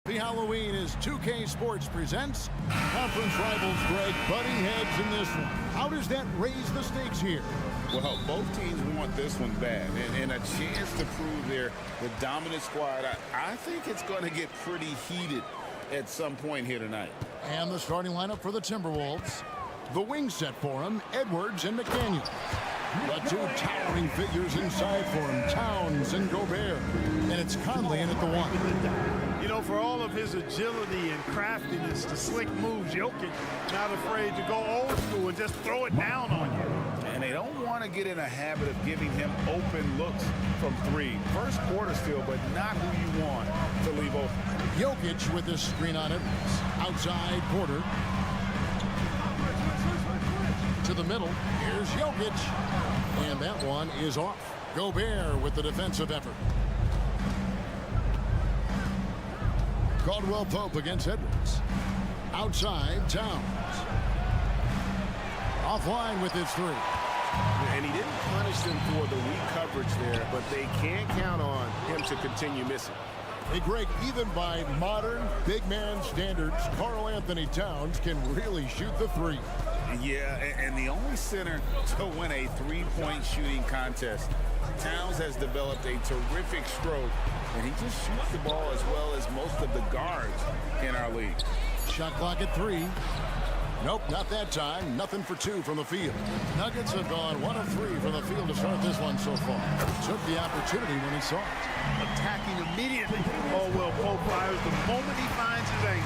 The Halloween is 2K Sports presents conference rivals, Greg, butting heads in this one. How does that raise the stakes here? Well, both teams want this one bad, and a chance to prove they're the dominant squad. I think it's going to get pretty heated at some point here tonight. And the starting lineup for the Timberwolves. The wing set for him, Edwards and McDaniel. The two towering figures inside for him, Towns and Gobert. And it's Conley in at the one. You know, for all of his agility and craftiness, the slick moves, Jokic not afraid to go old school and just throw it down on you. And they don't want to get in a habit of giving him open looks from three. First quarter still, but not who you want to leave open. Jokic with this screen on it. Outside Porter. To the middle. Here's Jokic. And that one is off. Gobert with the defensive effort. Caldwell Pope against Edwards. Outside, Towns. Offline with his three. And he didn't punish them for the weak coverage there, but they can't count on him to continue missing. Hey, Greg, even by modern big man standards, Karl Anthony Towns can really shoot the three. Yeah, and the only center to win a three-point shooting contest. Towns has developed a terrific stroke, and he just shoots the ball as well as most of the guards in our league. Shot clock at 3. Nope, not that time. Nothing for 2 from the field. Nuggets have gone 1 of 3 from the field to start this one so far. Took the opportunity when he saw it. Attacking immediately. Caldwell Pope fires the moment he finds his angle.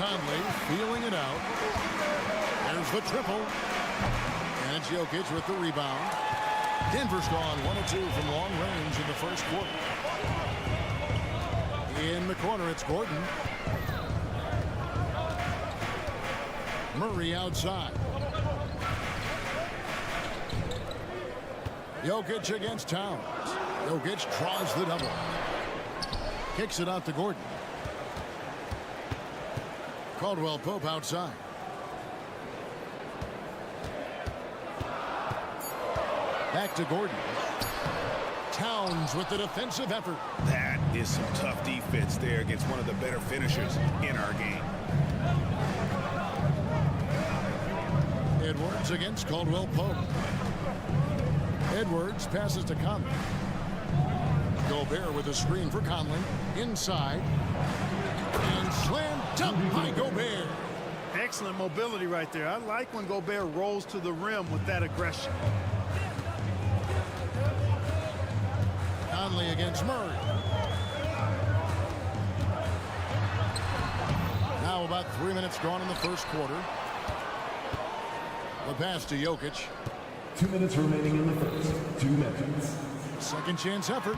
Conley feeling it out. There's the triple. And it's Jokic with the rebound. Denver's gone 1 of 2 from long range in the first quarter. In the corner, it's Gordon. Murray outside. Jokic against Towns. Jokic draws the double. Kicks it out to Gordon. Caldwell Pope outside. Back to Gordon. Towns with the defensive effort. That is some tough defense there against one of the better finishers in our game. Edwards against Caldwell Pope. Edwards passes to Conley. Gobert with a screen for Conley. Inside. And slam dunk by Gobert. Excellent mobility right there. I like when Gobert rolls to the rim with that aggression. Conley against Murray. Now about 3 minutes gone in the first quarter. The pass to Jokic. 2 minutes remaining in the first. 2 minutes. Second chance effort.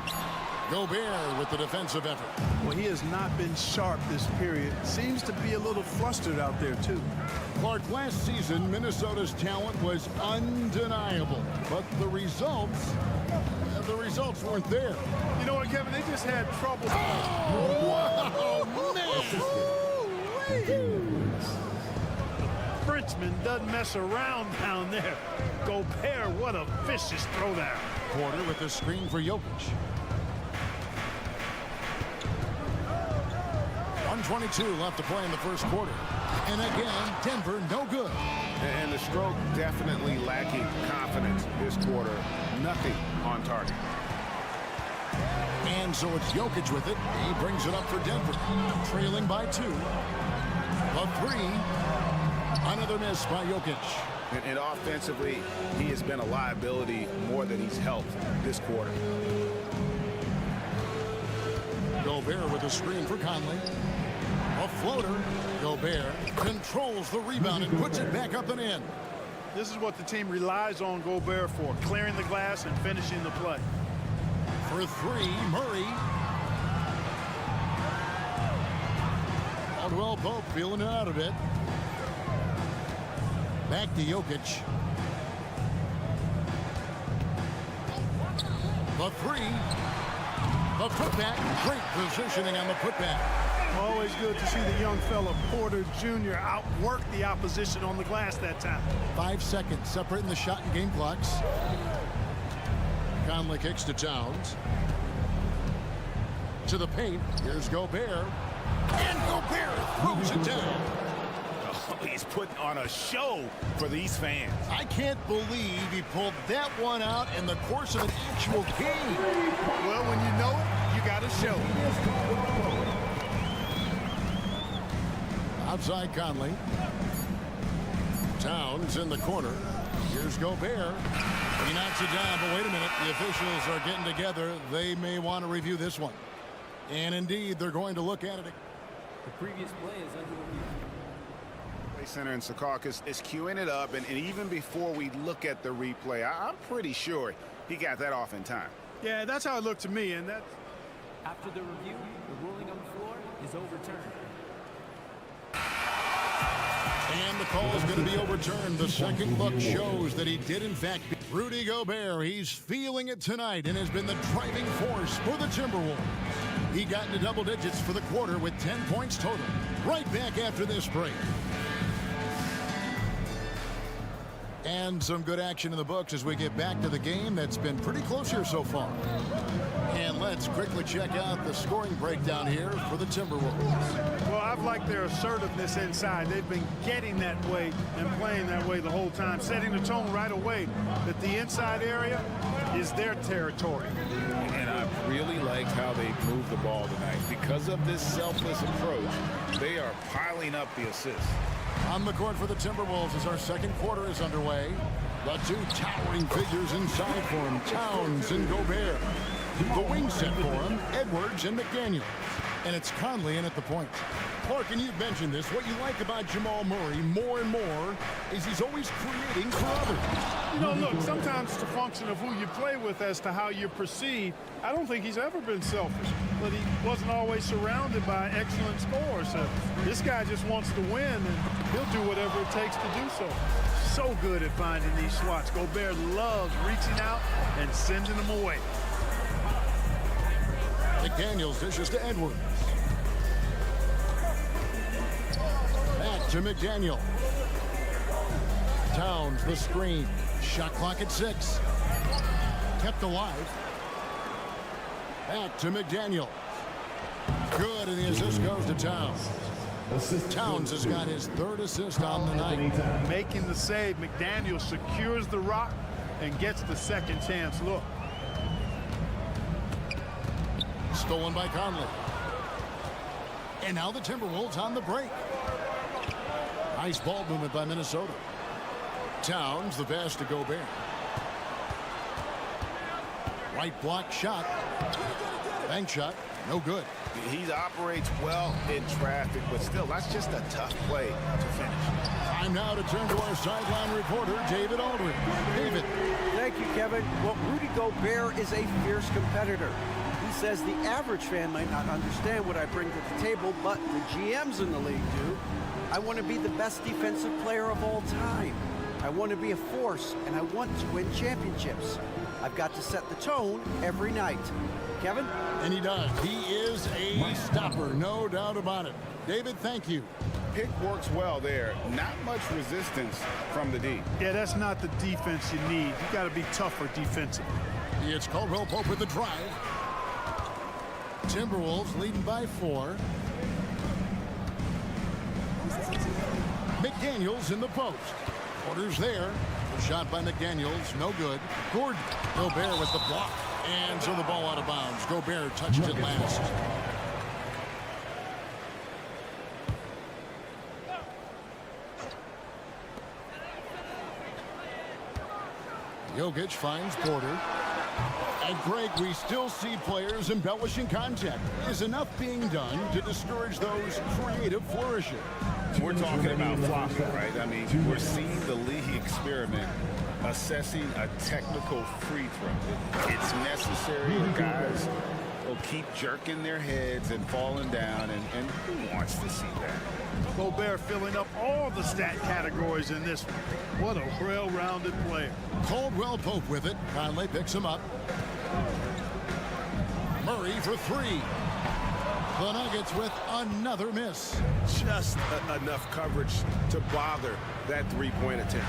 Gobert with the defensive effort. Well, he has not been sharp this period. Seems to be a little flustered out there, too. Clark, last season, Minnesota's talent was undeniable. But the results weren't there. You know what, Kevin? They just had trouble. Oh, man! Frenchman doesn't mess around down there. Gobert, what a vicious throw there. Porter with the screen for Jokic. 1:22 left to play in the first quarter. And again, Denver no good. And the stroke definitely lacking confidence this quarter. Nothing on target. And so it's Jokic with it. He brings it up for Denver. Trailing by 2. A 3. Another miss by Jokic. And offensively, he has been a liability more than he's helped this quarter. Gobert with a screen for Conley. A floater. Gobert controls the rebound and puts it back up and in. This is what the team relies on Gobert for, clearing the glass and finishing the play. For 3, Murray. Caldwell Pope feeling it out a bit. Back to Jokic. The three. The putback. Great positioning on the putback. Always good to see the young fella Porter Jr. outwork the opposition on the glass that time. 5 seconds separating the shot and game clocks. Conley kicks to Towns. To the paint. Here's Gobert. And Gobert throws it down. Oh, he's putting on a show for these fans. I can't believe he pulled that one out in the course of an actual game. Well, when you know it, you got to show it. Outside Conley. Towns in the corner. Here's Gobert. He knocks it down, but wait a minute. The officials are getting together. They may want to review this one. And indeed, they're going to look at it. The previous play is under review. Center in Secaucus is queuing it up, and even before we look at the replay, I'm pretty sure he got that off in time. Yeah, that's how it looked to me, and that's... After the review, the ruling on the floor is overturned. And the call is going to be overturned. The second look shows that he did, in fact, beat Rudy Gobert. He's feeling it tonight and has been the driving force for the Timberwolves. He got into double digits for the quarter with 10 points total. Right back after this break. And some good action in the books as we get back to the game that's been pretty close here so far. And let's quickly check out the scoring breakdown here for the Timberwolves. Well, I've liked their assertiveness inside. They've been getting that way and playing that way the whole time, setting the tone right away that the inside area is their territory. And I really liked how they moved the ball tonight. Because of this selfless approach, they are piling up the assists. On the court for the Timberwolves as our second quarter is underway. The two towering figures inside for him, Towns and Gobert. The wing set for him, Edwards and McDaniel. And it's Conley in at the point. Clark, and you've mentioned this, what you like about Jamal Murray more and more is he's always creating for others. You know, look, sometimes it's a function of who you play with as to how you're perceived. I don't think he's ever been selfish, but he wasn't always surrounded by excellent scores. So this guy just wants to win, and he'll do whatever it takes to do so. So good at finding these swats. Gobert loves reaching out and sending them away. McDaniels dishes to Edwards. Back to McDaniel. Towns, the screen. Shot clock at 6. Kept alive. Back to McDaniel. Good, and the assist goes to Towns. Towns has got his third assist on the night. Making the save, McDaniel secures the rock and gets the second chance look. Stolen by Conley. And now the Timberwolves on the break. Nice ball movement by Minnesota. Towns, the pass to Gobert. Right block shot. Bank shot. No good. He operates well in traffic, but still, that's just a tough play to finish. Time now to turn to our sideline reporter, David Aldridge. David. Thank you, Kevin. Well, Rudy Gobert is a fierce competitor. He says the average fan might not understand what I bring to the table, but the GMs in the league do. I want to be the best defensive player of all time. I want to be a force, and I want to win championships. I've got to set the tone every night. Kevin? And he does. He is a stopper, no doubt about it. David, thank you. Pick works well there. Not much resistance from the D. Yeah, that's not the defense you need. You got to be tougher defensively. It's Caldwell Pope with the drive. Timberwolves leading by 4. McDaniels in the post. Orders there. Shot by McDaniels, no good. Gordon. Gobert with the block. And so the ball out of bounds. Gobert touched it last. Jokic finds Porter. And Greg, we still see players embellishing contact. Is enough being done to discourage those creative flourishes? We're talking about flopping, right? I mean, we're seeing the league experiment assessing a technical free throw. It's necessary. Guys will keep jerking their heads and falling down, and who wants wants to see that. Gobert filling up all the stat categories in this one. What a well-rounded player. Caldwell Pope with it. Conley picks him up. Murray for three. The Nuggets with another miss. Just enough coverage to bother that three-point attempt.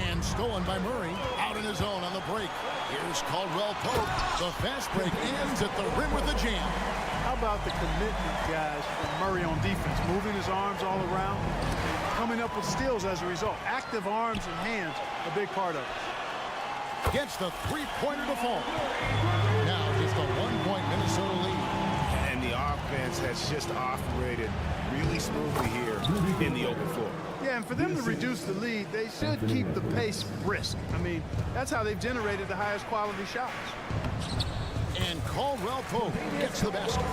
And stolen by Murray. Out in his own on the break. Here's Caldwell Pope. The fast break ends at the rim with a jam. How about the commitment, guys, from Murray on defense? Moving his arms all around, coming up with steals as a result. Active arms and hands, a big part of it. Gets the three-pointer to fall. Now just a one-point Minnesota lead. And the offense has just operated really smoothly here in the open floor. Yeah, and for them to reduce the lead, they should keep the pace brisk. I mean, that's how they've generated the highest quality shots. And Caldwell Pope gets the basket.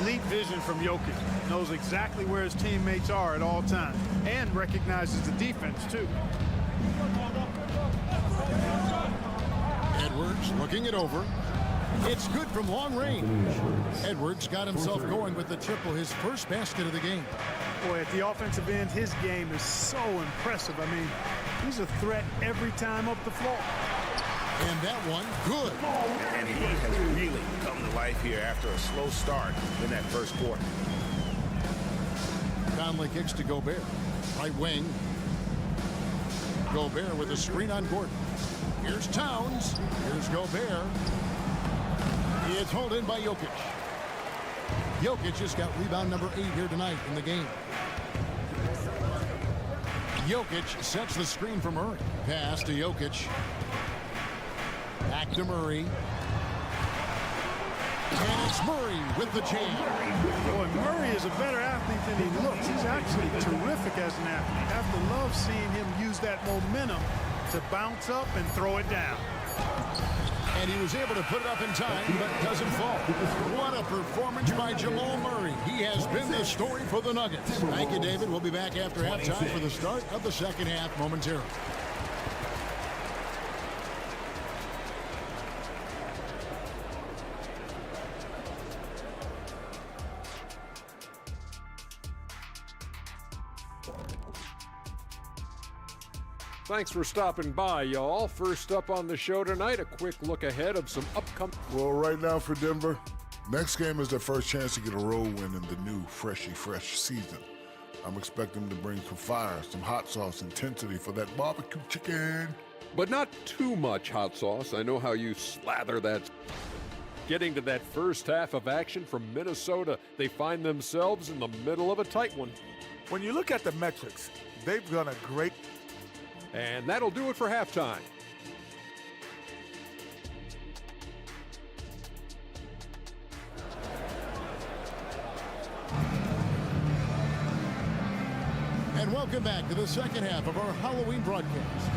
Elite vision from Jokic. Knows exactly where his teammates are at all times. And recognizes the defense, too. Edwards looking it over. It's good from long range. Edwards got himself going with the triple, his first basket of the game. Boy, at the offensive end, his game is so impressive. I mean, he's a threat every time up the floor. And that one, good. And he has really come to life here after a slow start in that first quarter. Conley kicks to Gobert. Right wing. Gobert with a screen on Gordon. Here's Towns. Here's Gobert. It's hauled in by Jokic. Jokic just got rebound number 8 here tonight in the game. Jokic sets the screen for Murray. Pass to Jokic. Back to Murray. And it's Murray with the jam. Boy, Murray is a better athlete than he looks. He's actually terrific as an athlete. I have to love seeing him use that momentum to bounce up and throw it down. And he was able to put it up in time, but doesn't fall. What a performance by Jamal Murray. He has been the story for the Nuggets. Thank you, David. We'll be back after halftime for the start of the second half momentarily. Thanks for stopping by, y'all. First up on the show tonight, a quick look ahead of some upcoming... Well, right now for Denver, next game is their first chance to get a road win in the new fresh season. I'm expecting them to bring some fire, some hot sauce, intensity for that barbecue chicken. But not too much hot sauce. I know how you slather that. Getting to that first half of action from Minnesota, they find themselves in the middle of a tight one. When you look at the metrics, they've done a great... And that'll do it for halftime. And welcome back to the second half of our Halloween broadcast.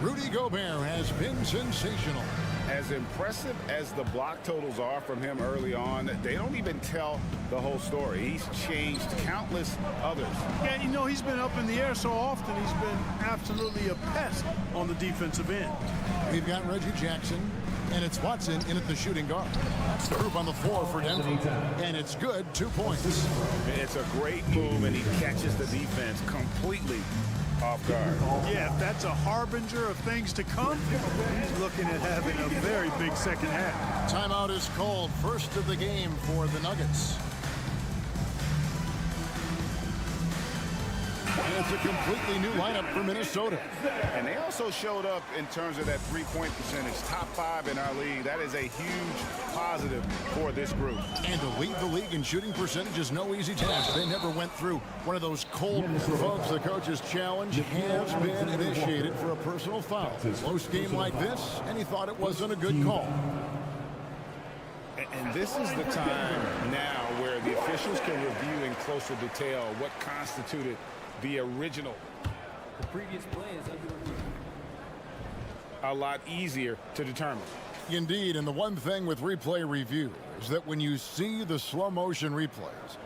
Rudy Gobert has been sensational. As impressive as the block totals are from him early on, they don't even tell the whole story. He's changed countless others. Yeah, you know, he's been up in the air so often, he's been absolutely a pest on the defensive end. We've got Reggie Jackson, and it's Watson in at the shooting guard. That's the group on the floor for Denver, and it's good, 2 points. It's a great move, and he catches the defense completely off guard. Yeah, if that's a harbinger of things to come, he's looking at having a very big second half. Timeout is called, first of the game for the Nuggets. And it's a completely new lineup for Minnesota. And they also showed up in terms of that three-point percentage. Top 5 in our league. That is a huge positive for this group. And to lead the league in shooting percentage is no easy task. They never went through one of those cold folks. The coach's challenge has been initiated for a personal foul. Close game like this, and he thought it wasn't a good call. And this is the time now where the officials can review in closer detail what constituted the original. The previous play is under review. A lot easier to determine. Indeed, and the one thing with replay review is that when you see the slow motion replays,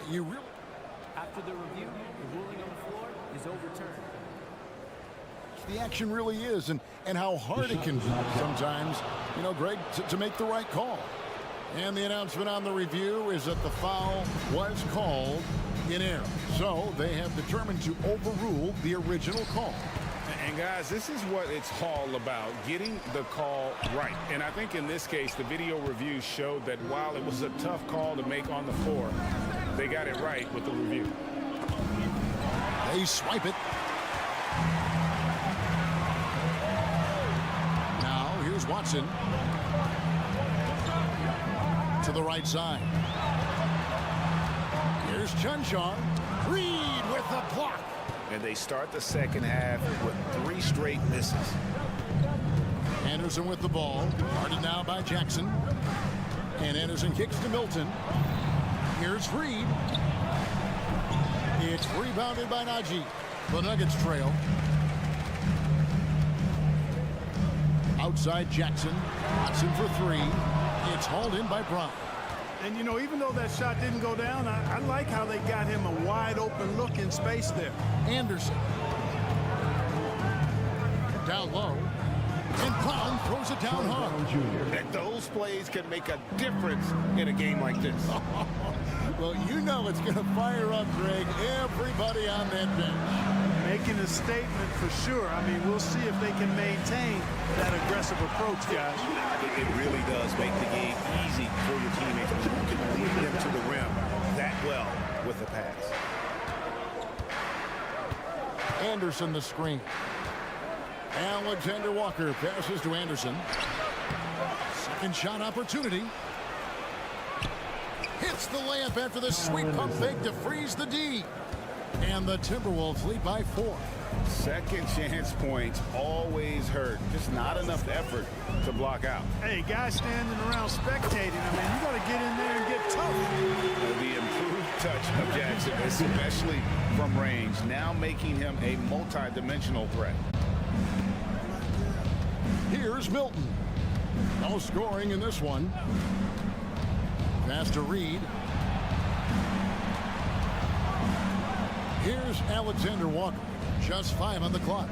you really... After the review, the ruling on the floor is overturned. The action really is, and how hard it can be sometimes, you know, Greg, to make the right call. And the announcement on the review is that the foul was called in air. So they have determined to overrule the original call. And guys, this is what it's all about, getting the call right. And I think in this case, the video review showed that while it was a tough call to make on the floor, they got it right with the review. They swipe it. Now here's Watson. To the right side. Here's Chunchar. Reed with the block. And they start the second half with 3 straight misses. Anderson with the ball. Guarded now by Jackson. And Anderson kicks to Milton. Here's Reed. It's rebounded by Nagy. The Nuggets trail. Outside Jackson. Watson for 3. It's hauled in by Brown. And, you know, even though that shot didn't go down, I like how they got him a wide-open look in space there. Anderson. Down low. And Brown throws it down hard. And those plays can make a difference in a game like this. Well, you know it's going to fire up, Greg, everybody on that bench. Making a statement for sure. I mean, we'll see if they can maintain that aggressive approach, guys. It really does make the game easy for your teammates when you can lead them to the rim that well with a pass. Anderson the screen. Alexander Walker passes to Anderson. Second shot opportunity. Hits the layup after the sweet pump fake to freeze the D. And the Timberwolves lead by 4. Second chance points always hurt. Just not enough effort to block out. Hey, guys standing around spectating, I mean, you got to get in there and get tough. The improved touch of Jackson, especially from range, now making him a multi-dimensional threat. Here's Milton. No scoring in this one. Pass to Reed. Here's Alexander Walker. Just 5 on the clock.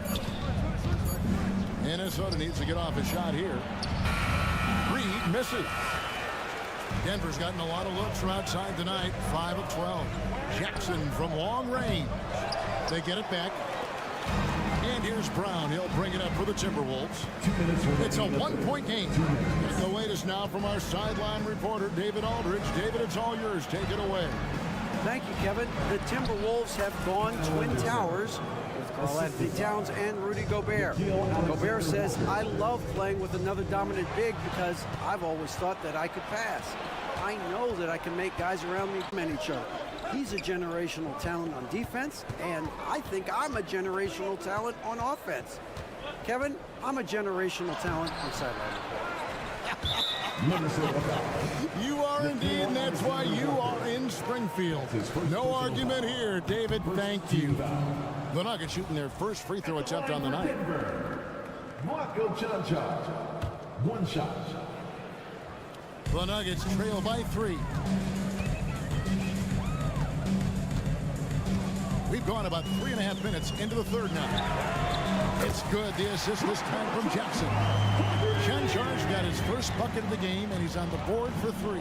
Minnesota needs to get off a shot here. Reed misses. Denver's gotten a lot of looks from outside tonight. 5 of 12. Jackson from long range. They get it back. And here's Brown. He'll bring it up for the Timberwolves. It's a 1-point game. And the latest now from our sideline reporter, David Aldridge. David, it's all yours. Take it away. Thank you, Kevin. The Timberwolves have gone Twin Towers with Karl-Anthony Towns and Rudy Gobert. Gobert says, I love playing with another dominant big because I've always thought that I could pass. I know that I can make guys around me man each other. He's a generational talent on defense, and I think I'm a generational talent on offense. Kevin, I'm a generational talent on sideline report. You are indeed, and that's why you are in Springfield. No argument here, David. Thank you. The Nuggets shooting their first free throw attempt on the night. Marco Chunchar. 1 shot. The Nuggets trail by 3. We've gone about 3.5 minutes into the third now. It's good. The assist this time from Jackson. Chanchar's got his first bucket of the game, and he's on the board for 3.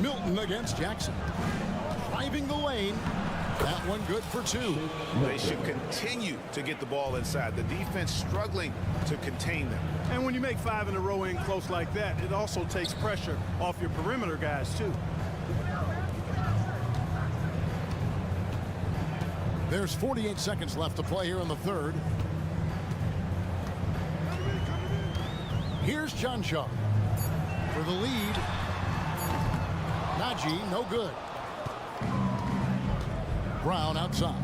Milton against Jackson. Driving the lane. That one good for 2. They should continue to get the ball inside. The defense struggling to contain them. And when you make 5 in a row in close like that, it also takes pressure off your perimeter guys, too. There's 48 seconds left to play here in the third. Here's Chanchar for the lead. Nagy, no good. Brown outside.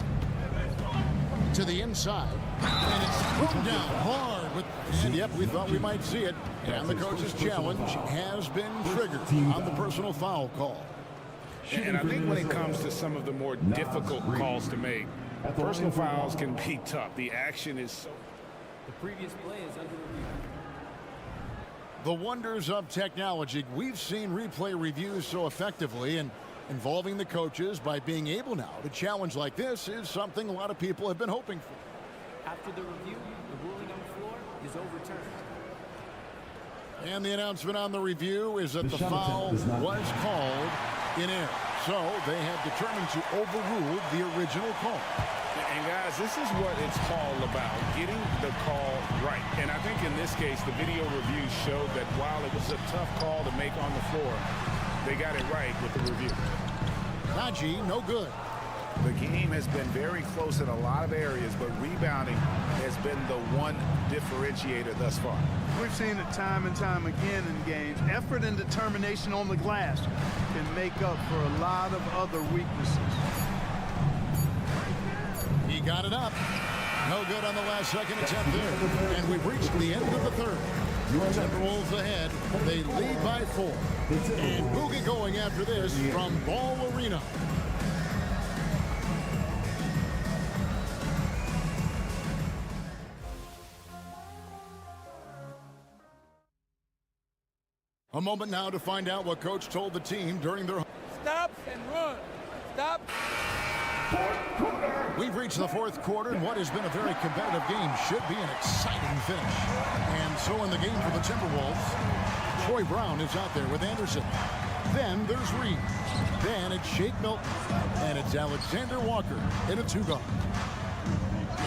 To the inside. And it's thrown down hard. And yep, we thought we might see it. And the coach's challenge has been triggered on the personal foul call. And I think when it comes to some of the more difficult calls to make, personal fouls can be tough. The action is so... The previous play is under review. The wonders of technology. We've seen replay reviews so effectively, and involving the coaches by being able now to challenge like this is something a lot of people have been hoping for. After the review, the ruling on the floor is overturned. And the announcement on the review is that the shot foul attempt is not- was called in error. So they have determined to overrule the original call. And guys, this is what it's all about, getting the call right. And I think in this case, the video review showed that while it was a tough call to make on the floor, they got it right with the review. B.I.G, no good. The game has been very close in a lot of areas, but rebounding has been the one differentiator thus far. We've seen it time and time again in games. Effort and determination on the glass can make up for a lot of other weaknesses. He got it up. No good on the last second attempt there. And we've reached the end of the third. Timberwolves ahead. They lead by 4. And we'll get going after this from Ball Arena. A moment now to find out what Coach told the team during their... Stop and run. Stop. We've reached the fourth quarter, and what has been a very competitive game should be an exciting finish. And so in the game for the Timberwolves, Troy Brown is out there with Anderson. Then there's Reed. Then it's Shake Milton. And it's Alexander Walker in a 2-guard.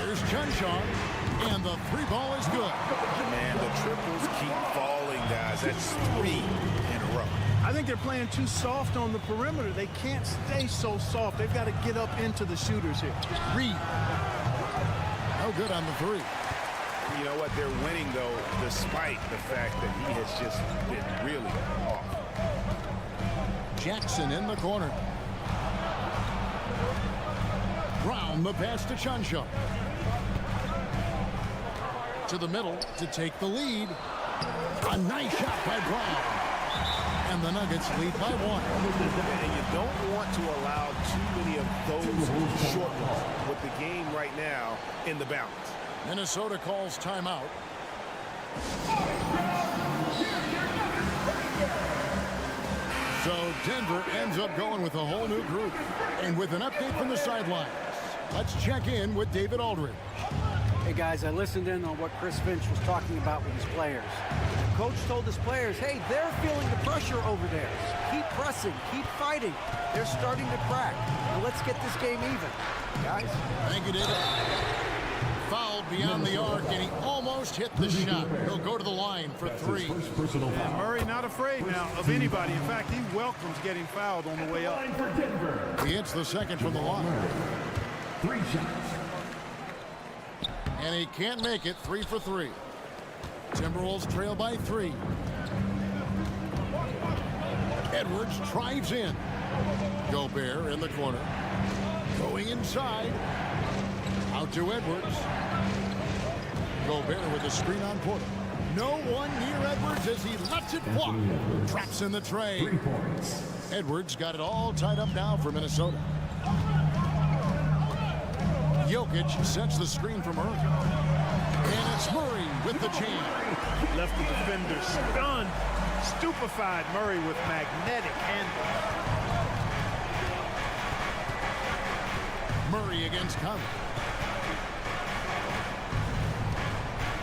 Here's Chunchon, and the 3-ball is good. Man, the triples keep falling, guys. That's 3 in a row. I think they're playing too soft on the perimeter. They can't stay so soft. They've got to get up into the shooters here. Reed. No good on the 3. You know what? They're winning, though, despite the fact that he has just been really off. Jackson in the corner. Brown, the pass to Chunchon. To the middle to take the lead. A nice shot by Brown. And the Nuggets lead by 1. And you don't want to allow too many of those short ones with the game right now in the balance. Minnesota calls timeout. So Denver ends up going with a whole new group. And with an update from the sidelines, let's check in with David Aldridge. Hey guys, I listened in on what Chris Finch was talking about with his players. The coach told his players, hey, they're feeling the pressure over there. Keep pressing, keep fighting. They're starting to crack. Now let's get this game even, guys. Thank you, David. Fouled beyond the arc, and he almost hit the shot. He'll go to the line for 3. First personal And foul. Murray not afraid now of anybody. In fact, he welcomes getting fouled on the way up. Line for Denver. He hits the second from the line. 3 shots. And he can't make it. 3 for 3. Timberwolves trail by 3. Edwards drives in. Gobert in the corner. Going inside. Out to Edwards. Gobert with a screen on Porter. No one near Edwards as he lets it walk. Traps in the tray. 3 points. Edwards got it all tied up now for Minnesota. Jokic sets the screen from Murray. And it's Murray with the jam. Left the defender stunned, stupefied. Murray with magnetic handle. Murray against Conley.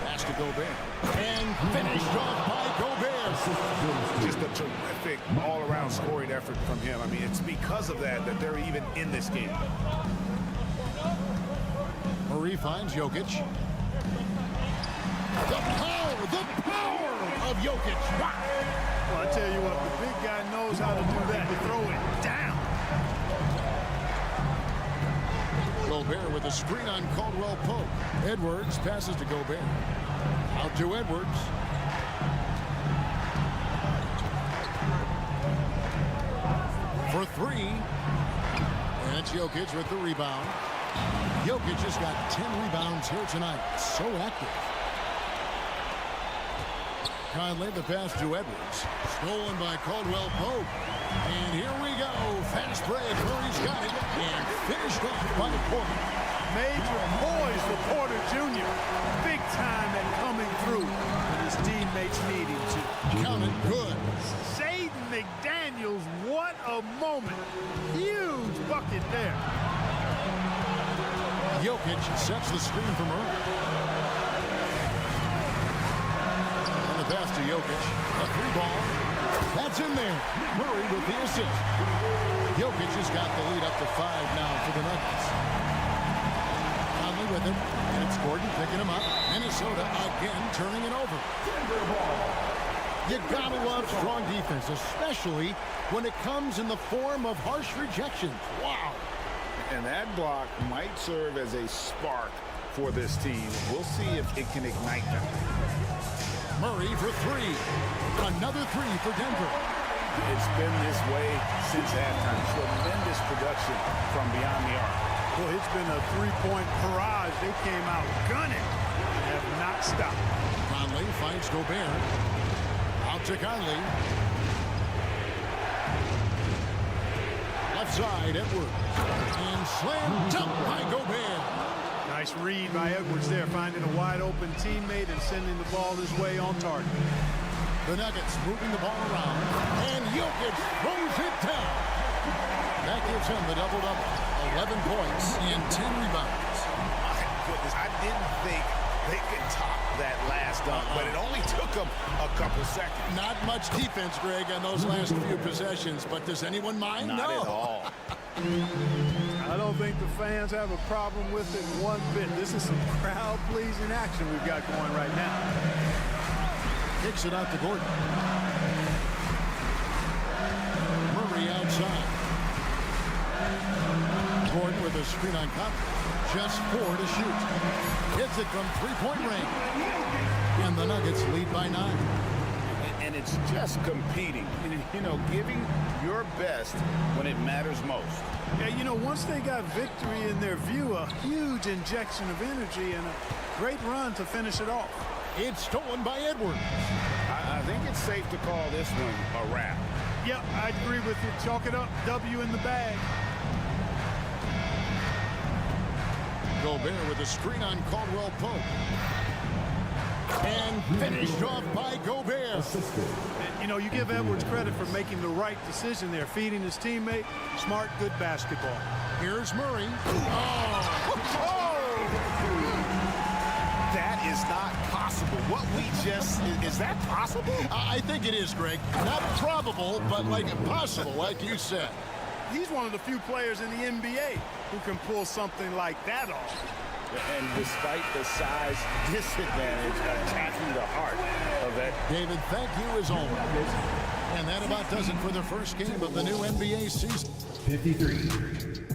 Pass to Gobert. And finished off by Gobert. Just a terrific all-around scoring effort from him. I mean, it's because of that that they're even in this game. Murray finds Jokic. The power of Jokic. Wow. Well, I tell you what, the big guy knows how to do that. Throw it down. Gobert with a screen on Caldwell Pope. Edwards passes to Gobert. Out to Edwards. For 3. And it's Jokic with the rebound. Jokic has got 10 rebounds here tonight. So active. Conley the pass to Edwards. Stolen by Caldwell Pope. And here we go. Fast break. Murray's got it. And finished off by Porter. Major poise for Porter Jr. Big time at coming through when his teammates need him to. Count it good. Jaden McDaniels, what a moment. Huge bucket there. Jokic sets the screen for Murray. And the pass to Jokic. A three ball. That's in there. Murray with the assist. Jokic has got the lead up to 5 now for the Nuggets. Conley with him. And it's Gordon picking him up. Minnesota again turning it over. You gotta love strong defense, especially when it comes in the form of harsh rejections. Wow. And that block might serve as a spark for this team. We'll see if it can ignite them. Murray for three. Another three for Denver. It's been this way since halftime. Tremendous production from beyond the arc. Well, it's been a three-point barrage. They came out gunning and have not stopped. Conley finds Gobert. Out to Conley. Left side, Edwards. And slam dunk by Gobert. Nice read by Edwards there, finding a wide-open teammate and sending the ball his way on target. The Nuggets moving the ball around. And Jokic throws it down. That gives him the double-double. 11 points and 10 rebounds. My goodness, I didn't think they could top that last dunk, but it only took them a couple seconds. Not much defense, Greg, on those last few possessions, but does anyone mind? Not no. at all. I don't think the fans have a problem with it one bit. This is some crowd-pleasing action we've got going right now. Kicks it out to Gordon. Murray outside. Gordon with a screen on Conley. Just 4 to shoot. Hits it from three-point range. And the Nuggets lead by 9. And it's just competing. You know, giving your best when it matters most. Yeah, you know, once they got victory in their view, a huge injection of energy and a great run to finish it off. It's stolen by Edwards. I think it's safe to call this one a wrap. Yep, I agree with you. Chalk it up. W in the bag. Gobert with a screen on Caldwell Pope. And finished off by Gobert. You know, you give Edwards credit for making the right decision there, feeding his teammate. Smart, good basketball. Here's Murray. That is not possible. What we just, is that possible? I think it is, Greg. Not probable, but like possible, like you said. He's one of the few players in the NBA who can pull something like that off. And despite the size disadvantage, attacking the heart of that. David, thank you as always. And that about does it for the first game of the new NBA season. 53.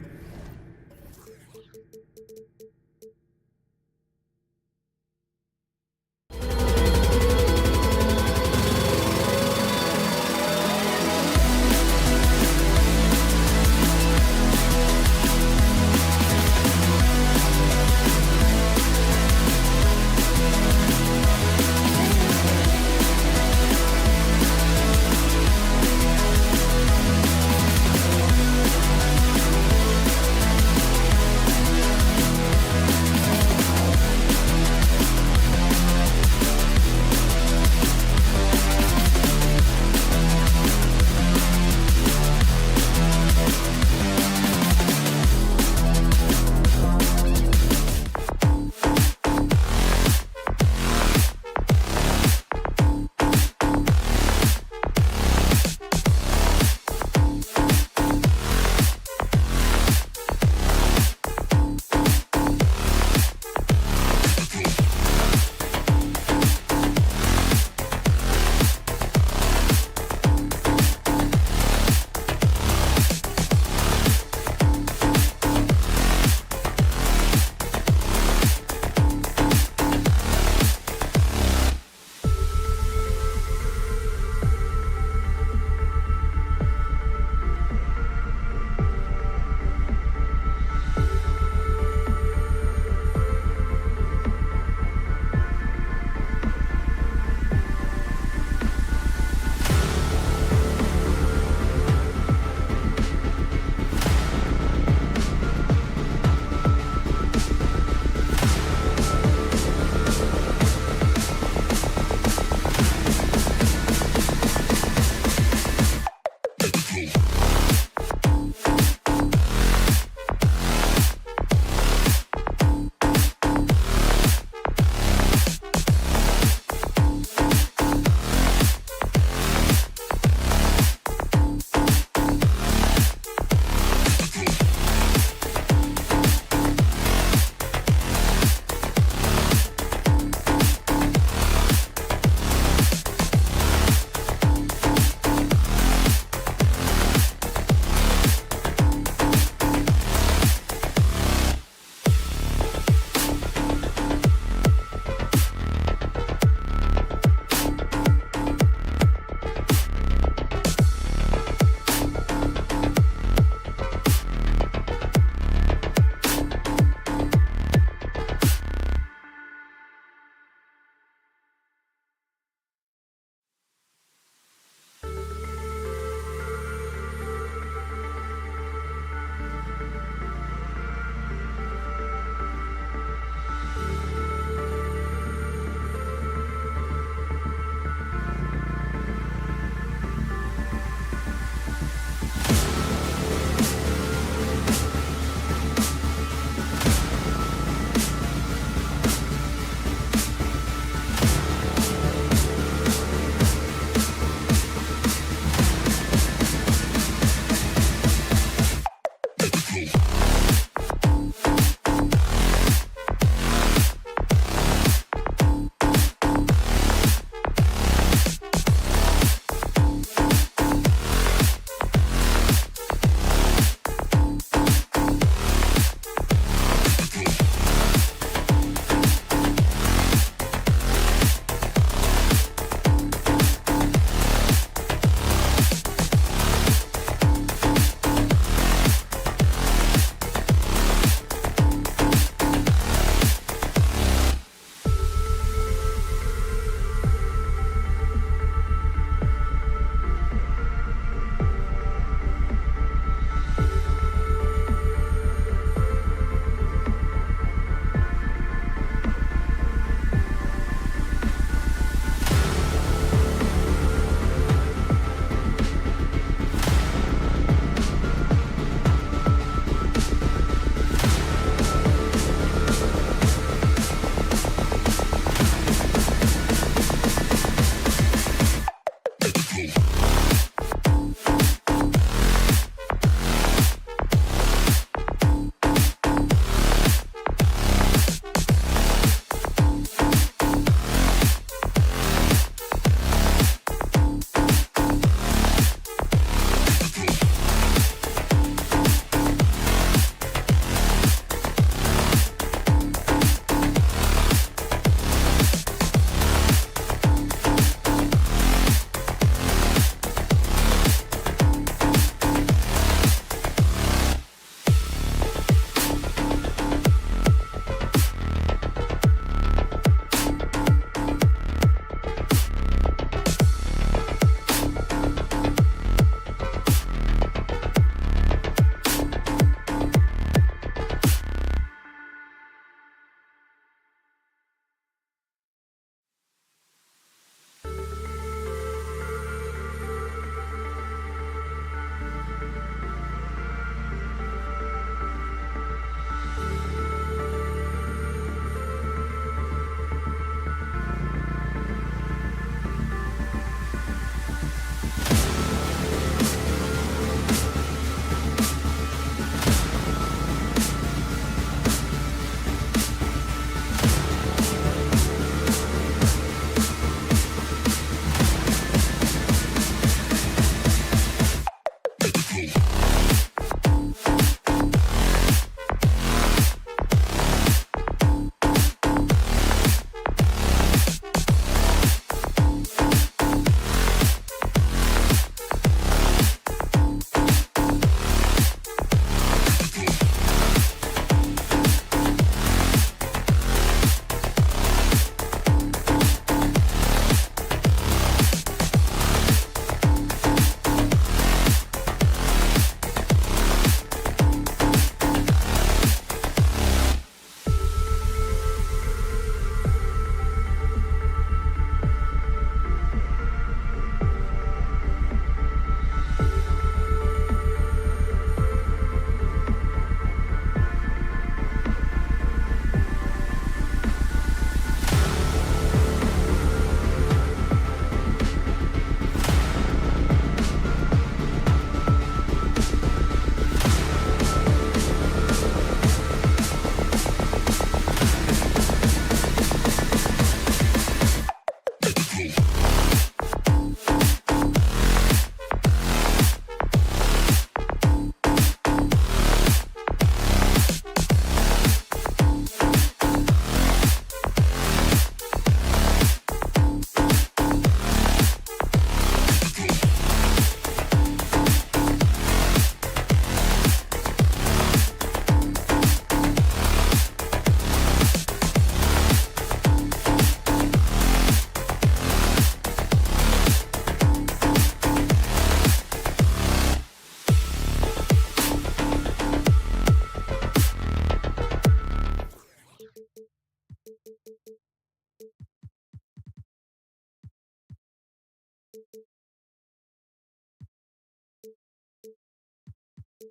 What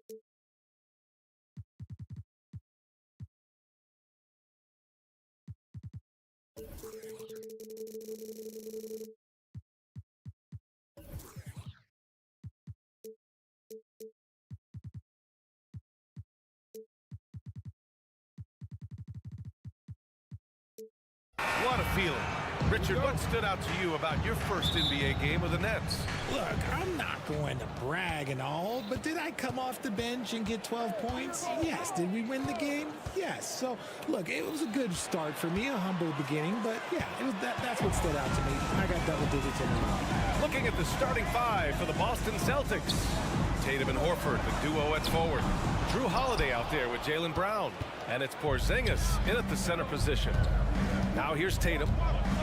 a feeling. Richard, what stood out to you about your first NBA game with the Nets? Look, I'm not going to brag and all, but did I come off the bench and get 12 points? Yes. Did we win the game? Yes. So, look, it was a good start for me, a humble beginning, but yeah, that's what stood out to me. I got double digits in the Looking at the starting five for the Boston Celtics. Tatum and Horford, the duo at forward. Drew Holiday out there with Jaylen Brown. And it's Porzingis in at the center position. Now here's Tatum.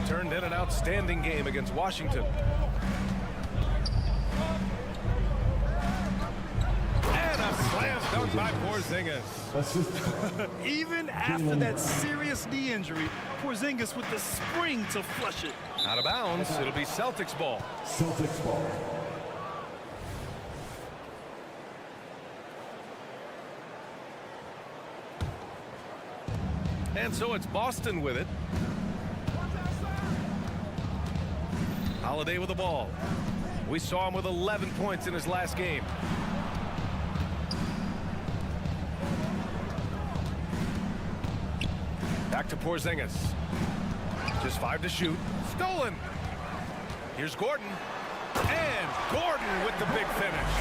Turned in an outstanding game against Washington. And a slam dunk by Porzingis. Even after that serious knee injury, Porzingis with the spring to flush it. Out of bounds, it'll be Celtics ball. Celtics ball. And so it's Boston with it. Holiday with the ball. We saw him with 11 points in his last game. Back to Porzingis. Just 5 to shoot. Stolen. Here's Gordon. And Gordon with the big finish.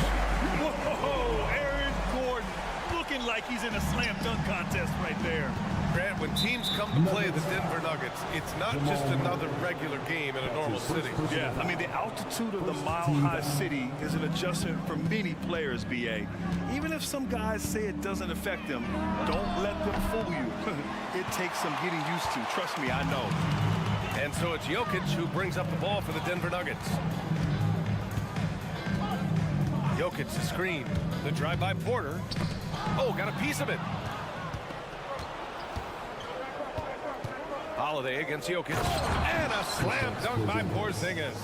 Whoa, Aaron Gordon looking like he's in a slam dunk contest right there. Grant, when teams come to play the Denver Nuggets, it's not just another regular game in a normal city. Yeah, I mean, the altitude of the mile-high city is an adjustment for many players, B.A. Even if some guys say it doesn't affect them, don't let them fool you. It takes some getting used to. Trust me, I know. And so it's Jokic who brings up the ball for the Denver Nuggets. Jokic the screen. The drive by Porter. Oh, got a piece of it. Holiday against Jokic. And a slam dunk by Porzingis.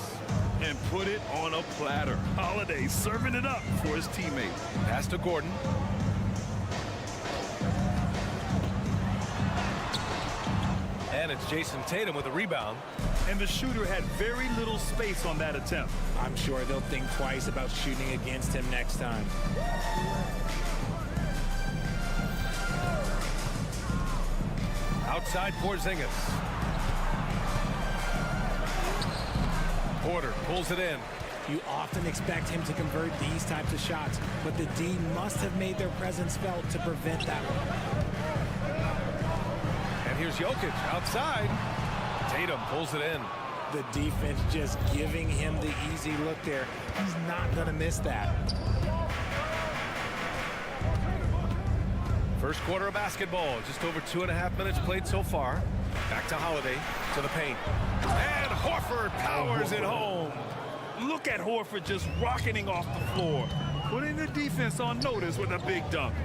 And put it on a platter. Holiday serving it up for his teammate. Pass to Gordon. And it's Jason Tatum with a rebound. And the shooter had very little space on that attempt. I'm sure they'll think twice about shooting against him next time. Outside Porzingis. Porter pulls it in. You often expect him to convert these types of shots, but the D must have made their presence felt to prevent that one. And here's Jokic outside. Tatum pulls it in. The defense just giving him the easy look there. He's not going to miss that. First quarter of basketball, just over 2.5 minutes played so far. Back to Holiday, to the paint. And Horford powers it home. Look at Horford just rocketing off the floor, putting the defense on notice with a big dunk.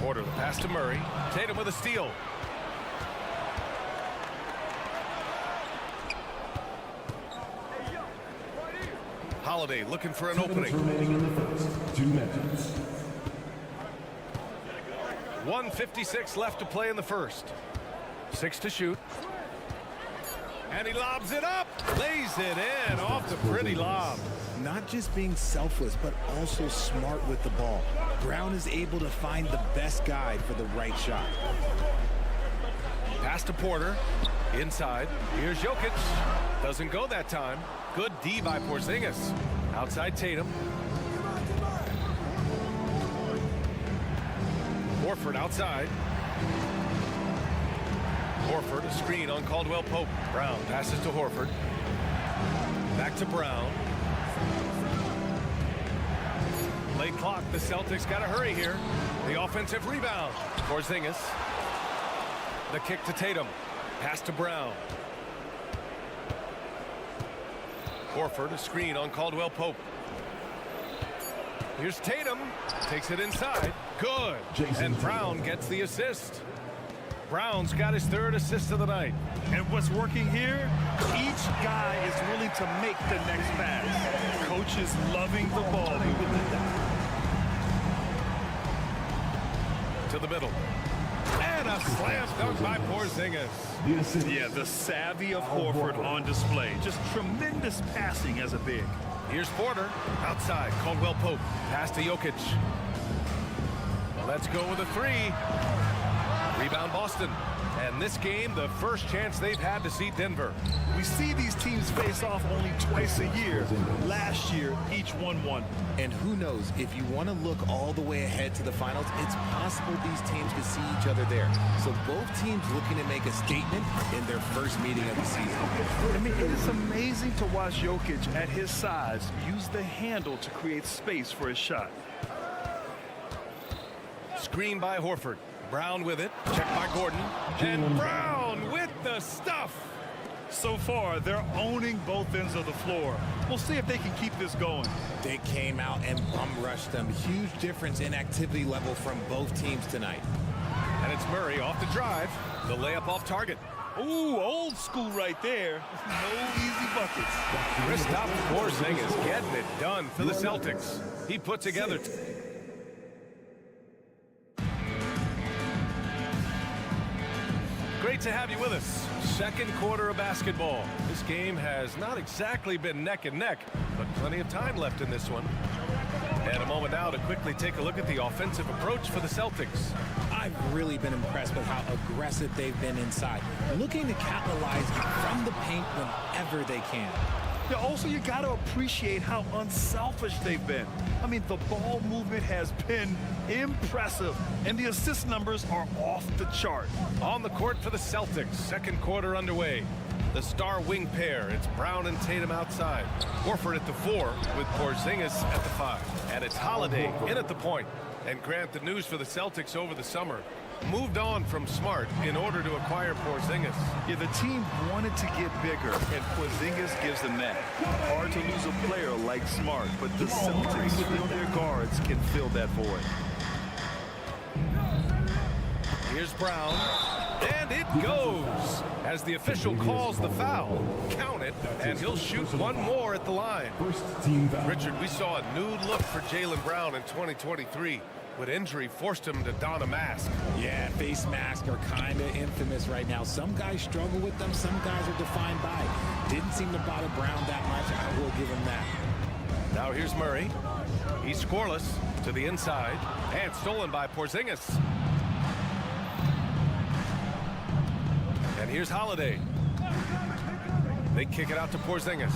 Porter, the pass to Murray. Tatum with a steal. Holiday looking for an opening. Remaining in the first 2 minutes. 1:56 left to play in the first. 6 to shoot. And he lobs it up. Lays it in off the pretty lob. Not just being selfless, but also smart with the ball. Brown is able to find the best guy for the right shot. Pass to Porter. Inside. Here's Jokic. Doesn't go that time. Good D by Porzingis. Outside Tatum. Horford outside. Horford, a screen on Caldwell Pope. Brown passes to Horford. Back to Brown. Late clock. The Celtics got to hurry here. The offensive rebound. Porzingis. The kick to Tatum. Pass to Brown. Horford, a screen on Caldwell Pope. Here's Tatum. Takes it inside. Good. And Brown gets the assist. Brown's got his 3rd assist of the night. And what's working here, each guy is willing to make the next pass. Coach is loving the ball movement. To the middle. And a slam dunk by Porzingis. Yeah, the savvy of Horford on display. Just tremendous passing as a big. Here's Porter. Outside. Caldwell Pope. Pass to Jokic. Let's go with a 3. Rebound Boston. And this game, the first chance they've had to see Denver. We see these teams face off only twice a year. Last year, each won. And who knows, if you want to look all the way ahead to the finals, it's possible these teams could see each other there. So both teams looking to make a statement in their first meeting of the season. I mean, it is amazing to watch Jokic at his size use the handle to create space for his shot. Screen by Horford. Brown with it. Checked by Gordon. And Brown with the stuff. So far, they're owning both ends of the floor. We'll see if they can keep this going. They came out and bum rushed them. Huge difference in activity level from both teams tonight. And it's Murray off the drive. The layup off target. Ooh, old school right there. No easy buckets. Kristaps Porzingis getting it done for the Celtics. He put together... Great to have you with us. Second quarter of basketball. This game has not exactly been neck and neck, but plenty of time left in this one. And a moment now to quickly take a look at the offensive approach for the Celtics. I've really been impressed with how aggressive they've been inside, looking to capitalize from the paint whenever they can. Yeah, also, you got to appreciate how unselfish they've been. I mean, the ball movement has been impressive, and the assist numbers are off the chart. On the court for the Celtics, second quarter underway. The star wing pair, it's Brown and Tatum outside. Horford at the 4 with Porzingis at the 5. And it's Holiday in at the point. And Grant, the news for the Celtics over the summer, moved on from Smart in order to acquire Porzingis. Yeah, the team wanted to get bigger, and Porzingis gives them that. Hard to lose a player like Smart, but the Celtics feel their guards can fill that void. Here's Brown, and it goes as the official calls the foul. Count it, and he'll shoot one more at the line. Richard, we saw a new look for Jaylen Brown in 2023. But injury forced him to don a mask. Yeah, face masks are kind of infamous right now. Some guys struggle with them, some guys are defined by it. Didn't seem to bother Brown that much. I will give him that. Now here's Murray. He's scoreless to the inside, and stolen by Porzingis. And here's Holiday. They kick it out to Porzingis.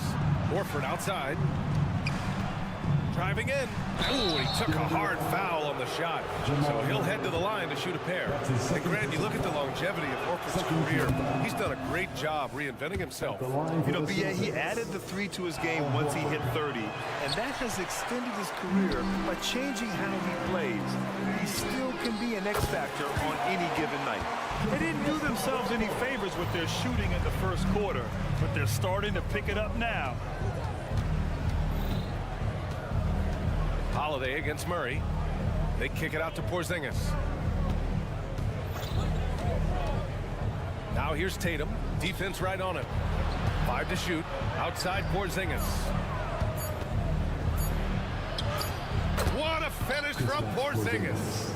Horford outside. Driving in. Ooh, he took a hard foul on the shot. So he'll head to the line to shoot a pair. And Grant, you look at the longevity of Horford's career. He's done a great job reinventing himself. You know, B.A., he added the 3 to his game once he hit 30. And that has extended his career by changing how he plays. He still can be an X factor on any given night. They didn't do themselves any favors with their shooting in the first quarter, but they're starting to pick it up now. Holiday against Murray. They kick it out to Porzingis. Now here's Tatum. Defense right on him. 5 to shoot. Outside Porzingis. What a finish from Porzingis.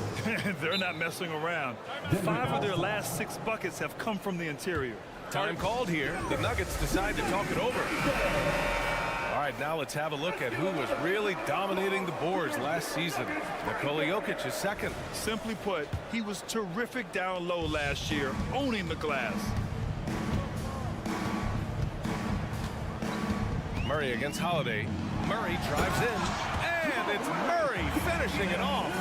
They're not messing around. 5 of their last 6 buckets have come from the interior. Time called here. The Nuggets decide to talk it over. All right, now let's have a look at who was really dominating the boards last season. Nikola Jokic is second. Simply put, he was terrific down low last year, owning the glass. Murray against Holiday. Murray drives in, and it's Murray finishing it off.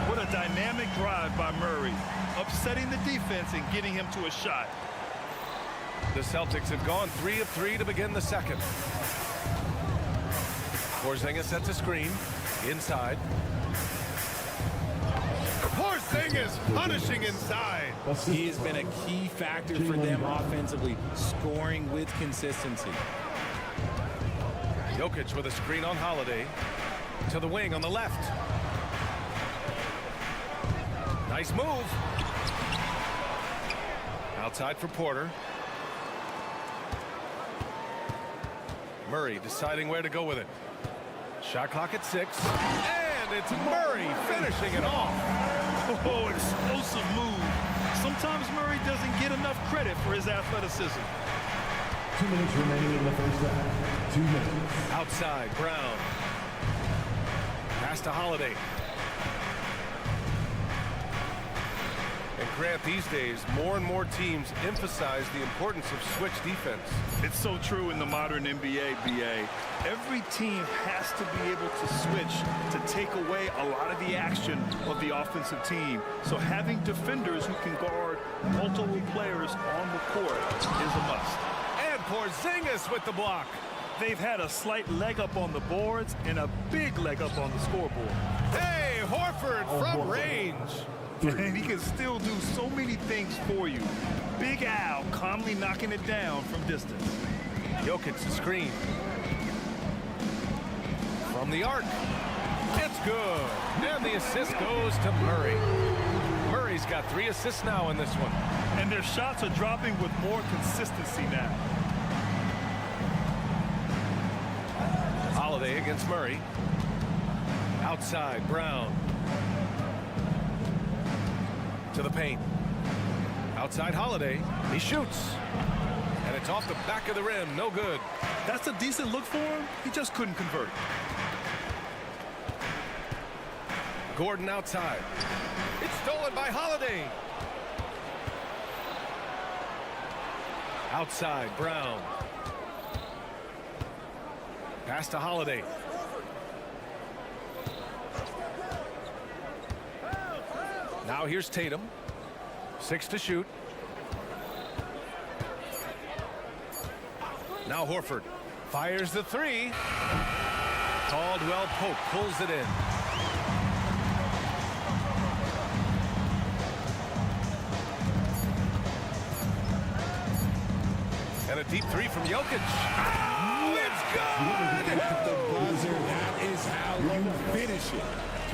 What a dynamic drive by Murray, upsetting the defense and getting him to a shot. The Celtics have gone 3 of 3 to begin the second. Porzingis sets a screen inside. Porzingis punishing inside. He has been a key factor for them offensively, scoring with consistency. Jokic with a screen on Holiday. To the wing on the left. Nice move. Outside for Porter. Murray deciding where to go with it. Shot clock at 6. And it's Murray finishing it off. Oh, explosive move. Sometimes Murray doesn't get enough credit for his athleticism. 2 minutes remaining in the first half. 2 minutes. Outside, Brown. Pass to Holiday. And Grant, these days, more and more teams emphasize the importance of switch defense. It's so true in the modern NBA, B.A. Every team has to be able to switch to take away a lot of the action of the offensive team. So having defenders who can guard multiple players on the court is a must. And Porzingis with the block. They've had a slight leg up on the boards and a big leg up on the scoreboard. Hey, Horford from range. And he can still do so many things for you. Big Al calmly knocking it down from distance. Jokic the screen. From the arc. It's good. And the assist goes to Murray. Murray's got 3 assists now in this one. And their shots are dropping with more consistency now. Holiday against Murray. Outside, Brown. To the paint. Outside Holiday. He shoots. And it's off the back of the rim. No good. That's a decent look for him. He just couldn't convert. Gordon outside. It's stolen by Holiday. Outside, Brown. Pass to Holiday. Now here's Tatum. 6 to shoot. Now Horford fires the 3. Caldwell Pope pulls it in. And a deep 3 from Jokic. Oh, it's good! The buzzer, that is how you finish it.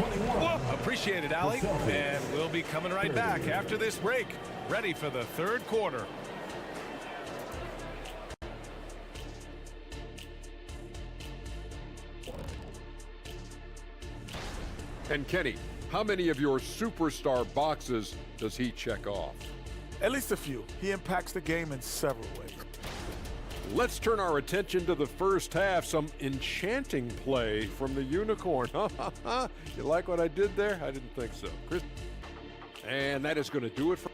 Whoa, appreciate it, Allie. And we'll be coming right back after this break. Ready for the third quarter. And Kenny, how many of your superstar boxes does he check off? At least a few. He impacts the game in several ways. Let's turn our attention to the first half. Some enchanting play from the Unicorn. You like what I did there? I didn't think so. Chris. And that is going to do it for...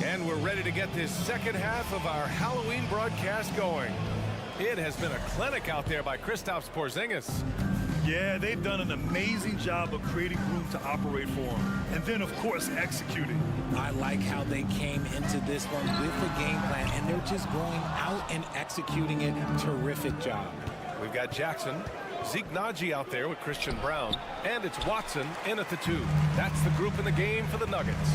And we're ready to get this second half of our Halloween broadcast going. It has been a clinic out there by Kristaps Porzingis. Yeah, they've done an amazing job of creating room to operate for him. And then, of course, executing. I like how they came into this one with a game plan, and they're just going out and executing it. Terrific job. We've got Jackson, Zeke Naji out there with Christian Brown, and it's Watson in at the 2. That's the group in the game for the Nuggets.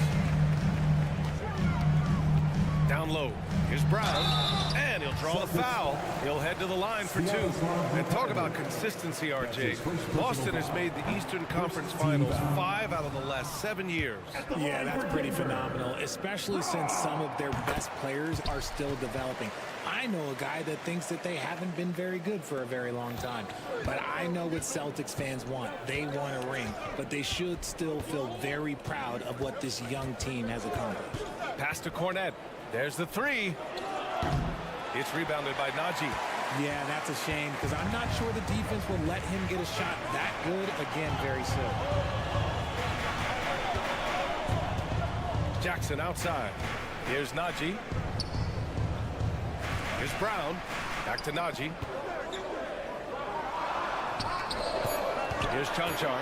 Down low, here's Brown, and he'll draw the foul. He'll head to the line for 2. And talk about consistency, RJ. Boston has made the Eastern Conference Finals 5 out of the last 7 years. Yeah, that's pretty phenomenal, especially since some of their best players are still developing. I know a guy that thinks that they haven't been very good for a very long time. But I know what Celtics fans want. They want a ring. But they should still feel very proud of what this young team has accomplished. Pass to Cornette. There's the 3. It's rebounded by Naji. Yeah, that's a shame because I'm not sure the defense will let him get a shot that good again very soon. Jackson outside. Here's Naji. Here's Brown. Back to Naji. Here's Chanchar.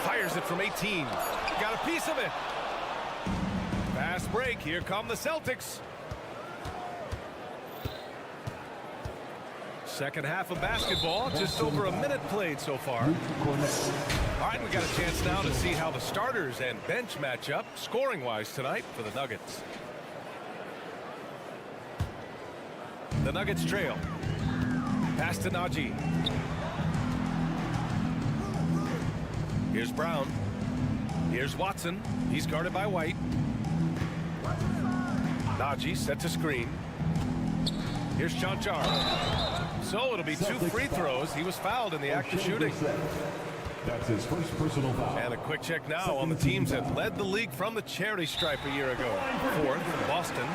Fires it from 18. Got a piece of it. Fast break. Here come the Celtics. Second half of basketball, just over a minute played so far. All right, we got a chance now to see how the starters and bench match up scoring-wise tonight for the Nuggets. The Nuggets trail. Pass to Nagy. Here's Brown. Here's Watson. He's guarded by White. Nagy set to screen. Here's Chanchar. So it'll be 2 free throws. He was fouled in the act of shooting. That's his first personal foul. And a quick check now on the teams that led the league from the charity stripe a year ago. 4th, Boston.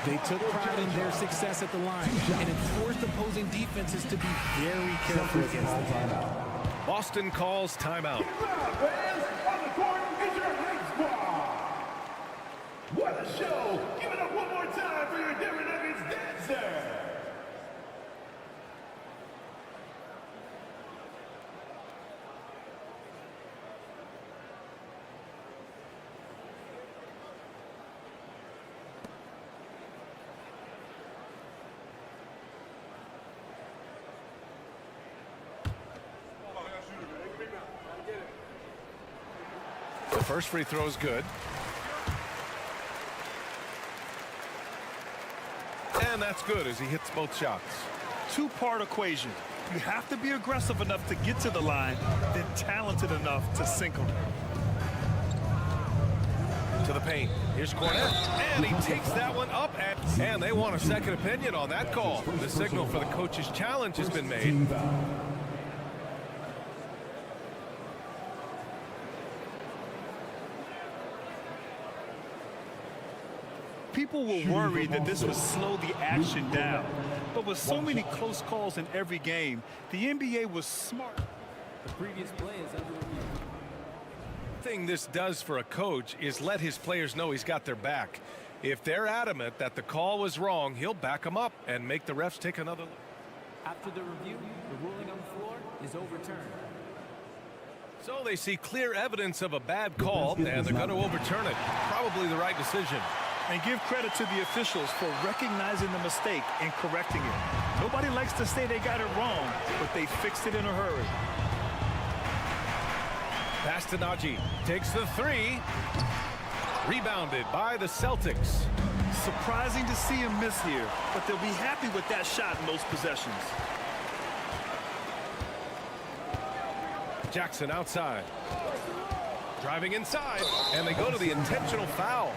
They took pride in their success at the line, and it forced opposing defenses to be very careful against them. Boston calls timeout. What a show! Give it up one more time for your Denver Nuggets dancer! The first free throw is good. And that's good as he hits both shots. Two-part equation. You have to be aggressive enough to get to the line, then talented enough to sink them. To the paint. Here's Cornette. And he takes that one up. And they want a second opinion on that call. The signal for the coach's challenge has been made. People were worried that this would slow the action down. But with so many close calls in every game, the NBA was smart. The previous play is under review. Thing this does for a coach is let his players know he's got their back. If they're adamant that the call was wrong, he'll back them up and make the refs take another look. After the review, the ruling on the floor is overturned. So they see clear evidence of a bad call, and they're going to overturn it. Probably the right decision. And give credit to the officials for recognizing the mistake and correcting it. Nobody likes to say they got it wrong, but they fixed it in a hurry. Pass to Nagy. Takes the 3. Rebounded by the Celtics. Surprising to see him miss here, but they'll be happy with that shot in those possessions. Jackson outside. Driving inside, and they go to the intentional foul.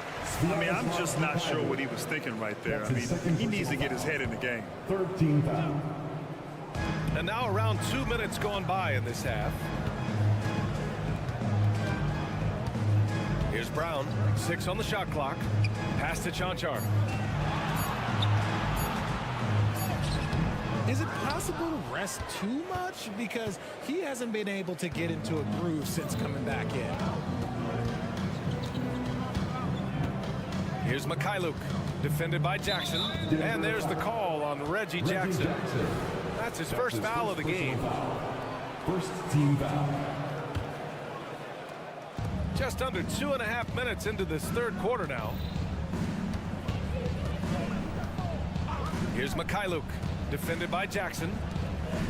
I mean, I'm just not sure what he was thinking right there. I mean, he needs to get his head in the game. 13 foul. And now around 2 minutes gone by in this half. Here's Brown, 6 on the shot clock. Pass to Chanchar. Is it possible to rest too much? Because he hasn't been able to get into a groove since coming back in. Here's Mikhailuk, defended by Jackson. And there's the call on Reggie Jackson. That's his first foul of the game. First team foul. Just under 2.5 minutes into this third quarter now. Here's Mikhailuk, defended by Jackson.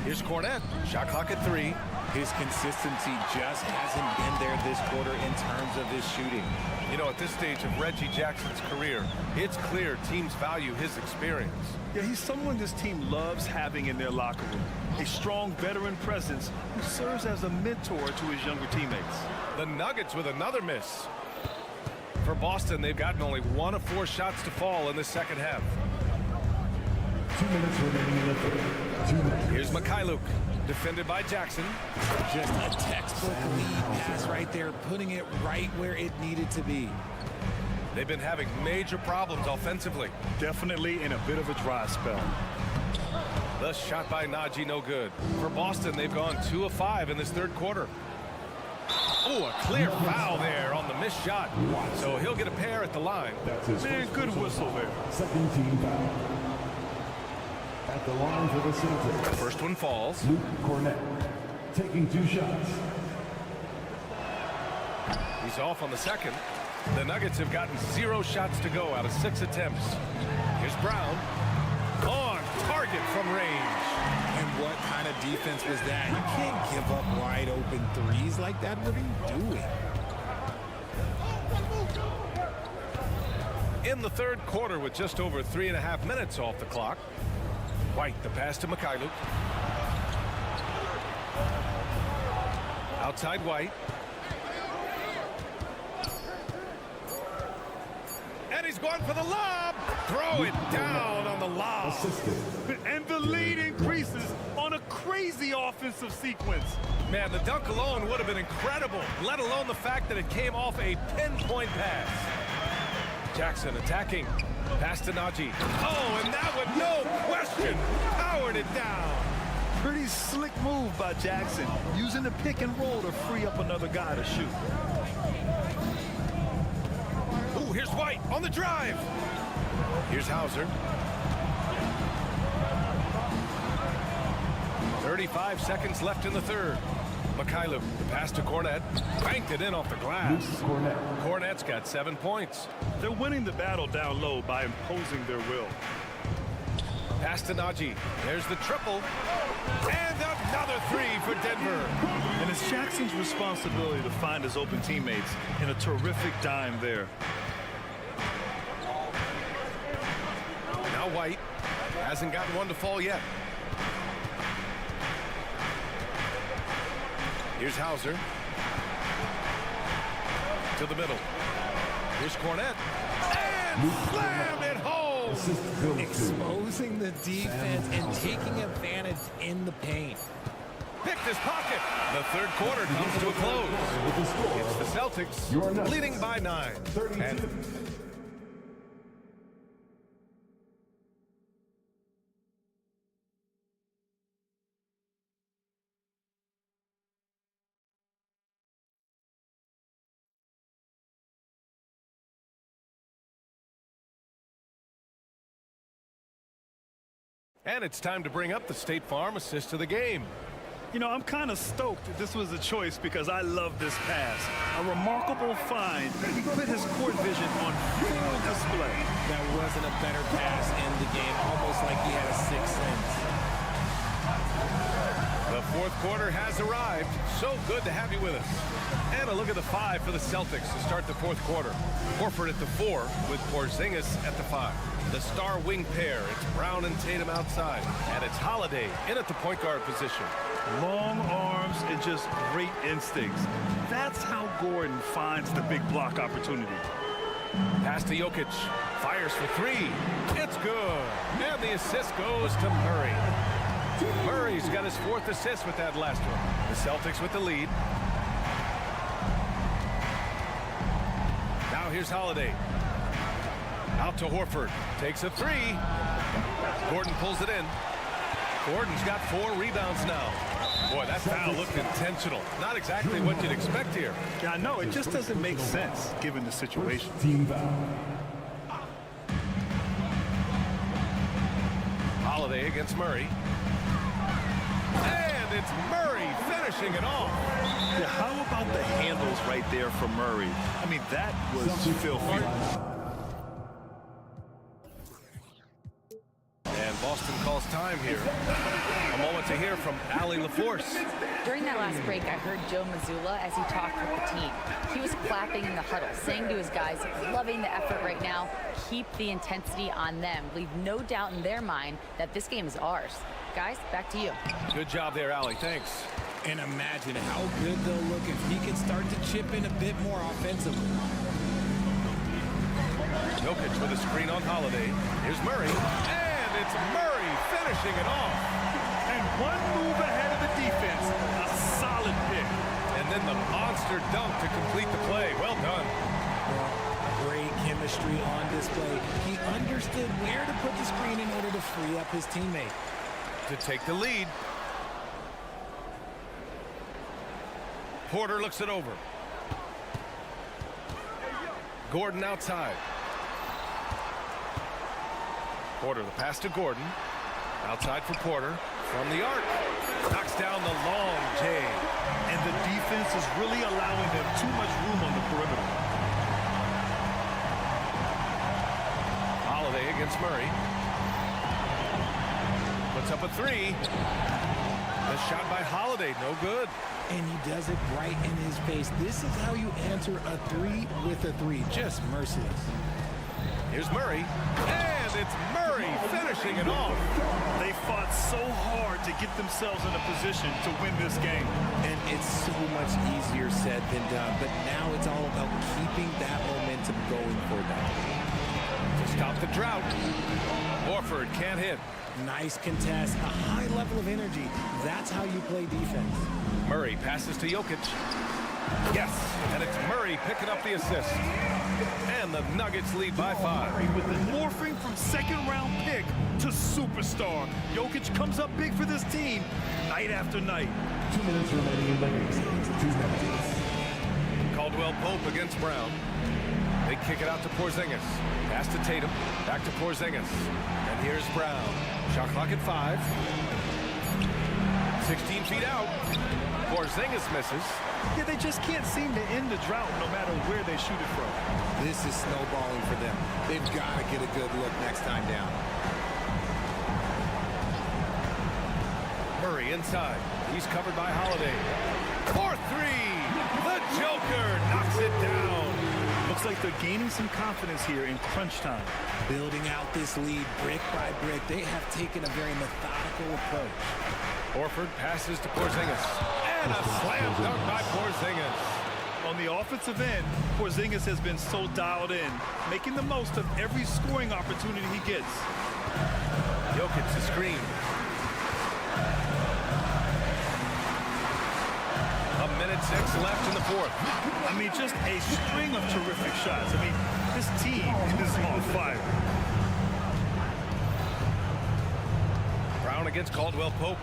Here's Cornette, shot clock at 3. His consistency just hasn't been there this quarter in terms of his shooting. You know, at this stage of Reggie Jackson's career, it's clear teams value his experience. Yeah, he's someone this team loves having in their locker room. A strong veteran presence who serves as a mentor to his younger teammates. The Nuggets with another miss. For Boston, they've gotten only 1 of 4 shots to fall in the second half. 2 minutes remaining in the third. 2 minutes. Here's Mikhailuk, defended by Jackson. Just a textbook lead pass right there, putting it right where it needed to be. They've been having major problems offensively. Definitely in a bit of a dry spell. The shot by Nagy, no good. For Boston, they've gone 2 of 5 in this third quarter. Oh, a clear foul there on the missed shot. So he'll get a pair at the line. That's his good whistle there. Second team foul. At the line for the Celtics. The first one falls. Luke Cornette taking 2 shots. He's off on the second. The Nuggets have gotten 0 shots to go out of 6 attempts. Here's Brown. On target from range. And what kind of defense was that? You can't give up wide open threes like that. What are you doing? In the third quarter with just over 3.5 minutes off the clock. White, the pass to Mikhailuk. Outside White. And he's going for the lob. Throw it down on the lob. And the lead increases on a crazy offensive sequence. Man, the dunk alone would have been incredible, let alone the fact that it came off a pinpoint pass. Jackson attacking. Pass to Najee. Oh, and that one, no question, powered it down. Pretty slick move by Jackson, using the pick and roll to free up another guy to shoot. Ooh, here's White on the drive. Here's Hauser. 35 seconds left in the third. Mikhailov, the pass to Cornette. Banked it in off the glass. Cornette's got 7 points. They're winning the battle down low by imposing their will. Pass to Najee. There's the triple. And another three for Denver. And it's Jackson's responsibility to find his open teammates in a terrific dime there. Now White hasn't gotten one to fall yet. Here's Hauser. To the middle. Here's Cornette. And slammed it home. Exposing the defense and taking advantage in the paint. Picked his pocket. The third quarter comes to a close. It's the Celtics leading by 9. And it's time to bring up the State Farm assist of the game. You know, I'm kind of stoked that this was a choice because I love this pass. A remarkable find. He put his court vision on full display. That wasn't a better pass in the game, almost like he had a sixth sense. The fourth quarter has arrived. So good to have you with us. And a look at the 5 for the Celtics to start the fourth quarter. Horford at the 4 with Porzingis at the 5. The star wing pair, it's Brown and Tatum outside. And it's Holiday in at the point guard position. Long arms and just great instincts. That's how Gordon finds the big block opportunity. Pass to Jokic. Fires for 3. It's good. And the assist goes to Murray. Murray's got his 4th assist with that last one. The Celtics with the lead. Now here's Holiday. Out to Horford. Takes a 3. Gordon pulls it in. Gordon's got 4 rebounds now. Boy, that foul looked intentional. Not exactly what you'd expect here. Yeah, I know. It just doesn't make sense given the situation. Holiday against Murray. And it's Murray finishing it off. Yeah, how about the handles right there for Murray? I mean, that was filthy. And Boston calls time here. A moment to hear from Allie LaForce. During that last break, I heard Joe Mazzulla as he talked with the team. He was clapping in the huddle, saying to his guys, loving the effort right now, keep the intensity on them. Leave no doubt in their mind that this game is ours. Guys, back to you. Good job there, Allie. Thanks. And imagine how good they'll look if he can start to chip in a bit more offensively. Jokic with a screen on Holiday. Here's Murray. And it's Murray finishing it off. And one move ahead of the defense. A solid pick. And then the monster dunk to complete the play. Well done. Great chemistry on display. He understood where to put the screen in order to free up his teammate. To take the lead. Porter looks it over. Gordon outside. Porter, the pass to Gordon. Outside for Porter. From the arc. Knocks down the long J. And the defense is really allowing them too much room on the perimeter. Holiday against Murray. Puts up a 3. The shot by Holiday, no good. And he does it right in his face. This is how you answer a 3 with a 3. Just merciless. Here's Murray. And And it's Murray finishing it off. They fought so hard to get themselves in a position to win this game. And it's so much easier said than done. But now it's all about keeping that momentum going for them. To stop the drought. Horford can't hit. Nice contest, a high level of energy. That's how you play defense. Murray passes to Jokic. Yes, and it's Murray picking up the assist. And the Nuggets lead by 5. Morphing from second-round pick to superstar. Jokic comes up big for this team night after night. 2 minutes remaining in the game. Caldwell Pope against Brown. They kick it out to Porzingis. Pass to Tatum. Back to Porzingis. And here's Brown. Shot clock at 5. 16 feet out. Porzingis misses. Yeah, they just can't seem to end the drought no matter where they shoot it from. This is snowballing for them. They've got to get a good look next time down. Murray inside. He's covered by Holiday. 4-3. The Joker knocks it down. Looks like they're gaining some confidence here in crunch time. Building out this lead brick by brick, they have taken a very methodical approach. Horford passes to Porzingis. And a slam dunk by Porzingis. On the offensive end, Porzingis has been so dialed in, making the most of every scoring opportunity he gets. Jokic to screen. A minute 6 left in the fourth. I mean, just a string of terrific shots. I mean, this team is on fire. Brown against Caldwell Pope.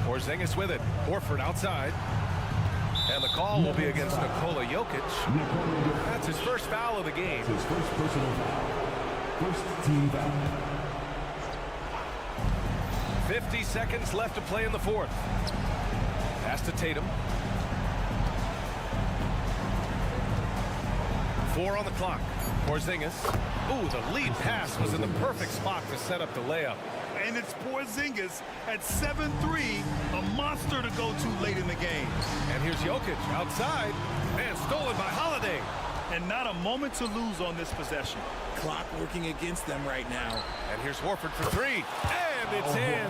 Porzingis with it. Horford outside. And the call will be against Nikola Jokic. That's his first foul of the game. His first personal foul. First team foul. 50 seconds left to play in the fourth. Pass to Tatum. 4 on the clock. Porzingis. Ooh, the lead pass was in the perfect spot to set up the layup. And it's Porzingis at 7-3, a monster to go to late in the game. And here's Jokic outside, and stolen by Holiday. And not a moment to lose on this possession. Clock working against them right now. And here's Horford for 3, and it's in.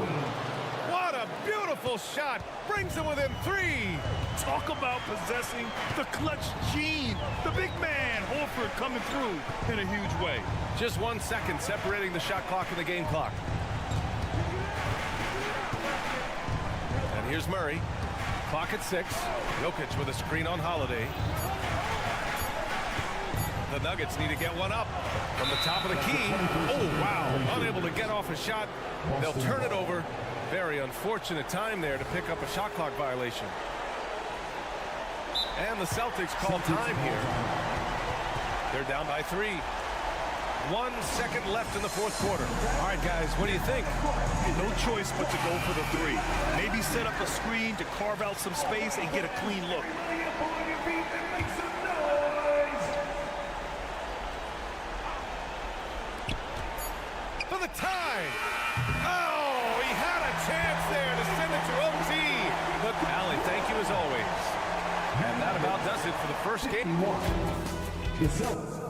What a beautiful shot. Brings them within 3. Talk about possessing the clutch gene. The big man, Horford, coming through in a huge way. Just 1 second separating the shot clock and the game clock. And here's Murray. Clock at 6. Jokic with a screen on Holiday. The Nuggets need to get one up from the top of the key. Oh, wow. Unable to get off a shot. They'll turn it over. Very unfortunate time there to pick up a shot clock violation. And the Celtics call time here. They're down by 3. 1 second left in the fourth quarter. All right, guys, what do you think? No choice but to go for the 3. Maybe set up a screen to carve out some space and get a clean look. For the tie. Oh, he had a chance there to send it to OT. But Allie, thank you as always. And that about does it for the first game. The Celtics.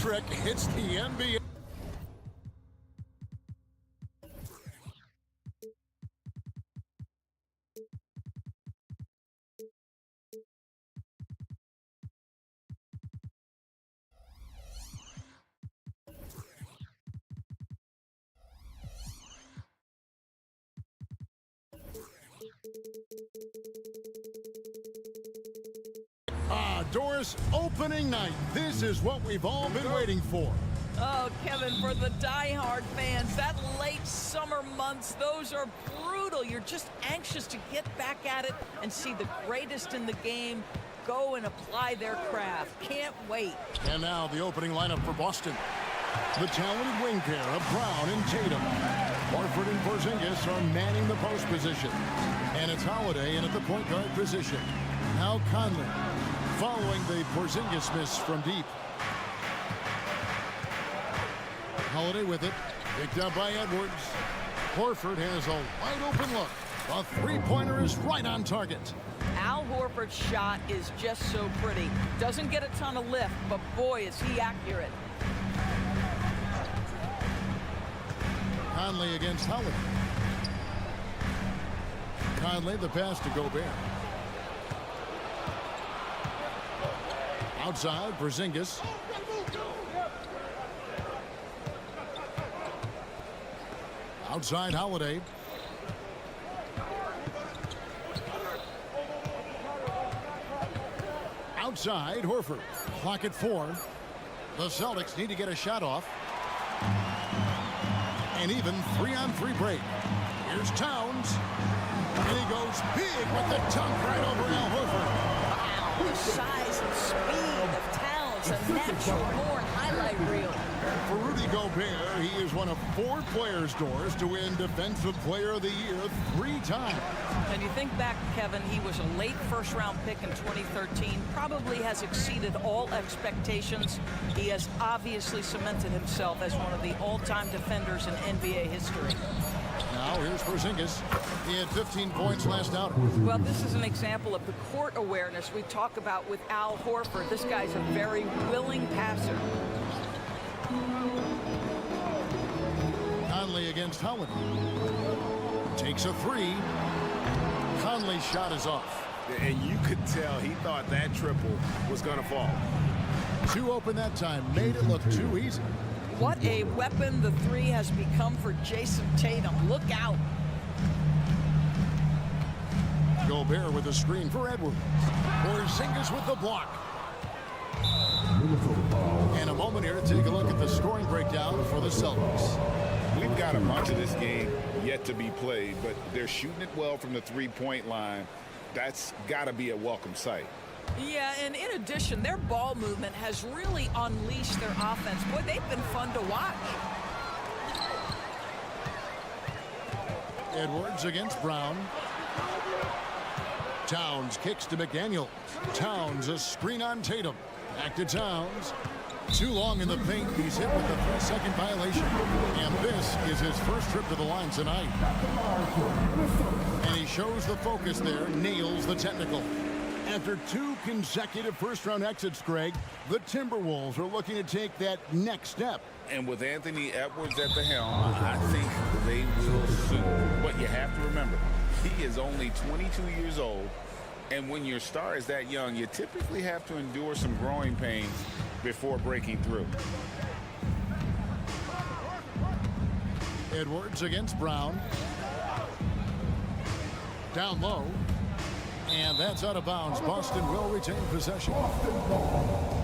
Trick hits the NBA. Doris, opening night. This is what we've all been waiting for. Oh, Kevin, for the diehard fans, that late summer months, those are brutal. You're just anxious to get back at it and see the greatest in the game go and apply their craft. Can't wait. And now the opening lineup for Boston. The talented wing pair of Brown and Tatum. Horford and Porzingis are manning the post position. And it's Holiday in at the point guard position. Now Conley, following the Porzingis miss from deep. Holiday with it, picked up by Edwards. Horford has a wide open look. A three-pointer is right on target. Al Horford's shot is just so pretty. Doesn't get a ton of lift, but boy, is he accurate. Conley against Holiday. Conley, the pass to Gobert. Outside, Porzingis. Outside, Holiday. Outside, Horford. Clock at 4. The Celtics need to get a shot off. An even 3-on-3 break. Here's Towns. And he goes big with the dunk right over Al Horford. Wow, the size and speed of Towns, a natural-born highlight reel. For Rudy Gobert, he is one of 4 players, Doris, to win Defensive Player of the Year 3 times. And you think back, Kevin, he was a late first-round pick in 2013, probably has exceeded all expectations. He has obviously cemented himself as one of the all-time defenders in NBA history. Now here's Porzingis. He had 15 points last outing. Well, this is an example of the court awareness we talk about with Al Horford. This guy's a very willing passer. Conley against Holiday. Takes a 3. Conley's shot is off. And you could tell he thought that triple was going to fall. 2 open that time. Made it look too easy. What a weapon the 3 has become for Jason Tatum. Look out. Gobert with a screen for Edwards. Porzingis with the block. And a moment here to take a look at the scoring breakdown for the Celtics. We've got a bunch of this game yet to be played, but they're shooting it well from the three-point line. That's got to be a welcome sight. Yeah, and in addition, their ball movement has really unleashed their offense. Boy, they've been fun to watch. Edwards against Brown. Towns kicks to McDaniel. Towns a screen on Tatum. Back to Towns. Too long in the paint. He's hit with the 3-second violation. And this is his first trip to the line tonight. And he shows the focus there, nails the technical. After 2 consecutive first-round exits, Greg, the Timberwolves are looking to take that next step. And with Anthony Edwards at the helm, I think they will soon. But you have to remember, he is only 22 years old. And when your star is that young, you typically have to endure some growing pains before breaking through. Edwards against Brown. Down low. And that's out of bounds. Boston will retain possession.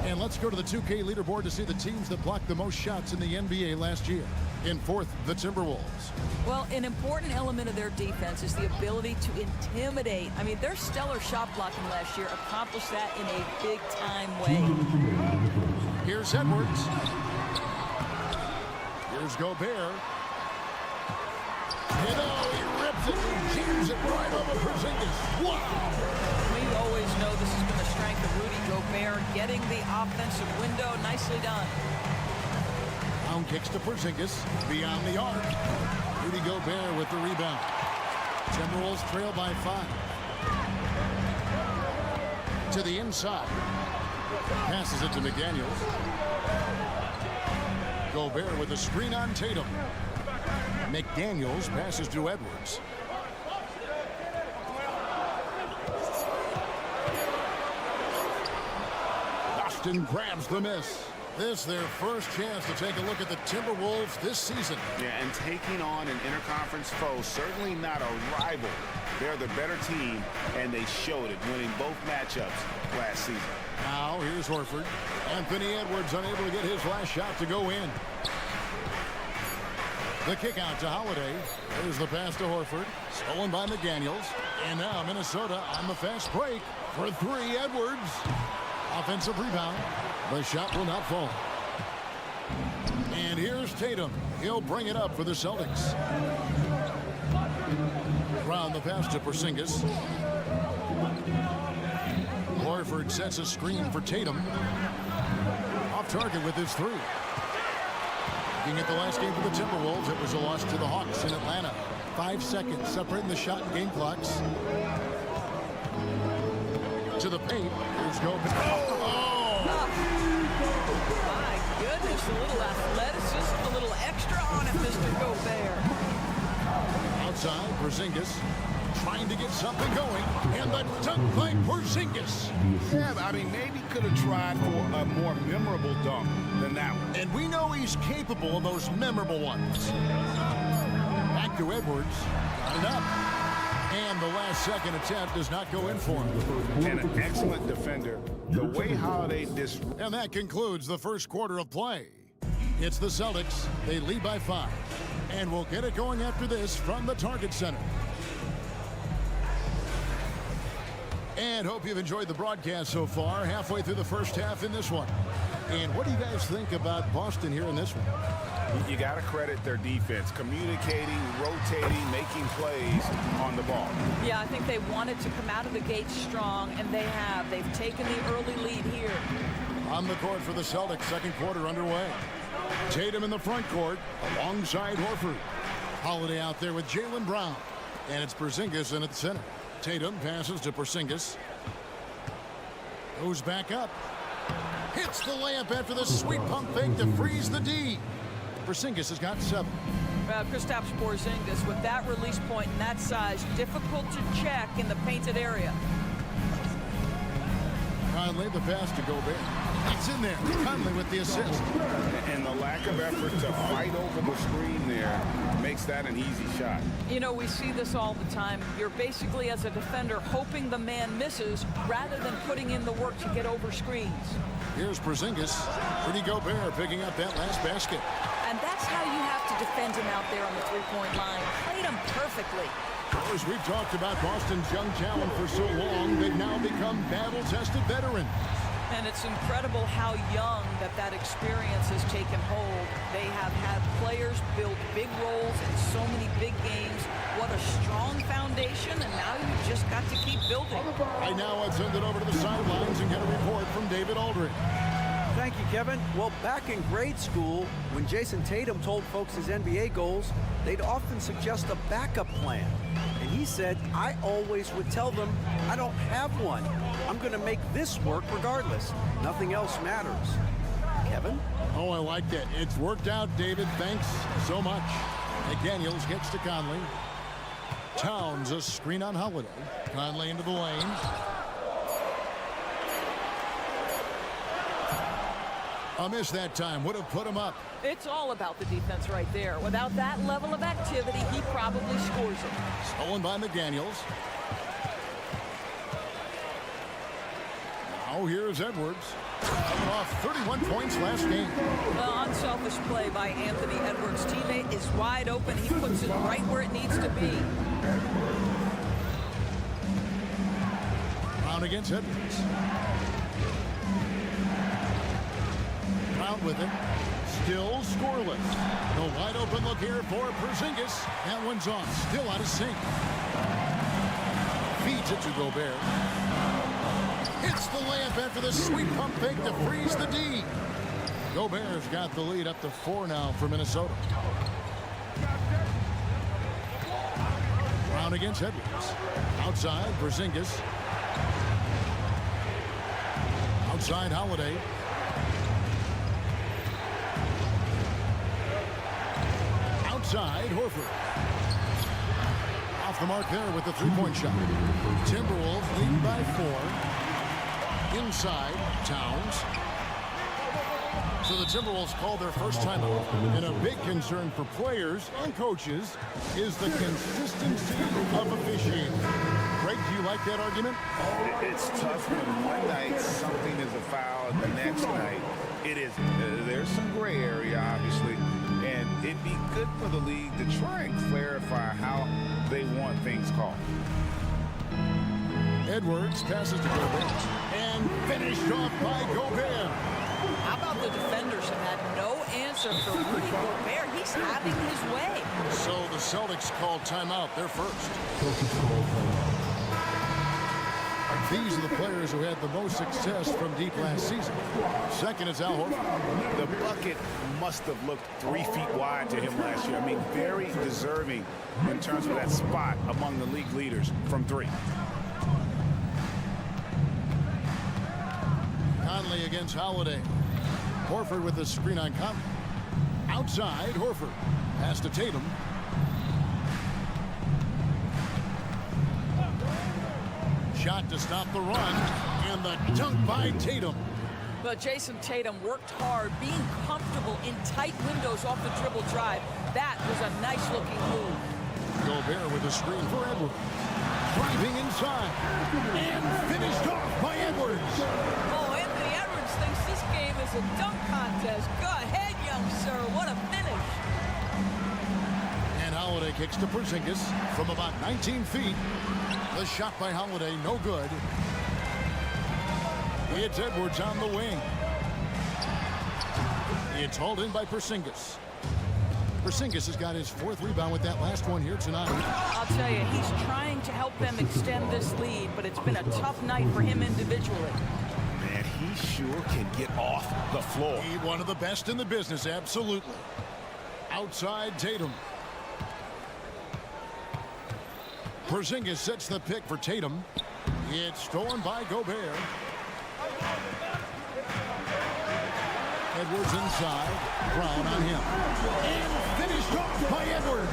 And let's go to the 2K leaderboard to see the teams that blocked the most shots in the NBA last year. In fourth, the Timberwolves. Well, an important element of their defense is the ability to intimidate. I mean, their stellar shot blocking last year accomplished that in a big-time way. Here's Edwards. Here's Gobert. You know, he rips it and jams it right over Porzingis. Wow! We always know this has been a strength of Rudy Gobert, getting the offensive window. Nicely done. Brown kicks to Porzingis beyond the arc. Rudy Gobert with the rebound. Timberwolves trail by 5. To the inside. Passes it to McDaniels. Gobert with a screen on Tatum. McDaniels passes to Edwards. Boston grabs the miss. This their first chance to take a look at the Timberwolves this season. Yeah, and taking on an interconference foe, certainly not a rival. They're the better team, and they showed it, winning both matchups last season. Now here's Horford. Anthony Edwards unable to get his last shot to go in. The kick out to Holiday. There's the pass to Horford. Stolen by McDaniels. And now Minnesota on the fast break for 3. Edwards. Offensive rebound. The shot will not fall. And here's Tatum. He'll bring it up for the Celtics. Round the pass to Porzingis. Horford sets a screen for Tatum. Off target with his 3. Looking at the last game for the Timberwolves, it was a loss to the Hawks in Atlanta. 5 seconds separating the shot and game clocks. To the paint. Here's Gobert. My goodness, a little athleticism, a little extra on it, Mr. Gobert. Outside, Porzingis trying to get something going, and the dunk by Porzingis. Yeah, I mean, maybe could have tried for a more memorable dunk than that one. And we know he's capable of those memorable ones. Back to Edwards. Got it up. And the last second attempt does not go in for him. And an excellent defender. The way Holiday And that concludes the first quarter of play. It's the Celtics. They lead by 5. And we'll get it going after this from the Target Center. And hope you've enjoyed the broadcast so far. Halfway through the first half in this one. And what do you guys think about Boston here in this one? You got to credit their defense, communicating, rotating, making plays on the ball. Yeah, I think they wanted to come out of the gate strong, and they have. They've taken the early lead here. On the court for the Celtics, second quarter underway. Tatum in the front court alongside Horford. Holiday out there with Jaylen Brown. And it's Porzingis in at the center. Tatum passes to Porzingis. Goes back up. Hits the layup after the sweet pump fake to freeze the D. Porzingis has got 7. Well, Kristaps Porzingis with that release point and that size, difficult to check in the painted area. Conley the pass to Gobert. It's in there. Conley with the assist. And the lack of effort to fight over the screen there makes that an easy shot. You know, we see this all the time. You're basically, as a defender, hoping the man misses rather than putting in the work to get over screens. Here's Porzingis. Rudy Gobert picking up that last basket. And that's how you have to defend him out there on the three-point line. Played him perfectly. As we've talked about Boston's young talent for so long, they've now become battle-tested veterans. And it's incredible how young that experience has taken hold. They have had players build big roles in so many big games. What a strong foundation, and now you've just got to keep building. Right now, let's send it over to the sidelines and get a report from David Aldridge. Thank you, Kevin. Well, back in grade school, when Jason Tatum told folks his NBA goals, they'd often suggest a backup plan. And he said, I always would tell them, I don't have one. I'm going to make this work regardless. Nothing else matters. Kevin? Oh, I like that. It's worked out, David. Thanks so much. McDaniels gets to Conley. Towns a screen on Holiday. Conley into the lane. A miss that time. Would have put him up. It's all about the defense right there. Without that level of activity, he probably scores it. Stolen by McDaniels. Now here's Edwards. Coming off 31 points last game. The unselfish play by Anthony Edwards. Teammate is wide open. He puts it right where it needs to be. Brown against Edwards. Brown with it. Still scoreless. The wide open look here for Porzingis. That one's off. Still out of sync. Feeds it to Gobert. Hits the layup after the sweet pump fake to freeze the D. Gobert's got the lead up to 4 now for Minnesota. Brown against Edwards. Outside, Porzingis. Outside, Holiday. Outside, Horford. Off the mark there with the three-point shot. Timberwolves lead by 4. Inside, Towns. So the Timberwolves call their first timeout. And a big concern for players and coaches is the consistency of officiating. Greg, do you like that argument? It's tough when one night something is a foul and the next night it isn't. There's some gray area, obviously, and it'd be good for the league to try and clarify how they want things called. Edwards passes to Gobert and finished off by Gobert. How about the defenders have had no answer for Rudy Gobert? He's having his way. So the Celtics called timeout. They're first. These are the players who had the most success from deep last season. Second is Al Horford. The bucket must have looked 3 feet wide to him last year. I mean, very deserving in terms of that spot among the league leaders from 3. Conley against Holiday. Horford with the screen on Conley. Outside, Horford. Pass to Tatum. Shot to stop the run. And the dunk by Tatum. But Jason Tatum worked hard, being comfortable in tight windows off the dribble drive. That was a nice-looking move. Gobert with a screen for Edwards. Driving inside. And finished off by Edwards. Oh, Anthony Edwards thinks this game is a dunk contest. Go ahead, young sir. What a finish. And Holiday kicks to Porzingis from about 19 feet. The shot by Holiday, no good. It's Edwards on the wing. It's hauled in by Porzingis. Porzingis has got his 4th rebound with that last one here tonight. I'll tell you, he's trying to help them extend this lead, but it's been a tough night for him individually. Man, he sure can get off the floor. He's one of the best in the business, absolutely. Outside Tatum. Porzingis sets the pick for Tatum. It's stolen by Gobert. Edwards inside. Brown on him. And finished off by Edwards.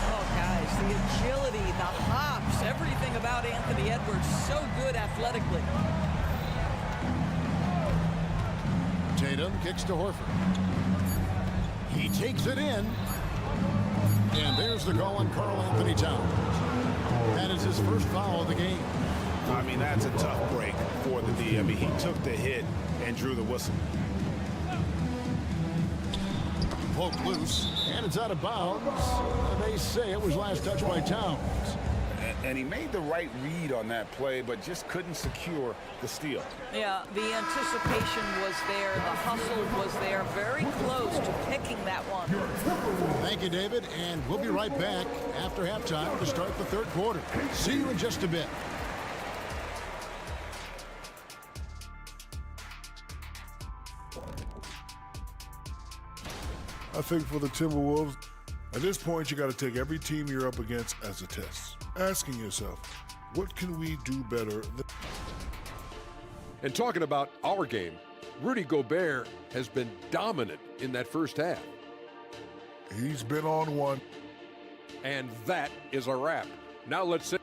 Oh, guys, the agility, the hops, everything about Anthony Edwards, so good athletically. Tatum kicks to Horford. He takes it in. And there's the call on Karl Anthony Towns. That is his first foul of the game. I mean, that's a tough break for the D. I mean, he took the hit and drew the whistle. Poked loose, and it's out of bounds. They say it was last touched by Towns. And he made the right read on that play, but just couldn't secure the steal. Yeah, the anticipation was there. The hustle was there. Very close to picking that one. Thank you, David. And we'll be right back after halftime to start the 3rd quarter. See you in just a bit. I think for the Timberwolves, at this point, you got to take every team you're up against as a test. Asking yourself, what can we do better? And talking about our game, Rudy Gobert has been dominant in that first half. He's been on one. And that is a wrap. Now let's see.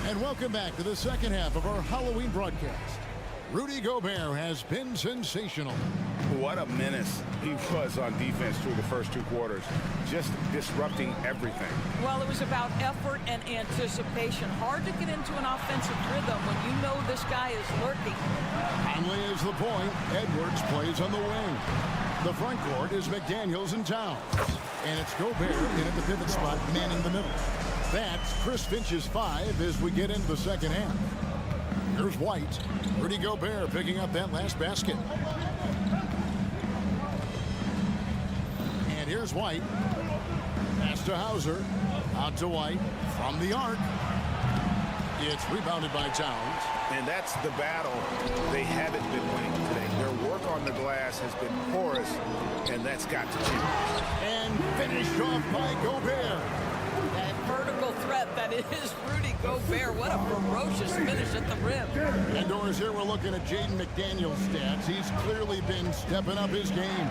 And welcome back to the second half of our Halloween broadcast. Rudy Gobert has been sensational. What a menace he was on defense through the first 2 quarters, just disrupting everything. Well, it was about effort and anticipation. Hard to get into an offensive rhythm when you know this guy is lurking. Conley is the point. Edwards plays on the wing. The front court is McDaniels and Towns. And it's Gobert in at the pivot spot, manning the middle. That's Chris Finch's 5 as we get into the second half. Here's White. Rudy Gobert picking up that last basket. And here's White. Pass to Hauser. Out to White. From the arc. It's rebounded by Towns. And that's the battle they haven't been winning today. Their work on the glass has been porous, and that's got to change. And finished off by Gobert. That vertical threat that is Rudy Gobert. What a ferocious finish at the rim. And Doris, here we're looking at Jaden McDaniel's stats. He's clearly been stepping up his game.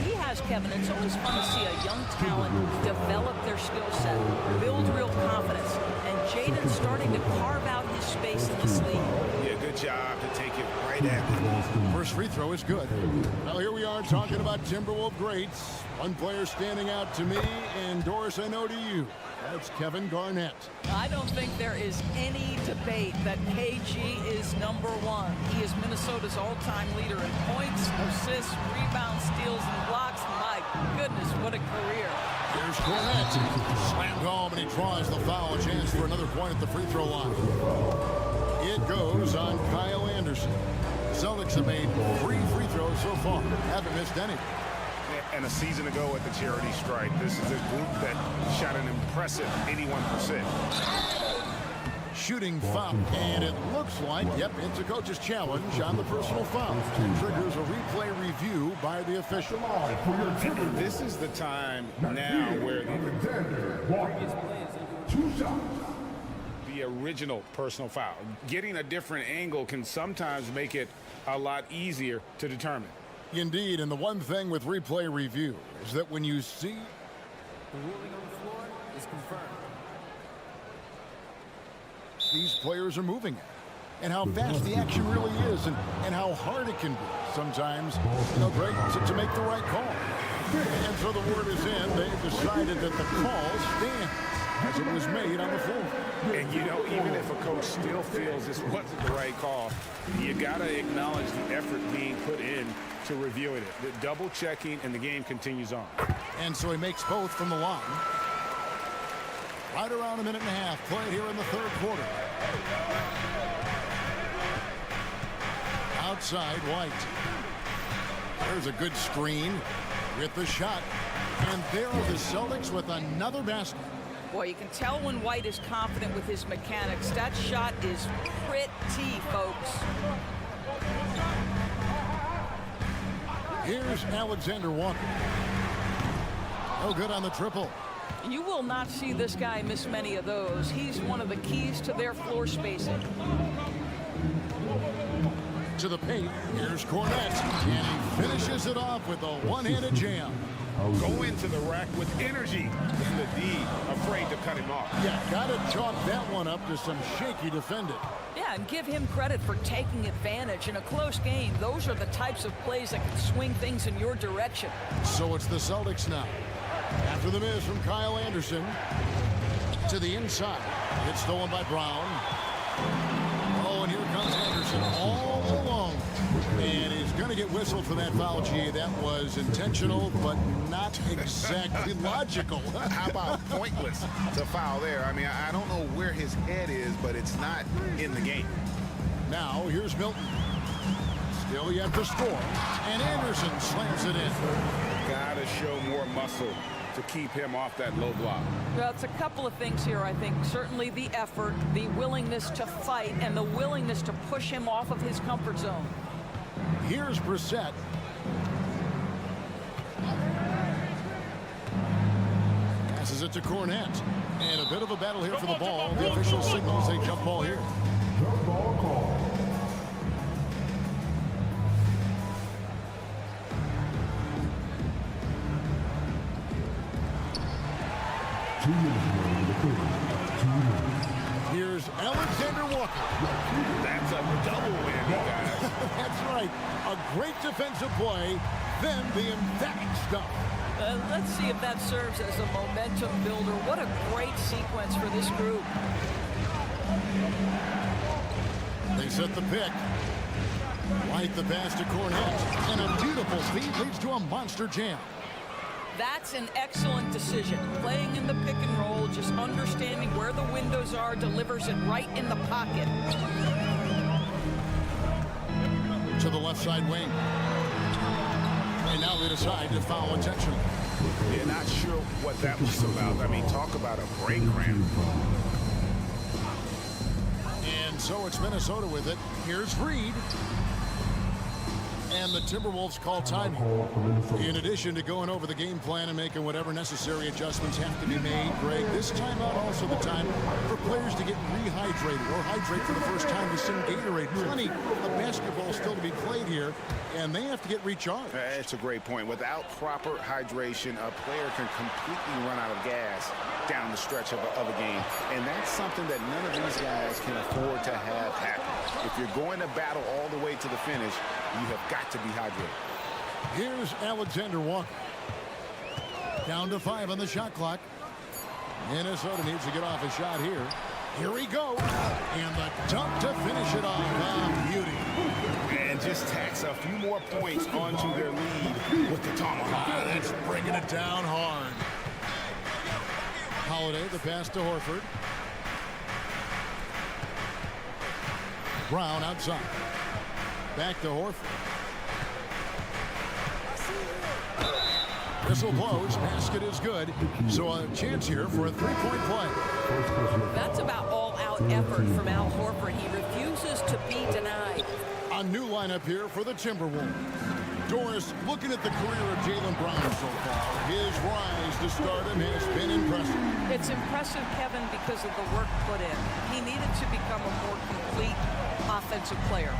He has, Kevin. It's always fun to see a young talent develop their skill set, build real confidence. And Jaden's starting to carve out his space in this league. Yeah, good job to take it right at him. First free throw is good. Well, here we are talking about Timberwolves greats. One player standing out to me, and Doris, I know to you. That's Kevin Garnett. I don't think there is any debate that KG is #1. He is Minnesota's all-time leader in points, assists, rebounds, steals, and blocks. My goodness, what a career. Here's Garnett. Slammed home, and he draws the foul. A chance for another point at the free throw line. It goes on Kyle Anderson. Celtics have made 3 free throws so far. Haven't missed any. And a season ago at the charity stripe, this is a group that shot an impressive 81%. Shooting foul, and it looks like, yep, it's a coach's challenge on the personal foul. And triggers a replay review by the official. And this is the time now where the original personal foul. Getting a different angle can sometimes make it a lot easier to determine. Indeed, and the one thing with replay review is that when you see the ruling on the floor is confirmed. These players are moving it, and how fast the action really is, and how hard it can be sometimes, Greg, to make the right call. And so the word is in. They've decided that the call stands as it was made on the floor. And even if a coach still feels this wasn't the right call, you got to acknowledge the effort being put in to reviewing it. The double checking, and the game continues on. And so he makes both from the line. Right around a minute and a half played here in the third quarter. Outside, White. There's a good screen with the shot. And there are the Celtics with another basket. Boy, you can tell when White is confident with his mechanics. That shot is pretty, folks. Here's Alexander Walker. Oh, good on the triple. You will not see this guy miss many of those. He's one of the keys to their floor spacing. To the paint, here's Cornette, and he finishes it off with a one-handed jam. Go into the rack with energy, and the D afraid to cut him off. Yeah, gotta chalk that one up to some shaky defending. Yeah, and give him credit for taking advantage. In a close game, those are the types of plays that can swing things in your direction. So it's the Celtics now. After the miss from Kyle Anderson to the inside. It's stolen by Brown. Oh, and here comes Anderson all alone. And he's going to get whistled for that foul, G. That was intentional, but not exactly logical. How about pointless to foul there? I mean, I don't know where his head is, but it's not in the game. Now, here's Milton. Still yet to score. And Anderson slams it in. Gotta show more muscle to keep him off that low block. Well, it's a couple of things here, I think. Certainly the effort, the willingness to fight, and the willingness to push him off of his comfort zone. Here's Brissett. Passes it to Cornette. And a bit of a battle here for the ball. The official signals a jump ball here. Jump ball call. Here's Alexander Walker. That's a double whammy, guys. That's right. A great defensive play, then the emphatic stuff. Let's see if that serves as a momentum builder. What a great sequence for this group. They set the pick. White the pass to Cornette. And a beautiful feed leads to a monster jam. That's an excellent decision. Playing in the pick and roll, just understanding where the windows are, delivers it right in the pocket. To the left side wing. And now they decide to foul intentionally. Yeah, not sure what that was about. I mean, talk about a break ramp. And so it's Minnesota with it. Here's Reed. And the Timberwolves call time. In addition to going over the game plan and making whatever necessary adjustments have to be made, Greg, this timeout also the time for players to get rehydrated or hydrate for the first time with some Gatorade. Plenty of basketball still to be played here, and they have to get recharged. That's a great point. Without proper hydration, a player can completely run out of gas down the stretch of a game. And that's something that none of these guys can afford to have happen. If you're going to battle all the way to the finish, you have got to be hydrated. Here's Alexander Walker. Down to 5 on the shot clock. Minnesota needs to get off a shot here. Here we go. And the dunk to finish it off. Oh, beauty. And just tacks a few more points onto their lead with the tomahawk. That's bringing it down hard. Holiday, the pass to Horford. Brown outside. Back to Horford. Whistle blows. Basket is good. So a chance here for a three-point play. That's about all-out effort from Al Horford. He refuses to be denied. A new lineup here for the Timberwolves. Doris, looking at the career of Jaylen Brown so far, his rise to stardom has been impressive. It's impressive, Kevin, because of the work put in. He needed to become a more complete offensive player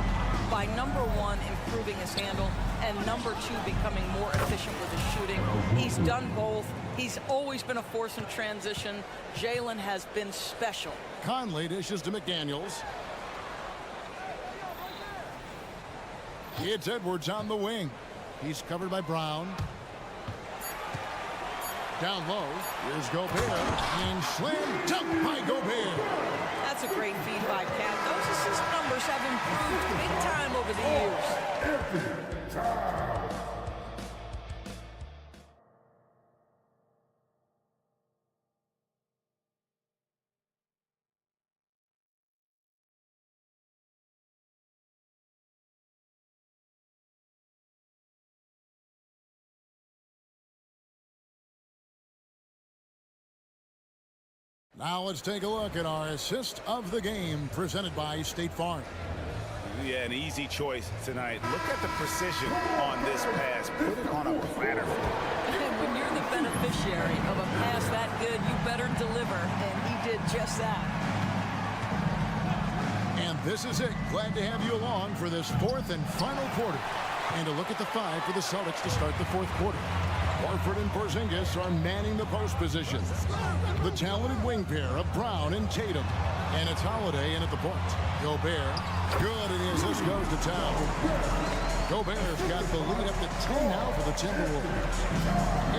by, number one, improving his handle, and number two, becoming more efficient with his shooting. He's done both. He's always been a force in transition. Jaylen has been special. Conley dishes to McDaniels. It's Edwards on the wing. He's covered by Brown. Down low, here's Gobert. And slam dunk by Gobert. That's a great feed by Pat. Those assist numbers have improved big time over the years. Now let's take a look at our assist of the game presented by State Farm. Yeah, an easy choice tonight. Look at the precision on this pass. Put it on a platter. And when you're the beneficiary of a pass that good, you better deliver, and he did just that. And this is it. Glad to have you along for this fourth and final quarter. And a look at the 5 for the Celtics to start the fourth quarter. Horford and Porzingis are manning the post position. The talented wing pair of Brown and Tatum. And it's Holiday in at the point. Gobert, good, and his assist goes to Town. Gobert's got the lead up to 10 now for the Timberwolves.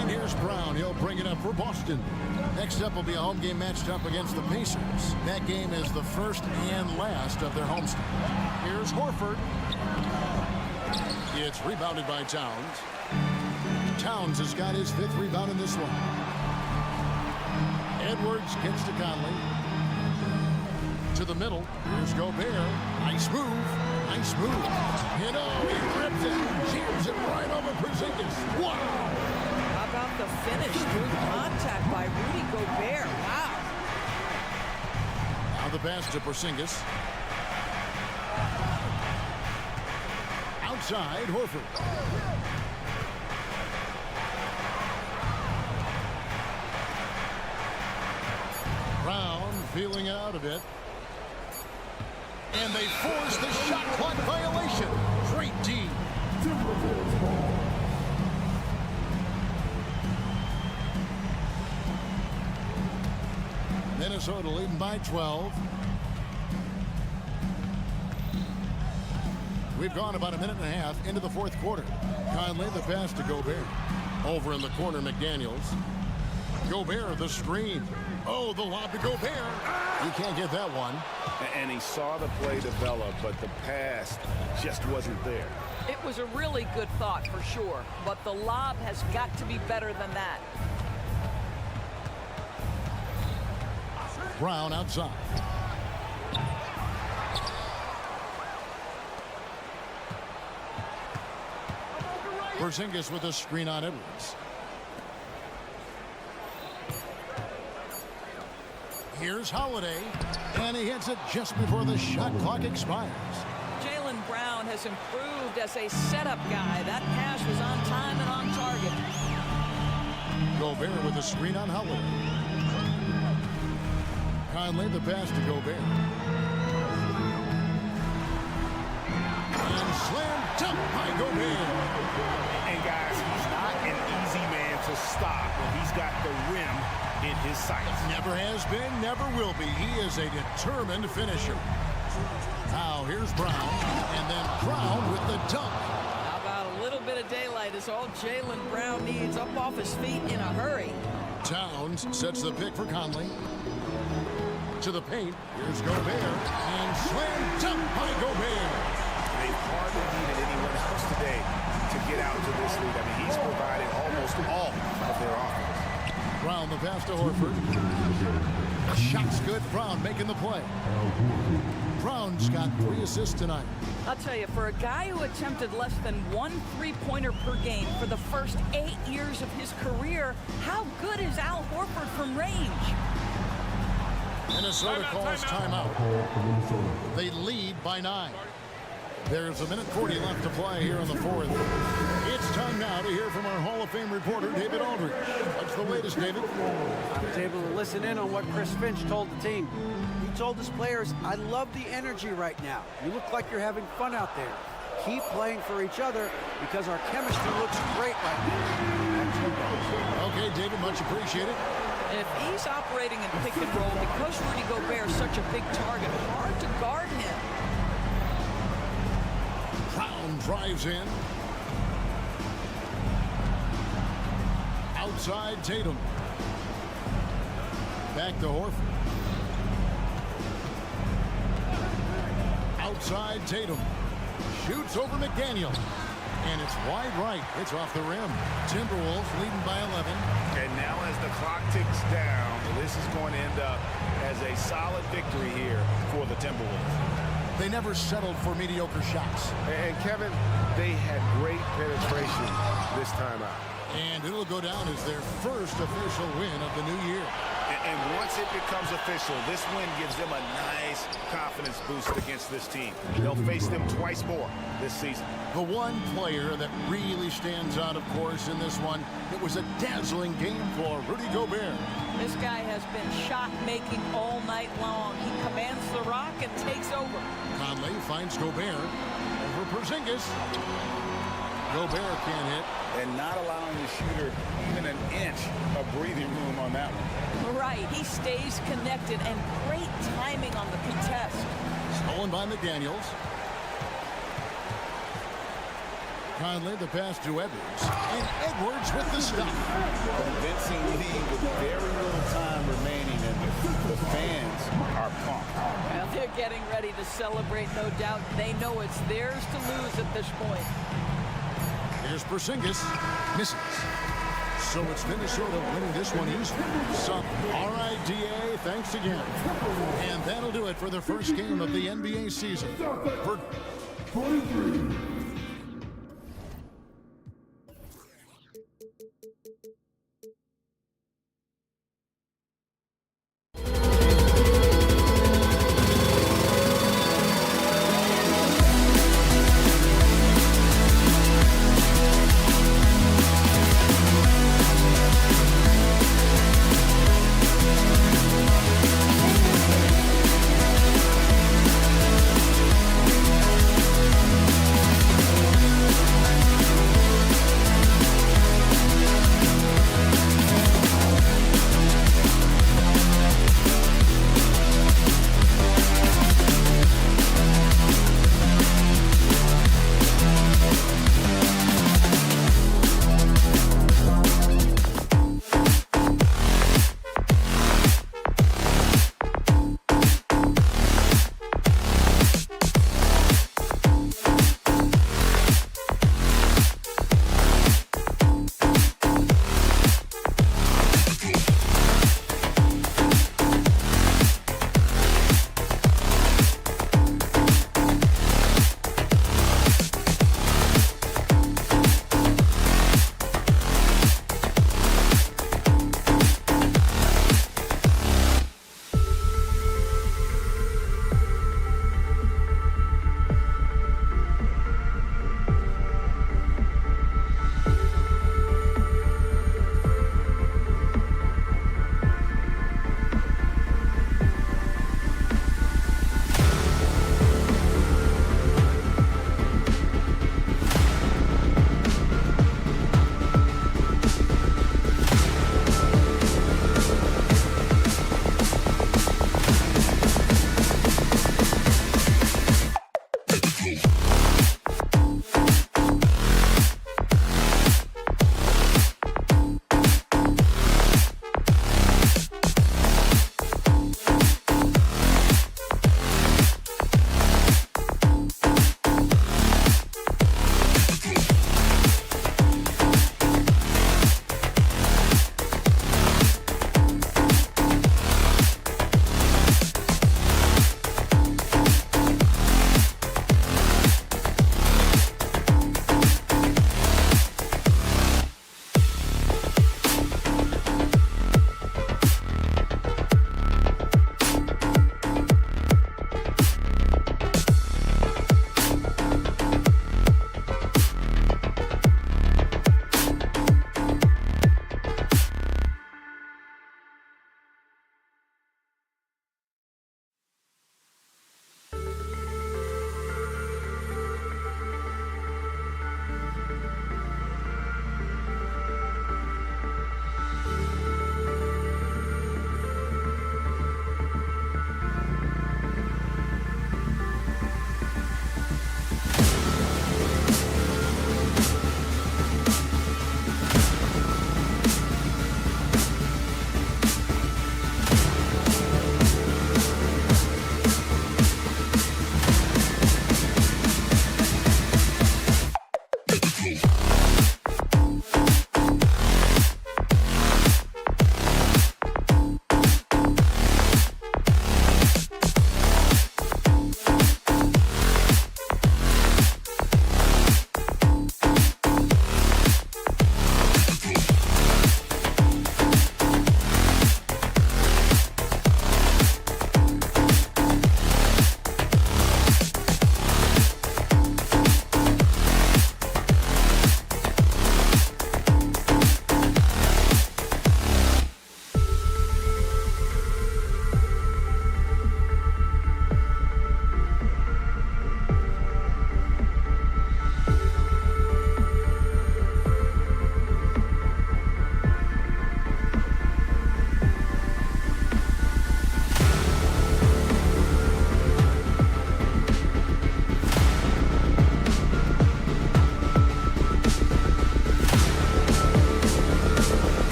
And here's Brown. He'll bring it up for Boston. Next up will be a home game matched up against the Pacers. That game is the first and last of their homestand. Here's Horford. It's rebounded by Towns. Towns has got his 5th rebound in this one. Edwards gets to Conley. To the middle. Here's Gobert. Nice move. Nice move. You know, he ripped it. Jams it right over Porzingis. Wow. How about the finish through contact by Rudy Gobert? Wow. Now the pass to Porzingis. Outside, Horford. Brown feeling out of it. And they force the shot clock violation. Great D. Minnesota leading by 12. We've gone about a minute and a half into the fourth quarter. Conley the pass to Gobert. Over in the corner, McDaniels. Gobert the screen. Oh, the lob to Gobert. He can't get that one. And he saw the play develop, but the pass just wasn't there. It was a really good thought for sure, but the lob has got to be better than that. Brown outside. Porzingis with a screen on Edwards. Here's Holiday, and he hits it just before the shot clock expires. Jaylen Brown has improved as a setup guy. That pass was on time and on target. Gobert with a screen on Holiday. Conley the pass to Gobert. And slam dunk by Gobert. And guys, he's not an easy man to stop when he's got the rim in his sights. Never has been, never will be. He is a determined finisher. Now here's Brown, and then Brown with the dunk. How about a little bit of daylight is all Jaylen Brown needs, up off his feet in a hurry. Towns sets the pick for Conley. To the paint, here's Gobert, and slam dunk by Gobert. They've hardly needed anyone else today to get out to this lead. I mean, he's provided almost all of their offense. Brown the pass to Horford. Shot's good. Brown making the play. Brown's got 3 assists tonight. I'll tell you, for a guy who attempted less than 1 3-pointer per game for the first 8 years of his career, how good is Al Horford from range? Minnesota calls timeout. They lead by 9. There's a minute 40 left to play here in the fourth. It's time now to hear from our Hall of Fame reporter, David Aldridge. What's the latest, David? I was able to listen in on what Chris Finch told the team. He told his players, I love the energy right now. You look like you're having fun out there. Keep playing for each other because our chemistry looks great right now. Okay, David, much appreciated. If he's operating in pick and roll, because Rudy Gobert is such a big target, hard to guard him. Brown drives in. Outside Tatum. Back to Horford. Outside Tatum. Shoots over McDaniel. And it's wide right. It's off the rim. Timberwolves leading by 11. And now as the clock ticks down, this is going to end up as a solid victory here for the Timberwolves. They never settled for mediocre shots. And Kevin, they had great penetration this time out. And it'll go down as their first official win of the new year. And once it becomes official, this win gives them a nice confidence boost against this team. They'll face them twice more this season. The one player that really stands out, of course, in this one, it was a dazzling game for Rudy Gobert. This guy has been shot-making all night long. He commands the rock and takes over. Conley finds Gobert over Porzingis. Gobert can't hit. And not allowing the shooter even an inch of breathing room on that one. Right, he stays connected, and great timing on the contest. Stolen by McDaniels. Conley the pass to Edwards. And Edwards with the stop. Convincing lead with very little time remaining, and the fans are pumped. Well, they're getting ready to celebrate, no doubt. They know it's theirs to lose at this point. Here's Porzingis. Misses. So it's Minnesota winning this one easily. So, all right, DA, thanks again. And that'll do it for the first game of the NBA season. For 43.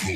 You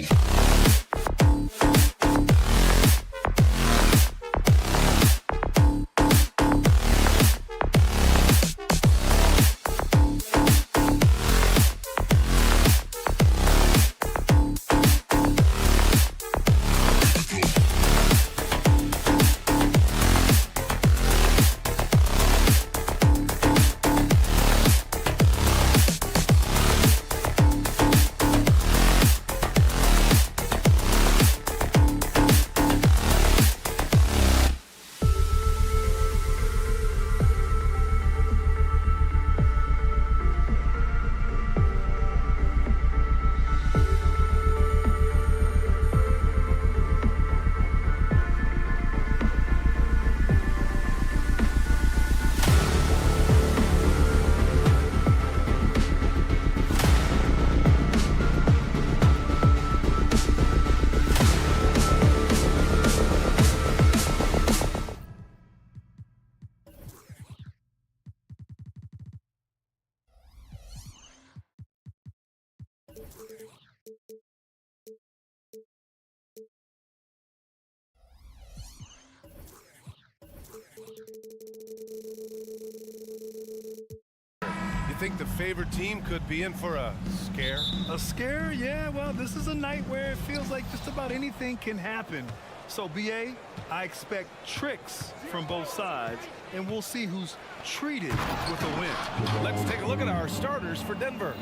think the favored team could be in for a scare? A scare? Yeah, well, this is a night where it feels like just about anything can happen. So, B.A., I expect tricks from both sides, and we'll see who's treated with a win. Let's take a look at our starters for Denver.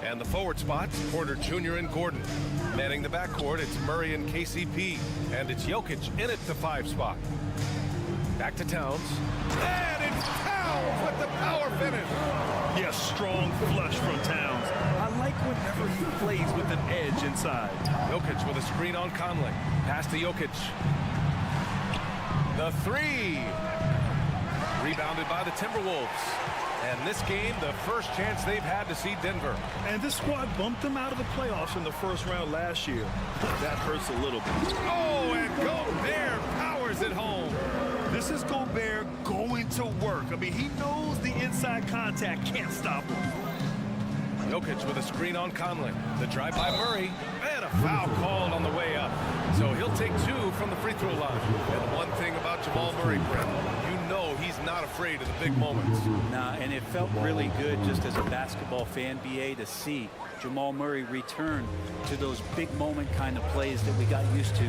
And the forward spots, Porter Jr. and Gordon. Manning the backcourt, it's Murray and KCP. And it's Jokic in at the 5 spot. Back to Towns. And it's Towns with the power finish. Yeah, strong flush from Towns. I like whenever he plays with an edge inside. Jokic with a screen on Conley. Pass to Jokic. The 3. Rebounded by the Timberwolves. And this game, the first chance they've had to see Denver. And this squad bumped them out of the playoffs in the first round last year. That hurts a little bit. Oh, and Gobert powers it home. This is Gobert going to work. I mean, he knows the inside contact can't stop him. Jokic with a screen on Conley. The drive by Murray. And a foul called on the way up. So he'll take 2 from the free throw line. And one thing about Jamal Murray, Brent, you know he's not afraid of the big moments. Nah, and it felt really good just as a basketball fan, B.A., to see Jamal Murray return to those big moment kind of plays that we got used to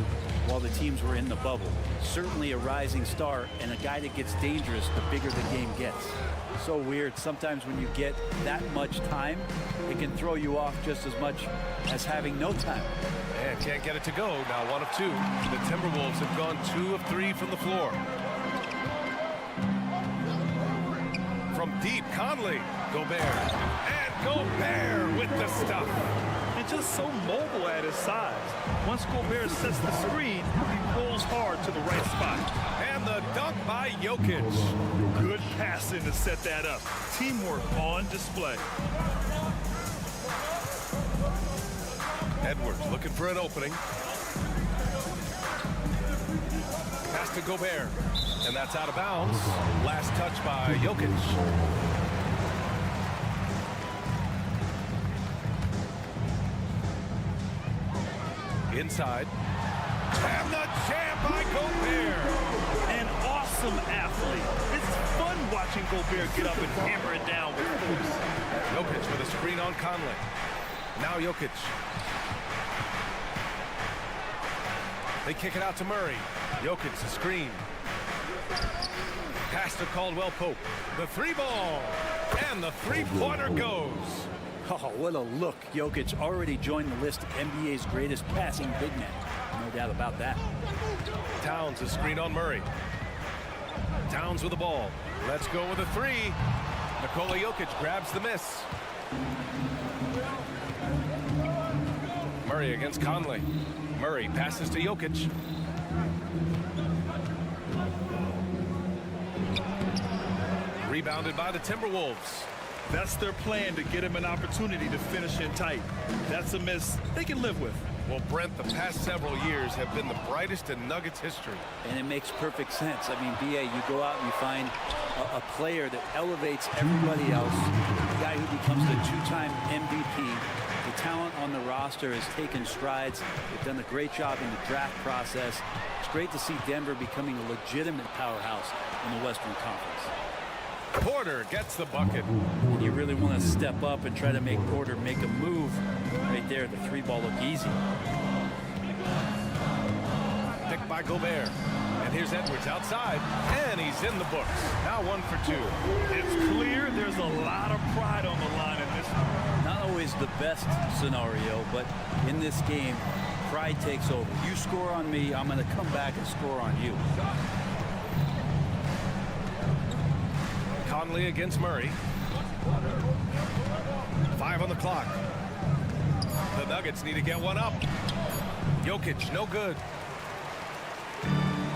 while the teams were in the bubble. Certainly a rising star and a guy that gets dangerous the bigger the game gets. So weird. Sometimes when you get that much time, it can throw you off just as much as having no time. And can't get it to go. Now 1 of 2. The Timberwolves have gone 2 of 3 from the floor. From deep, Conley. Gobert. And Gobert with the stuff. And just so mobile at his size. Once Gobert sets the screen, he rolls hard to the right spot. And the dunk by Jokic. Good passing to set that up. Teamwork on display. Edwards looking for an opening. Pass to Gobert. And that's out of bounds. Last touch by Jokic. Inside. And the jam by Gobert. An awesome athlete. It's fun watching Gobert get up and hammer it down with force. Jokic with a screen on Conley. Now Jokic. They kick it out to Murray. Jokic the screen. Pass to Caldwell Pope. The 3 ball. And the 3-pointer goes. Oh, what a look. Jokic already joined the list of NBA's greatest passing big men. No doubt about that. Towns a screen on Murray. Towns with the ball. Let's go with a 3. Nikola Jokic grabs the miss. Murray against Conley. Murray passes to Jokic. Rebounded by the Timberwolves. That's their plan, to get him an opportunity to finish in tight. That's a miss they can live with. Well, Brent, the past several years have been the brightest in Nuggets history. And it makes perfect sense. I mean, B.A., you go out and you find a player that elevates everybody else, a guy who becomes the 2-time MVP, the talent on the roster has taken strides. They've done a great job in the draft process. It's great to see Denver becoming a legitimate powerhouse in the Western Conference. Porter gets the bucket. And you really want to step up and try to make Porter make a move. Right there, the three ball looked easy. Picked by Gobert. And here's Edwards outside, and he's in the books. Now 1 for 2. It's clear there's a lot of pride on the line in this one. Not always the best scenario, but in this game, pride takes over. You score on me, I'm going to come back and score on you. Conley against Murray. 5 on the clock. The Nuggets need to get one up. Jokic, no good.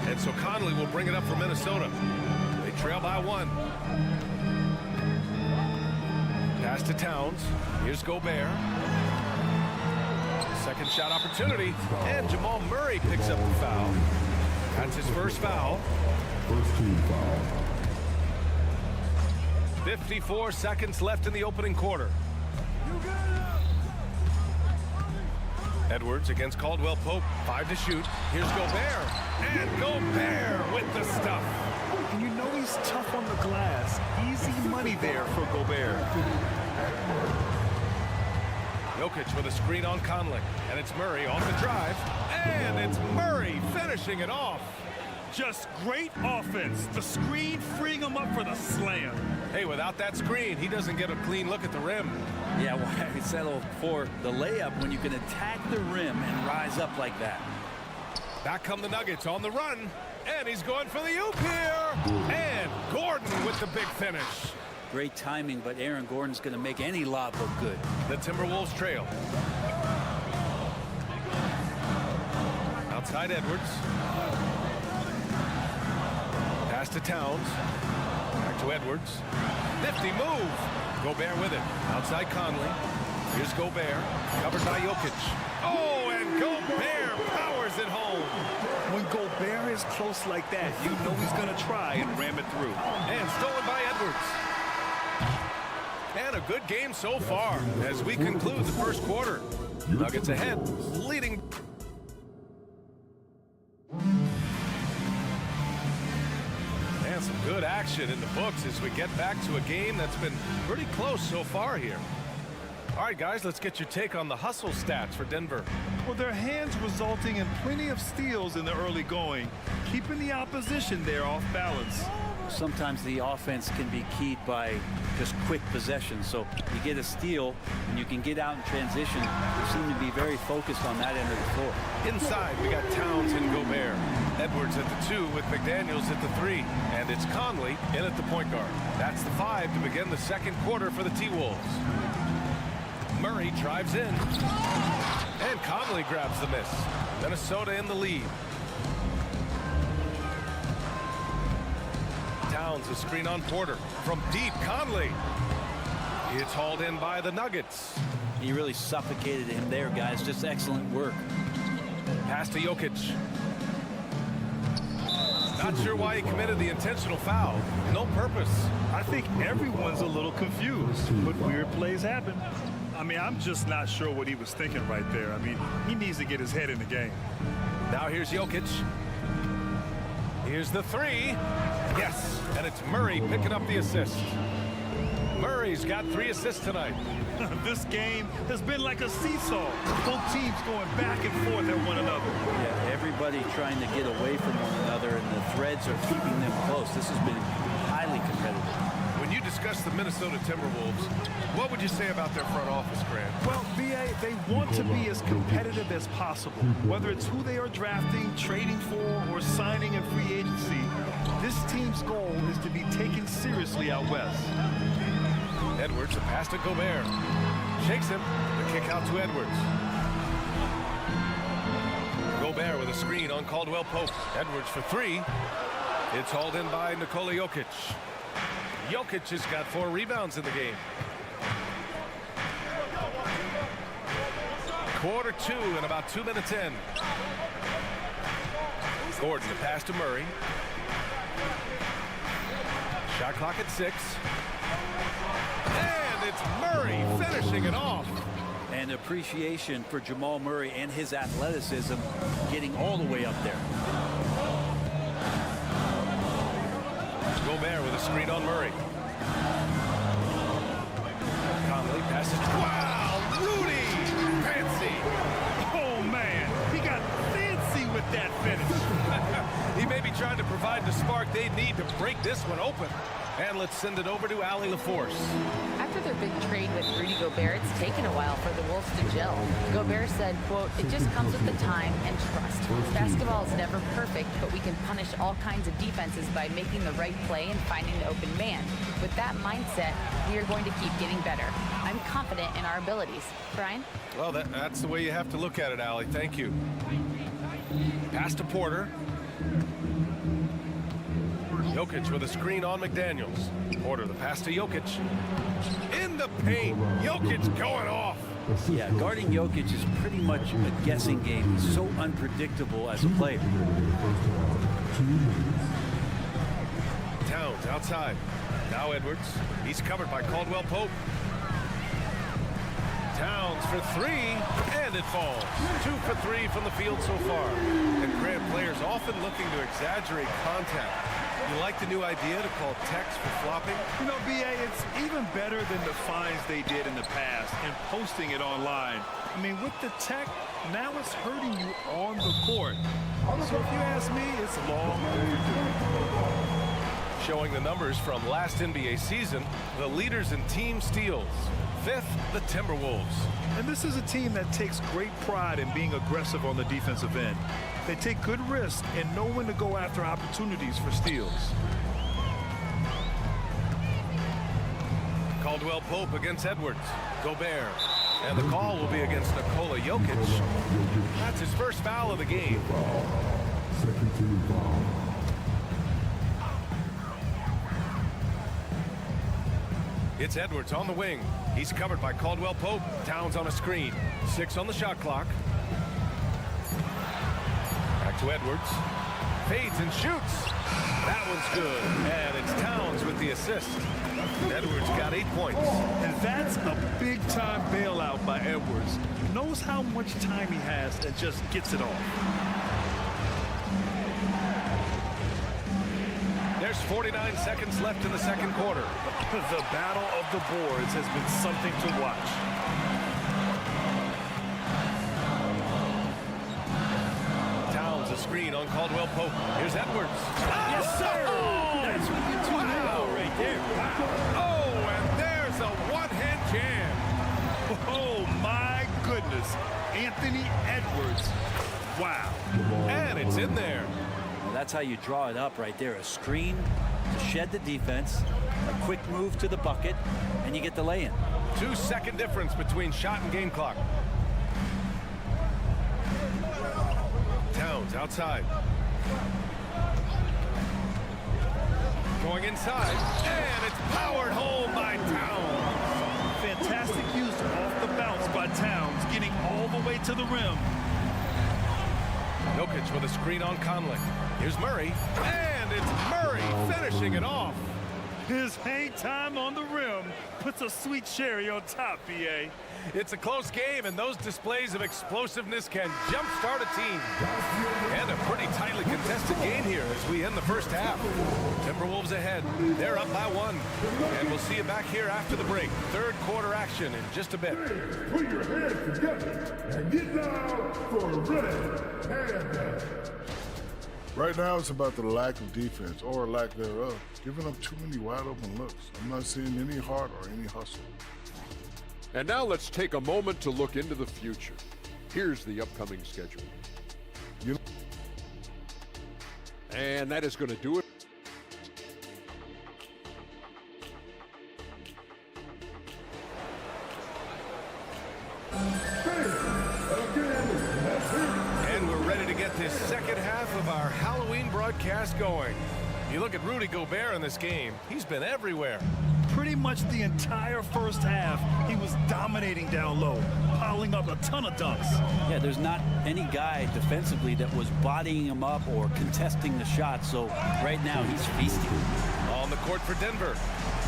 And so Conley will bring it up for Minnesota. They trail by 1. Pass to Towns. Here's Gobert. Second shot opportunity. And Jamal Murray picks up the foul. That's his first foul. First team foul. 54 seconds left in the opening quarter. Edwards against Caldwell Pope. 5 to shoot. Here's Gobert. And Gobert with the stuff. And you know he's tough on the glass. Easy money there for Gobert. Jokic with a screen on Conley. And it's Murray off the drive. And it's Murray finishing it off. Just great offense. The screen freeing him up for the slam. Hey, without that screen, he doesn't get a clean look at the rim. Yeah, why settle for the layup when you can attack the rim and rise up like that? Back come the Nuggets on the run. And he's going for the oop here. And Gordon with the big finish. Great timing, but Aaron Gordon's going to make any lob look good. The Timberwolves trail. Outside Edwards. Pass to Towns. Back to Edwards. Nifty move. Gobert with it. Outside Conley. Here's Gobert. Covered by Jokic. Oh, and Gobert powers it home. When Gobert is close like that, you know he's going to try and ram it through. And stolen by Edwards. And a good game so far as we conclude the first quarter. Nuggets ahead, leading. And some good action in the books as we get back to a game that's been pretty close so far here. All right, guys, let's get your take on the hustle stats for Denver. Well, their hands resulting in plenty of steals in the early going, keeping the opposition there off balance. Sometimes the offense can be keyed by just quick possession. So you get a steal and you can get out in transition. They seem to be very focused on that end of the floor. Inside, we got Towns and Gobert. Edwards at the 2 with McDaniels at the 3. And it's Conley in at the point guard. That's the 5 to begin the second quarter for the T-Wolves. Murray drives in. And Conley grabs the miss. Minnesota in the lead. Towns a screen on Porter. From deep, Conley. It's hauled in by the Nuggets. He really suffocated him there, guys. Just excellent work. Pass to Jokic. Not sure why he committed the intentional foul. No purpose. I think everyone's a little confused, but weird plays happen. I mean, I'm just not sure what he was thinking right there. I mean, he needs to get his head in the game. Now here's Jokic. Here's the 3. Yes, and it's Murray picking up the assist. Murray's got 3 assists tonight. This game has been like a seesaw. Both teams going back and forth at one another. Yeah, everybody trying to get away from one another, and the threads are keeping them close. This has been highly competitive. When you discuss the Minnesota Timberwolves, what would you say about their front office, Grant? Well, B.A., they want to be as competitive as possible. Whether it's who they are drafting, trading for, or signing in free agency, this team's goal is to be taken seriously out west. Edwards, a pass to Gobert. Shakes him. The kick out to Edwards. Gobert with a screen on Caldwell Pope. Edwards for 3. It's hauled in by Nikola Jokic. Jokic has got 4 rebounds in the game. Quarter 2 and about 2 minutes in. Gordon, the pass to Murray. Shot clock at 6. And it's Murray finishing it off. and appreciation for Jamal Murray and his athleticism getting all the way up there. Gobert with a screen on Murray. Conley passes. Wow, Rudy! Fancy! Oh, man, he got fancy with that finish. He may be trying to provide the spark they need to break this one open. And let's send it over to Allie LaForce. After their big trade with Rudy Gobert, it's taken a while for the Wolves to gel. Gobert said, quote, "It just comes with the time and trust. Basketball is never perfect, but we can punish all kinds of defenses by making the right play and finding the open man. With that mindset, we are going to keep getting better. I'm confident in our abilities." Brian? Well, that's the way you have to look at it, Allie. Thank you. Pass to Porter. Jokic with a screen on McDaniels. Porter, the pass to Jokic. In the paint. Jokic going off. Yeah, guarding Jokic is pretty much a guessing game. He's so unpredictable as a player. Towns outside. Now Edwards. He's covered by Caldwell Pope. Towns for three, and it falls. 2 for 3 from the field so far. And Grant, players often looking to exaggerate contact. You like the new idea to call techs for flopping? You know, B.A., it's even better than the fines they did in the past and posting it online. I mean, with the tech, now it's hurting you on the court. So if you ask me, it's long overdue. Showing the numbers from last NBA season, the leaders in team steals. 5th, the Timberwolves. And this is a team that takes great pride in being aggressive on the defensive end. They take good risks and know when to go after opportunities for steals. Caldwell Pope against Edwards. Gobert. And the call will be against Nikola Jokic. That's his first foul of the game. Second team foul. It's Edwards on the wing. He's covered by Caldwell Pope. Towns on a screen. 6 on the shot clock. Back to Edwards. Fades and shoots. That one's good. And it's Towns with the assist. Edwards got 8 points. And that's a big-time bailout by Edwards. Knows how much time he has and just gets it off. There's 49 seconds left in the second quarter. The battle of the boards has been something to watch. Towns a screen on Caldwell Pope. Here's Edwards. Yes, sir! That's what you tune in for right there. Oh, and there's a one-hand jam. Oh, my goodness. Anthony Edwards. Wow. And it's in there. Well, that's how you draw it up right there. A screen to shed the defense, a quick move to the bucket, and you get the lay-in. 2-second difference between shot and game clock. Towns outside. Going inside, and it's powered home by Towns. Fantastic use off the bounce by Towns, getting all the way to the rim. Jokic with a screen on Conley. Here's Murray, and it's Murray finishing it off. His hang time on the rim puts a sweet cherry on top, B.A. It's a close game, and those displays of explosiveness can jumpstart a team. And a pretty tightly contested game here as we end the first half. Timberwolves ahead. They're up by 1. And we'll see you back here after the break. Third quarter action in just a bit. Put your hands together and get down for a red hand. Right now, it's about the lack of defense, or lack thereof, giving up too many wide open looks. I'm not seeing any heart or any hustle. And now let's take a moment to look into the future. Here's the upcoming schedule. And that is going to do it. And we're ready to get this second half of our Halloween broadcast going. You look at Rudy Gobert in this game. He's been everywhere. Pretty much the entire first half, he was dominating down low, piling up a ton of dunks. Yeah, there's not any guy defensively that was bodying him up or contesting the shot, so right now he's feasting. On the court for Denver.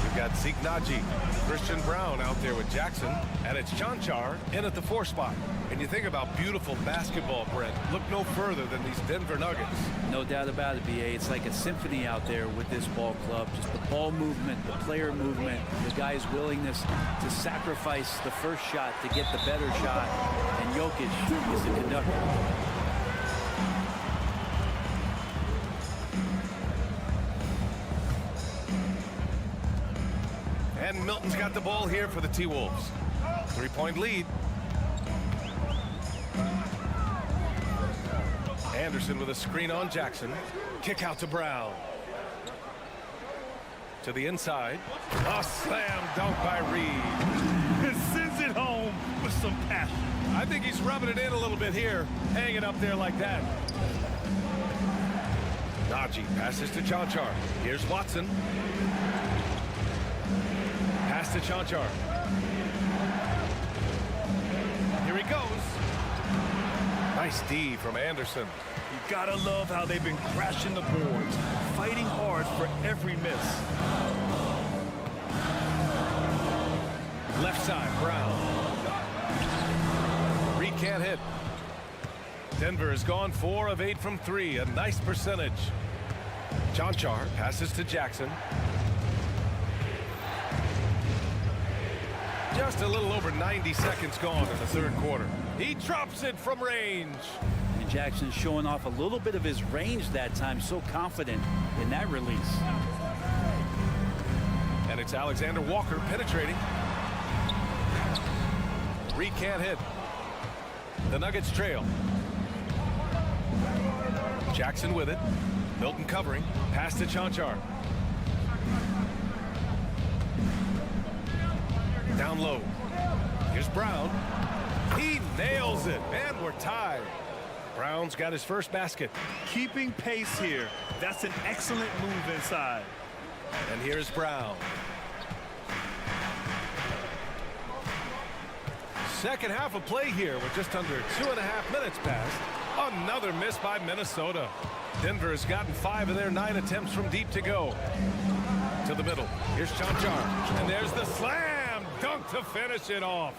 We've got Zeke Naji, Christian Brown out there with Jackson, and it's Chanchar in at the 4 spot. And you think about beautiful basketball, Brent. Look no further than these Denver Nuggets. No doubt about it, B.A. It's like a symphony out there with this ball club. Just the ball movement, the player movement, the guy's willingness to sacrifice the first shot to get the better shot. And Jokic is the conductor. And Milton's got the ball here for the T-Wolves. 3-point lead. Anderson with a screen on Jackson. Kick out to Brown. To the inside. A slam dunk by Reed. It sends it home with some passion. I think he's rubbing it in a little bit here. Hanging up there like that. Naji passes to Chanchar. Here's Watson. Pass to Chanchar. Here he goes. Nice D from Anderson. You gotta love how they've been crashing the boards, fighting hard for every miss. Left side, Brown. Reed can't hit. Denver has gone 4 of 8 from 3, a nice percentage. Chanchar passes to Jackson. Just a little over 90 seconds gone in the third quarter. He drops it from range. And Jackson's showing off a little bit of his range that time, so confident in that release. And it's Alexander Walker penetrating. Reed can't hit. The Nuggets trail. Jackson with it. Milton covering. Pass to Chanchar. Down low. Here's Brown. He nails it. And we're tied. Brown's got his first basket. Keeping pace here. That's an excellent move inside. And here's Brown. Second half of play here with just under 2.5 minutes passed. Another miss by Minnesota. Denver has gotten 5 of their 9 attempts from deep to go. To the middle. Here's Chanchar. And there's the slam dunk to finish it off.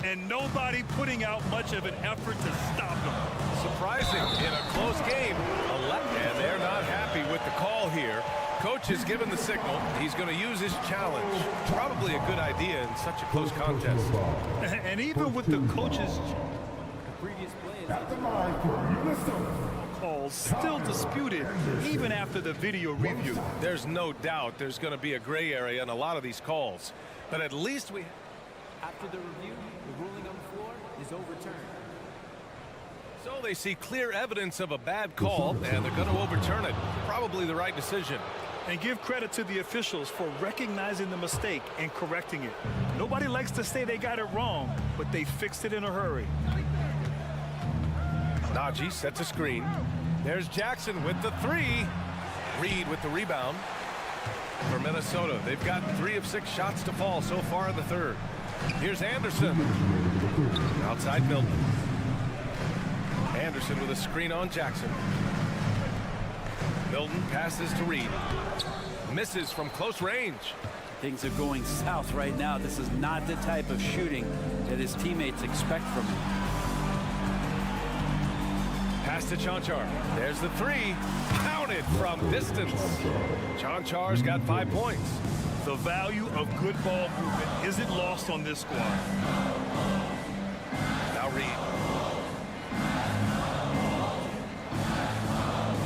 And nobody putting out much of an effort to stop them. Surprising in a close game. And they're not happy with the call here. Coach has given the signal. He's going to use his challenge. Probably a good idea in such a close contest. And even with the coach's calls still disputed even after the video review. There's no doubt there's going to be a gray area in a lot of these calls. But at least we... After the review, the ruling on the floor is overturned. So they see clear evidence of a bad call, and they're going to overturn it. Probably the right decision. And give credit to the officials for recognizing the mistake and correcting it. Nobody likes to say they got it wrong, but they fixed it in a hurry. Naji sets a screen. There's Jackson with the 3. Reed with the rebound. For Minnesota, they've got 3 of 6 shots to fall so far in the third. Here's Anderson. Outside Milton. Anderson with a screen on Jackson. Milton passes to Reed. Misses from close range. Things are going south right now. This is not the type of shooting that his teammates expect from him. Pass to Chanchar. There's the 3. Counted from distance. Chanchar's got 5 points. The value of good ball movement isn't lost on this squad. Now Reed.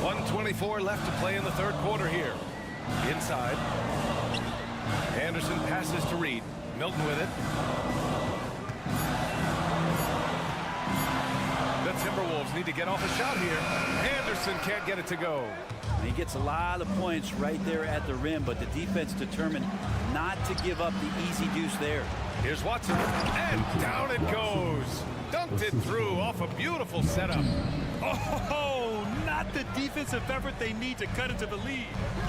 1:24 left to play in the third quarter here. Inside. Anderson passes to Reed. Milton with it. The Timberwolves need to get off a shot here. Anderson can't get it to go. He gets a lot of points right there at the rim, but the defense determined not to give up the easy deuce there. Here's Watson, and down it goes. Dunked it through off a beautiful setup. Oh, not the defensive effort they need to cut into the lead.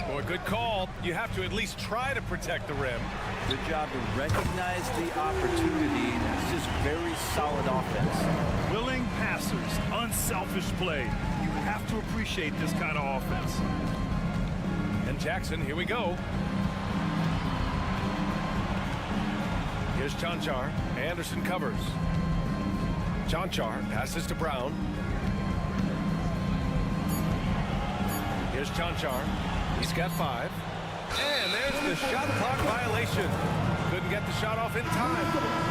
Boy, good call. You have to at least try to protect the rim. Good job to recognize the opportunity. That's just very solid offense. Willing passers, unselfish play. You have to appreciate this kind of offense. And Jackson, here we go. Here's Chanchar. Anderson covers. Chanchar passes to Brown. Here's Chanchar. He's got 5. And there's the shot clock violation. Couldn't get the shot off in time.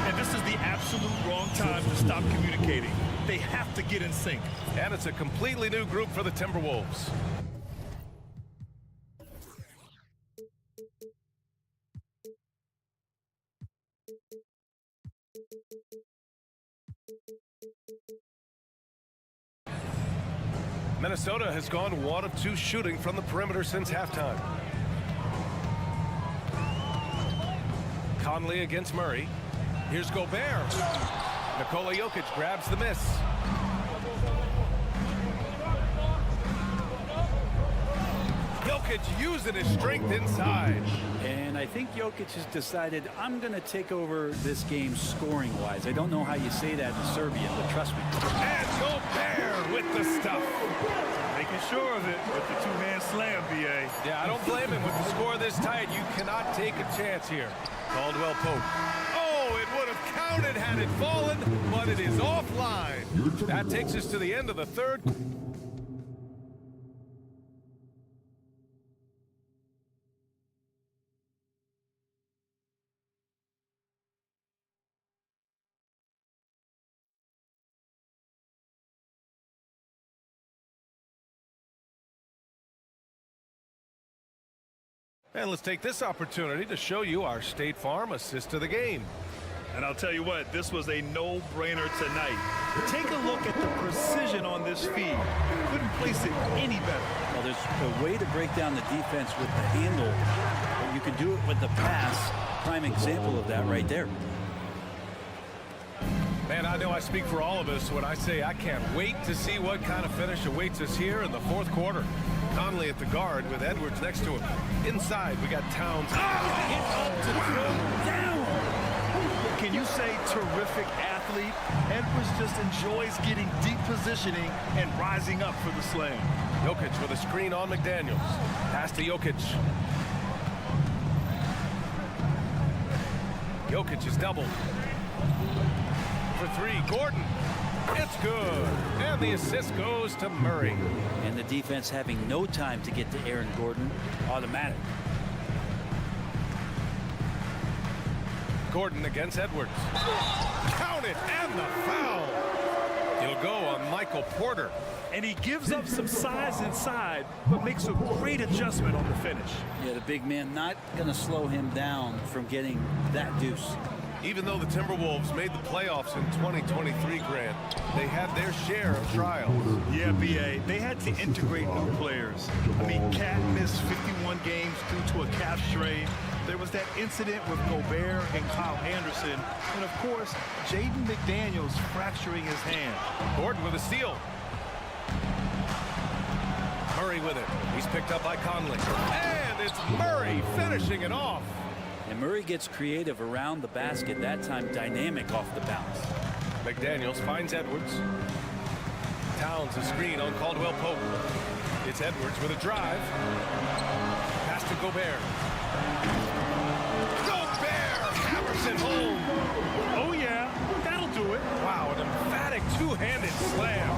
And this is the absolute wrong time to stop communicating. They have to get in sync. And it's a completely new group for the Timberwolves. Minnesota has gone 1 of 2 shooting from the perimeter since halftime. Conley against Murray. Here's Gobert. Nikola Jokic grabs the miss. Jokic using his strength inside. And I think Jokic has decided, I'm going to take over this game scoring-wise. I don't know how you say that in Serbian, but trust me. And Gobert with the stuff. Making sure of it with the two-man slam, B.A. Yeah, I don't blame him. With the score this tight, you cannot take a chance here. Caldwell Pope. Oh, it would have counted had it fallen, but it is offline. That takes us to the end of the third. And let's take this opportunity to show you our State Farm assist of the game. And I'll tell you what, this was a no-brainer tonight. Take a look at the precision on this feed. Couldn't place it any better. Well, there's a way to break down the defense with the handle, but you can do it with the pass. Prime example of that right there. Man, I know I speak for all of us when I say I can't wait to see what kind of finish awaits us here in the fourth quarter. Conley at the guard with Edwards next to him. Inside, we got Towns. Can you say terrific athlete? Edwards just enjoys getting deep positioning and rising up for the slam. Jokic with a screen on McDaniels. Pass to Jokic. Jokic is doubled. For 3, Gordon. It's good. And the assist goes to Murray. And the defense having no time to get to Aaron Gordon. Automatic. Gordon against Edwards. Count it, and the foul. It'll go on Michael Porter. And he gives up some size inside, but makes a great adjustment on the finish. Yeah, the big man not going to slow him down from getting that deuce. Even though the Timberwolves made the playoffs in 2023, Grant, they had their share of trials. Yeah, B.A., they had to integrate new players. I mean, Cat missed 51 games due to a calf strain. There was that incident with Gobert and Kyle Anderson. And, of course, Jaden McDaniels fracturing his hand. Gordon with a steal. Murray with it. He's picked up by Conley. And it's Murray finishing it off. And Murray gets creative around the basket, that time dynamic off the bounce. McDaniels finds Edwards. Towns a screen on Caldwell Pope. It's Edwards with a drive. Pass to Gobert. Gobert hammers it home. Oh, yeah, that'll do it. Wow, an emphatic two-handed slam.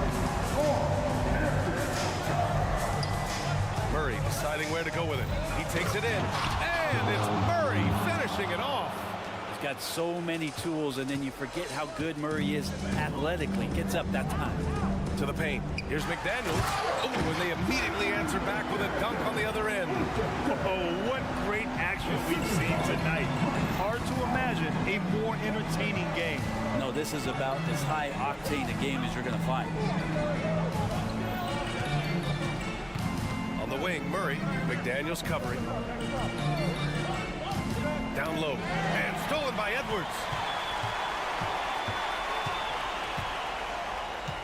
Murray deciding where to go with it. He takes it in. And it's Murray finishing it off. He's got so many tools, and then you forget how good Murray is athletically. Gets up that time. To the paint. Here's McDaniels. Oh, and they immediately answer back with a dunk on the other end. Oh, what great action we've seen tonight. Hard to imagine a more entertaining game. No, this is about as high octane a game as you're going to find. On the wing, Murray. McDaniels covering. Down low. And stolen by Edwards.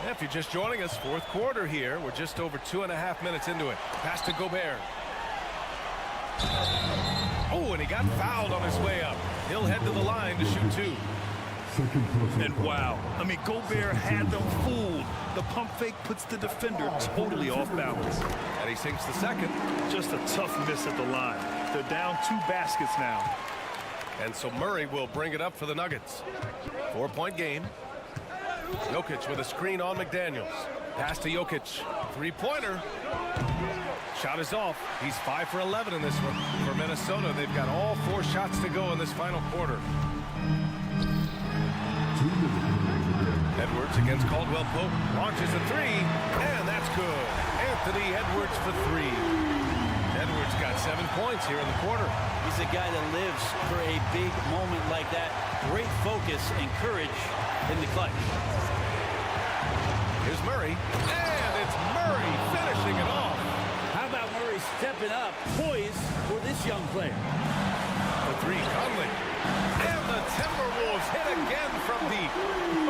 If you're just joining us, fourth quarter here. We're just over 2.5 minutes into it. Pass to Gobert. Oh, and he got fouled on his way up. He'll head to the line to shoot 2. And wow, I mean, Gobert had them fooled. The pump fake puts the defender totally off balance. And he sinks the second. Just a tough miss at the line. They're down 2 baskets now. And so Murray will bring it up for the Nuggets. 4-point game. Jokic with a screen on McDaniels. Pass to Jokic. Three-pointer. Shot is off. He's 5 for 11 in this one. For Minnesota, they've got all 4 shots to go in this final quarter. Edwards against Caldwell Pope. Launches a 3, and that's good. Anthony Edwards for 3. Edwards got 7 points here in the quarter. He's a guy that lives for a big moment like that. Great focus and courage in the clutch. Here's Murray, and it's Murray finishing it off. How about Murray stepping up, poised for this young player? The 3, Conley. And the Timberwolves hit again from deep.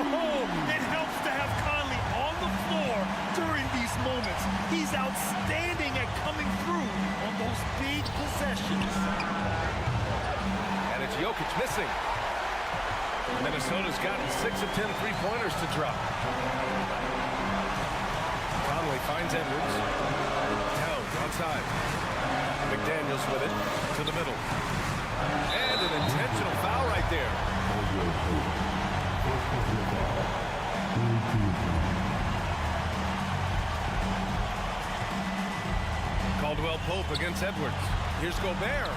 Oh, it helps to have Conley on the floor during these moments. He's outstanding at coming through on those big possessions. And it's Jokic missing. Minnesota's gotten 6 of 10 three-pointers to drop. Conley finds Edwards. Towns outside. McDaniels with it to the middle. And an intentional foul right there. Caldwell Pope against Edwards. Here's Gobert.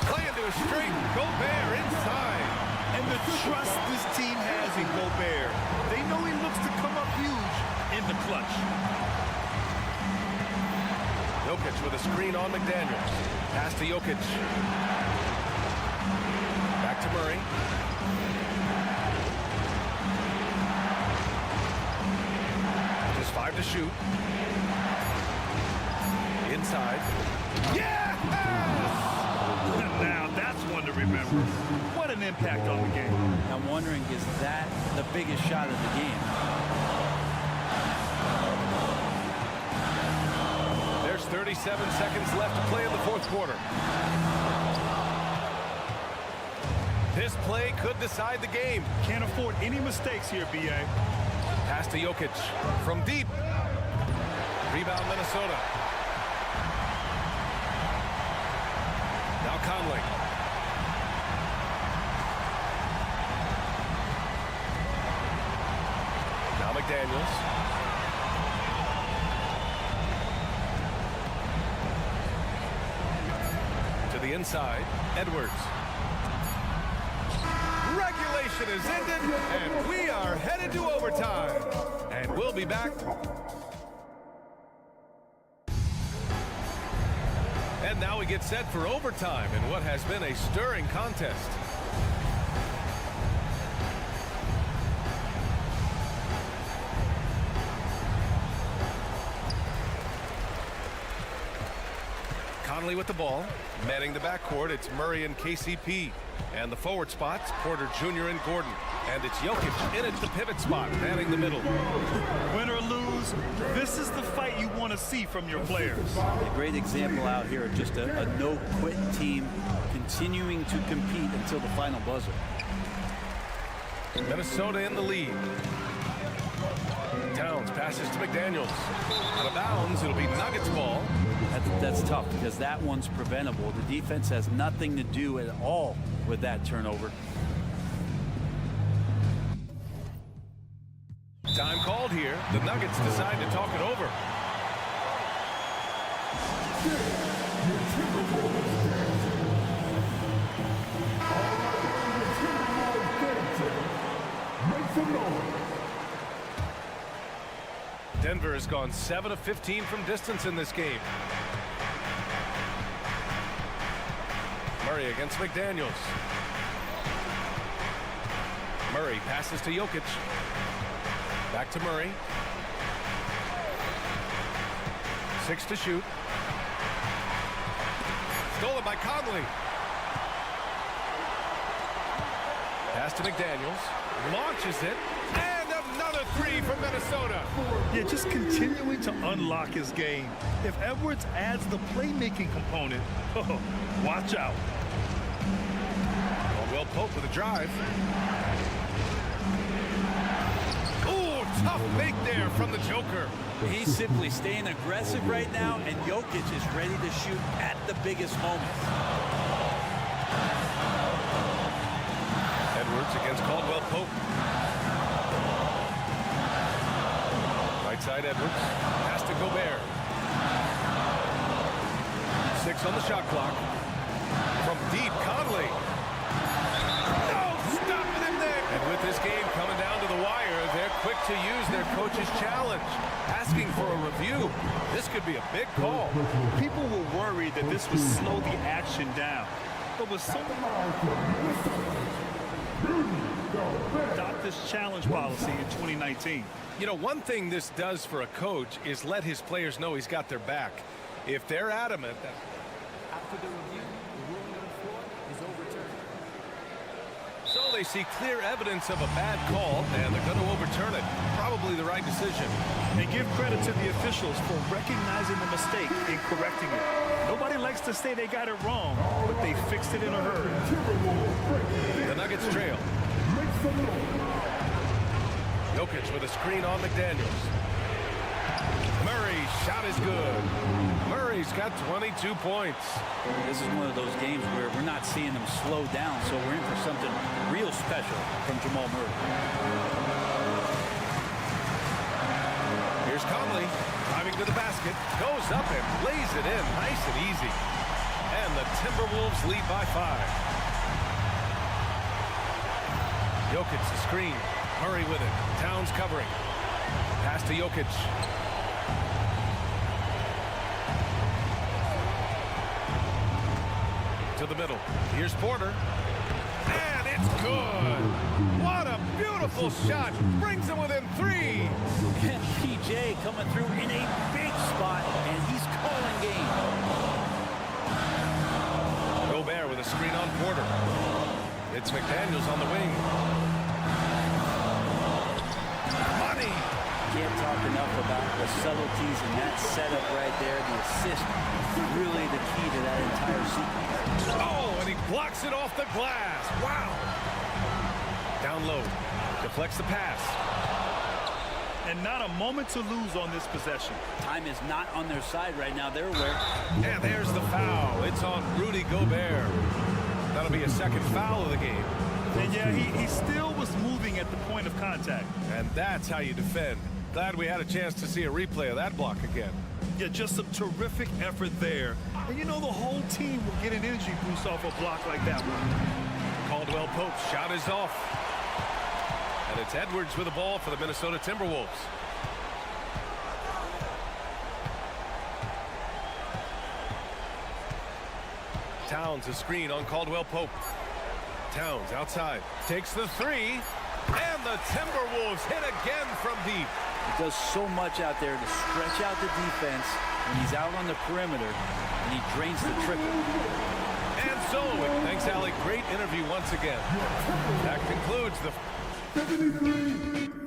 Playing to a straight. Gobert inside. And the trust this team has in Gobert. They know he looks to come up huge in the clutch. Jokic with a screen on McDaniels. Pass to Jokic. Back to Murray. Just 5 to shoot. Inside. Yes! Now that's one to remember. What an impact on the game. I'm wondering, is that the biggest shot of the game? There's 37 seconds left to play in the 4th quarter. This play could decide the game. Can't afford any mistakes here, B.A. Pass to Jokic from deep. Rebound Minnesota. Now Conley. Now McDaniels. To the inside, Edwards. Regulation is ended, and we are headed to overtime. And we'll be back. And now we get set for overtime in what has been a stirring contest. Conley with the ball, manning the backcourt. It's Murray and KCP. And the forward spots, Porter Jr. and Gordon. And it's Jokic in at the pivot spot, manning the middle. Win or lose, this is the fight you want to see from your players. A great example out here of just a no-quit team continuing to compete until the final buzzer. Minnesota in the lead. Towns passes to McDaniels. Out of bounds, it'll be Nuggets ball. That's tough because that one's preventable. The defense has nothing to do at all with that turnover. Time called here. The Nuggets decide to talk it over. Denver has gone 7 of 15 from distance in this game. Murray against McDaniels. Murray passes to Jokic. Back to Murray. 6 to shoot. Stolen by Conley. Pass to McDaniels. Launches it. And another 3 from Minnesota. Yeah, just continuing to unlock his game. If Edwards adds the playmaking component, oh, watch out. Caldwell Pope with a drive. Tough make there from the Joker. He's simply staying aggressive right now, and Jokic is ready to shoot at the biggest moment. Edwards against Caldwell Pope. Right side Edwards. Pass to Gobert. 6 on the shot clock. From deep, Conley. Oh, stopping him there. And with this game coming down to the wire, they're quick to use their coach's challenge. Asking for a review. This could be a big call. People were worried that this would slow the action down. But with so adopt this challenge policy in 2019. You know, one thing this does for a coach is let his players know he's got their back. If they're adamant that After the review, the ruling on the floor is overturned. so they see clear evidence of a bad call, and they're going to overturn it. Probably the right decision. They give credit to the officials for recognizing the mistake and correcting it. Nobody likes to say they got it wrong, but they fixed it in a hurry. The Nuggets trail. Jokic with a screen on McDaniels. Murray's shot is good. Murray's got 22 points. This is one of those games where we're not seeing them slow down, so we're in for something real special from Jamal Murray. Here's Conley driving to the basket, goes up and lays it in nice and easy. And the Timberwolves lead by 5. Jokic the screen. Murray with it. Towns covering. Pass to Jokic. To the middle. Here's Porter. And it's good. What a beautiful shot. Brings him within 3. PJ coming through in a big spot, and he's calling game. Gobert with a screen on Porter. It's McDaniels on the wing. Money. Can't talk enough about the subtleties in that setup right there. The assist, really the key to that entire sequence. Oh, and he blocks it off the glass. Wow. Down low. Deflects the pass. And not a moment to lose on this possession. Time is not on their side right now. They're aware. And there's the foul. It's on Rudy Gobert. That'll be a second foul of the game. And yeah, he still was moving at the point of contact. And that's how you defend. Glad we had a chance to see a replay of that block again. Yeah, just some terrific effort there. And you know, the whole team will get an energy boost off a block like that one. Caldwell Pope's shot is off. And it's Edwards with the ball for the Minnesota Timberwolves. Towns a screen on Caldwell Pope. Towns outside. Takes the 3. And the Timberwolves hit again from deep. He does so much out there to stretch out the defense when he's out on the perimeter, and he drains the triple. And so, thanks, Allie. Great interview once again. That concludes the 73.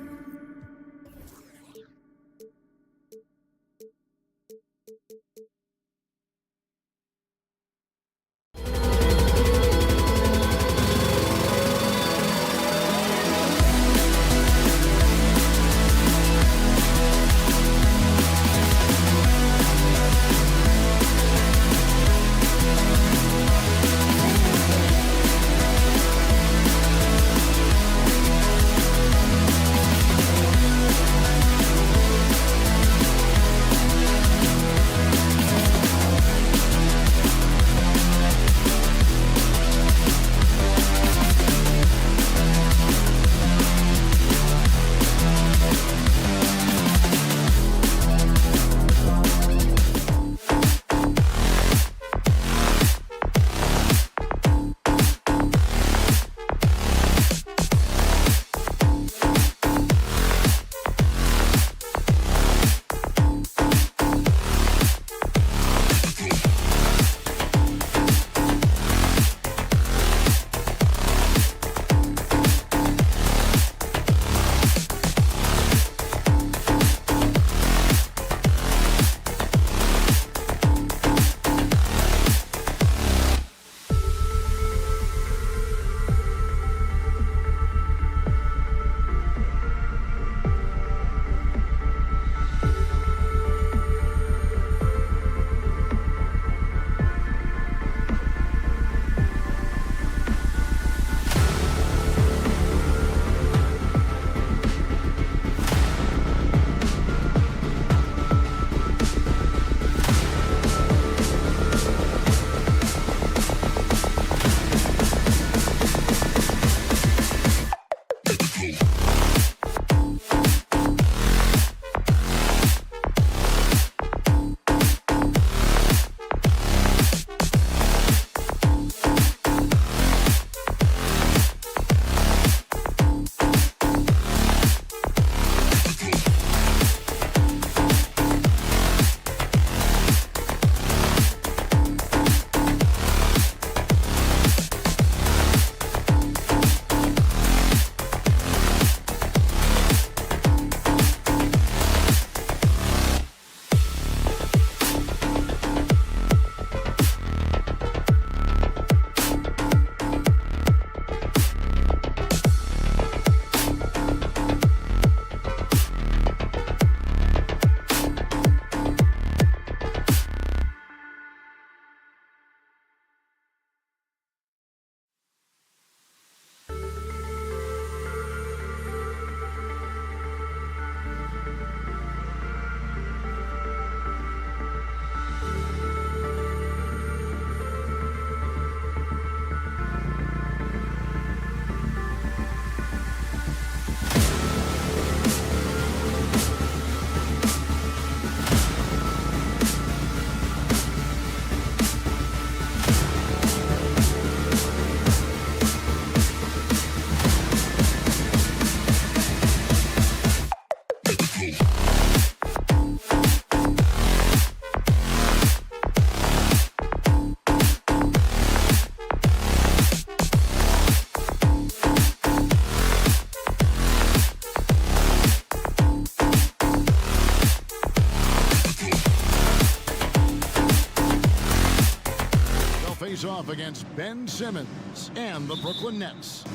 face off against Ben Simmons and the Brooklyn Nets.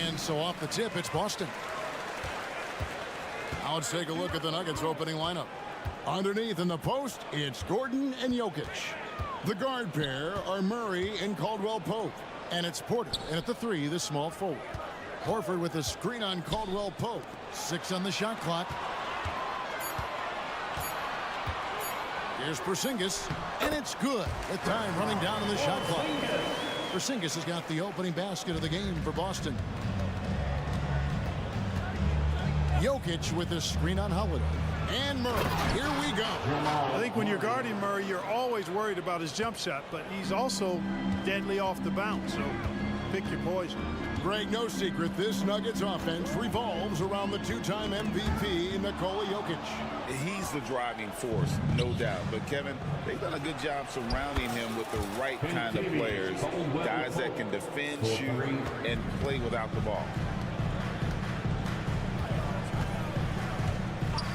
And so off the tip, it's Boston. Now let's take a look at the Nuggets opening lineup. Underneath in the post, it's Gordon and Jokic. The guard pair are Murray and Caldwell Pope. And it's Porter. And at the 3, the small forward. Horford with a screen on Caldwell Pope. 6 on the shot clock. Here's Porzingis, and it's good. With time running down in the shot clock. Porzingis has got the opening basket of the game for Boston. Jokic with a screen on Holiday. And Murray, here we go. I think when you're guarding Murray, you're always worried about his jump shot, but he's also deadly off the bounce, so pick your poison. Greg, no secret, this Nuggets offense revolves around the two-time MVP, Nikola Jokic. He's the driving force, no doubt. But, Kevin, they've done a good job surrounding him with the right kind of players, guys that can defend, shoot, and play without the ball.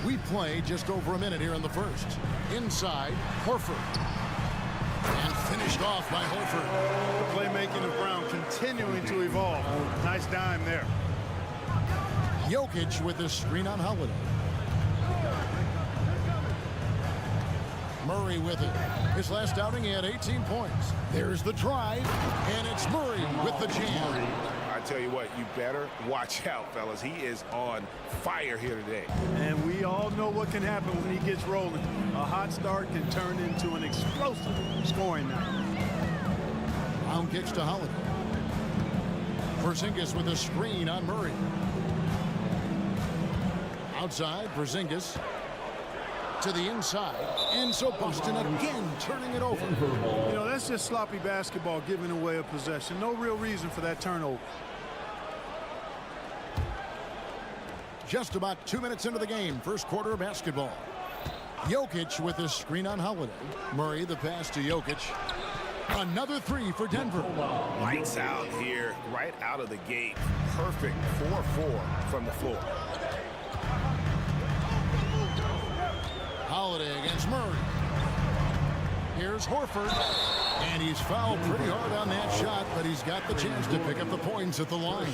We play just over a minute here in the first. Inside, Horford. And finished off by Horford. The playmaking of Brown continuing to evolve. Nice dime there. Jokic with a screen on Holiday. Murray with it. His last outing, he had 18 points. There's the drive, and it's Murray with the jam. I tell you what, you better watch out, fellas. He is on fire here today. And we all know what can happen when he gets rolling. A hot start can turn into an explosive scoring night. Brown kicks to Holiday. Porzingis with a screen on Murray. Outside, Porzingis to the inside. And so Boston again turning it over. You know, that's just sloppy basketball, giving away a possession. No real reason for that turnover. Just about 2 minutes into the game, first quarter of basketball. Jokic with a screen on Holiday. Murray the pass to Jokic. Another 3 for Denver. Lights out here, right out of the gate. Perfect 4-4 from the floor. Holiday against Murray. Here's Horford. And he's fouled pretty hard on that shot, but he's got the chance to pick up the points at the line.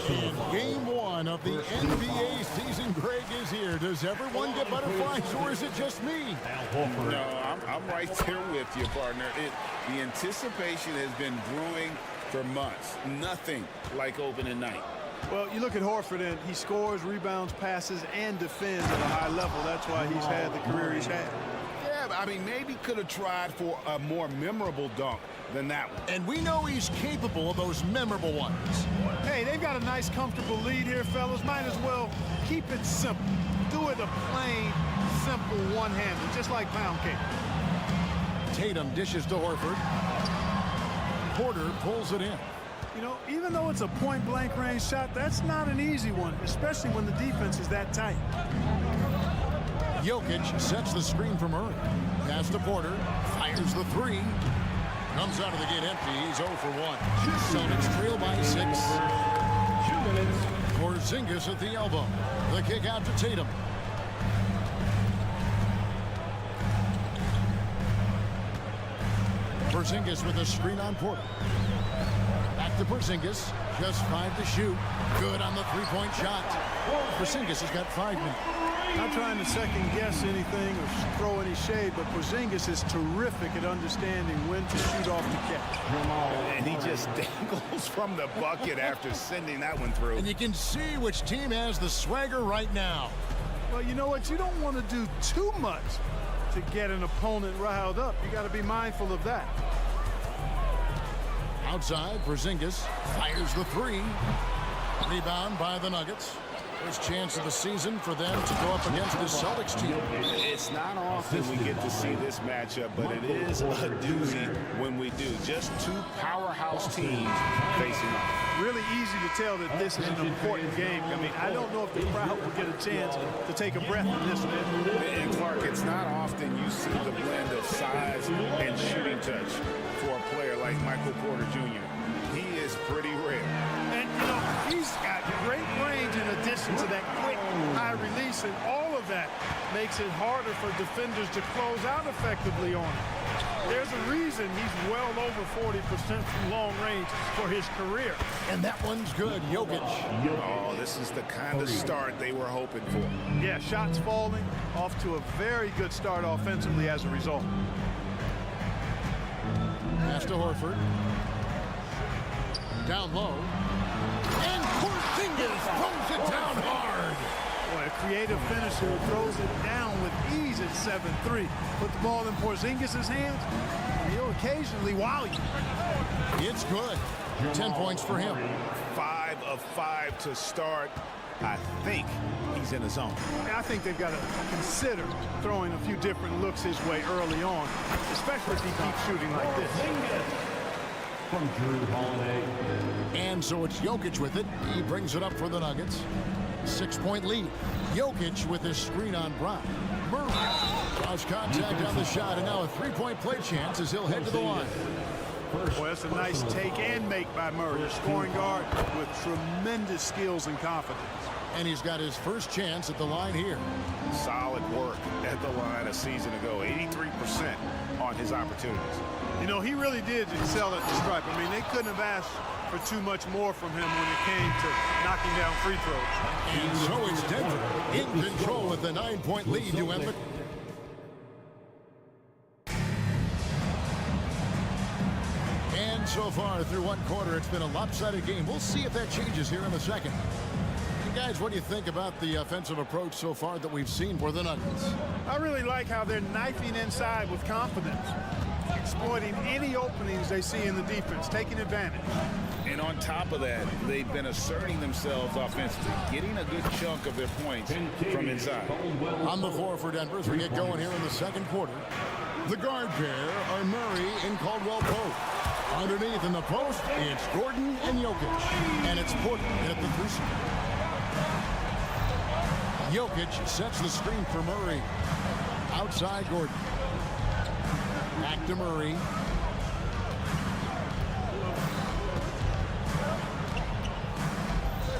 And game 1 of the NBA season, Greg, is here. Does everyone get butterflies, or is it just me? No, I'm right there with you, partner. The anticipation has been brewing for months. Nothing like opening night. Well, you look at Horford, and he scores, rebounds, passes, and defends at a high level. That's why he's had the career he's had. Yeah, I mean, maybe could have tried for a more memorable dunk than that one. And we know he's capable of those memorable ones. Hey, they've got a nice, comfortable lead here, fellas. Might as well keep it simple. Do it a plain, simple one-hander, just like pound cake. Tatum dishes to Horford. Porter pulls it in. You know, even though it's a point-blank range shot, that's not an easy one, especially when the defense is that tight. Jokic sets the screen for Murray. Pass to Porter. Fires the 3. Comes out of the gate empty. He's 0 for 1. Celtics trail by 6. 2 minutes. Porzingis at the elbow. The kick out to Tatum. Porzingis with a screen on Porter. Back to Porzingis. Just 5 to shoot. Good on the three-point shot. Porzingis has got 5 minutes. Not trying to second-guess anything or throw any shade, but Porzingis is terrific at understanding when to shoot off the catch. And he just dangles from the bucket after sending that one through. And you can see which team has the swagger right now. Well, you know what? You don't want to do too much to get an opponent riled up. You got to be mindful of that. Outside, Porzingis fires the 3. Rebound by the Nuggets. First chance of the season for them to go up against this Celtics team. It's not often we get to see this matchup, but it is a doozy when we do. Just 2 powerhouse teams facing off. Really easy to tell that this is an important game. I mean, I don't know if the crowd will get a chance to take a breath in this one. And Clark, it's not often you see the blend of size and shooting touch for a player like Michael Porter Jr. He is pretty rare. And, you know, he's got great range in addition to that quick high release, and all of of that makes it harder for defenders to close out effectively on him. There's a reason he's well over 40% from long range for his career. And that one's good. Jokic. Oh, this is the kind of start they were hoping for. Yeah, shots falling, off to a very good start offensively as a result. Pass to Horford. Down low. And Porzingis throws it down hard. Boy, a creative finisher who throws it down with ease at 7-3. Put the ball in Porzingis' hands, and he'll occasionally wow you. It's good. 10 points for him. 5 of 5 to start. I think he's in the zone. I think they've got to consider throwing a few different looks his way early on, especially if he keeps shooting like this. From Drew Holiday. And so it's Jokic with it. He brings it up for the Nuggets. 6-point lead. Jokic with his screen on Brown. Murray draws contact on the shot, and now a 3-point play chance as he'll head to the line. Boy, that's a nice take and make by Murray, a scoring guard with tremendous skills and confidence. And he's got his first chance at the line here. Solid work at the line a season ago. 83% on his opportunities. You know, he really did excel at the stripe. I mean, they couldn't have asked for too much more from him when it came to knocking down free throws. And so it's Denver in control with a 9-point lead to end the... And so far through one quarter, it's been a lopsided game. We'll see if that changes here in the second. And guys, what do you think about the offensive approach so far that we've seen for the Nuggets? I really like how they're knifing inside with confidence, exploiting any openings they see in the defense, taking advantage. And on top of that, they've been asserting themselves offensively, getting a good chunk of their points from inside. On the floor for Denver as we get going here in the second quarter. The guard pair are Murray and Caldwell-Pope. Underneath in the post, it's Gordon and Jokic. And it's Portland at the 3. Jokic sets the screen for Murray. Outside Gordon. Back to Murray.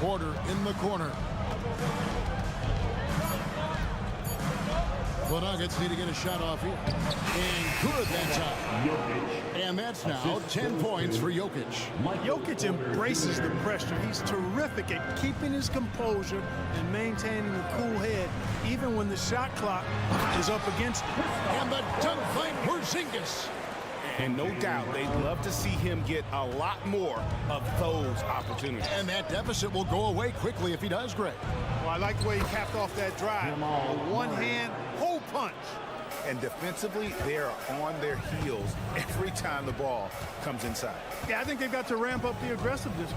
Porter in the corner. The Nuggets need to get a shot off here. And good that time. And that's now 10 points for Jokic. Jokic embraces the pressure. He's terrific at keeping his composure and maintaining a cool head, even when the shot clock is up against him. And the dunk by Porzingis. And no doubt, they'd love to see him get a lot more of those opportunities. And that deficit will go away quickly if he does, Greg. Well, I like the way he capped off that drive. A one-hand hole punch. And defensively, they're on their heels every time the ball comes inside. Yeah, I think they've got to ramp up the aggressiveness.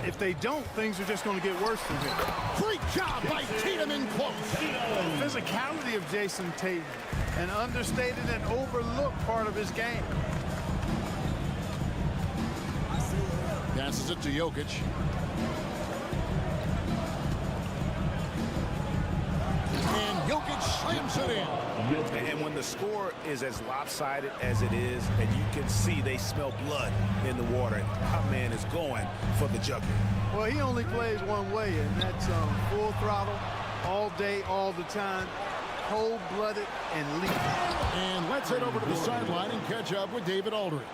If they don't, things are just going to get worse from here. Great job by Tatum in close. The physicality of Jason Tatum, an understated and overlooked part of his game. Passes it to Jokic. And Jokic slams it in. And when the score is as lopsided as it is, and you can see they smell blood in the water, our man is going for the jugular. Well, he only plays one way, and that's full throttle, all day, all the time, cold-blooded and lethal. And let's head over to the sideline and catch up with David Aldridge.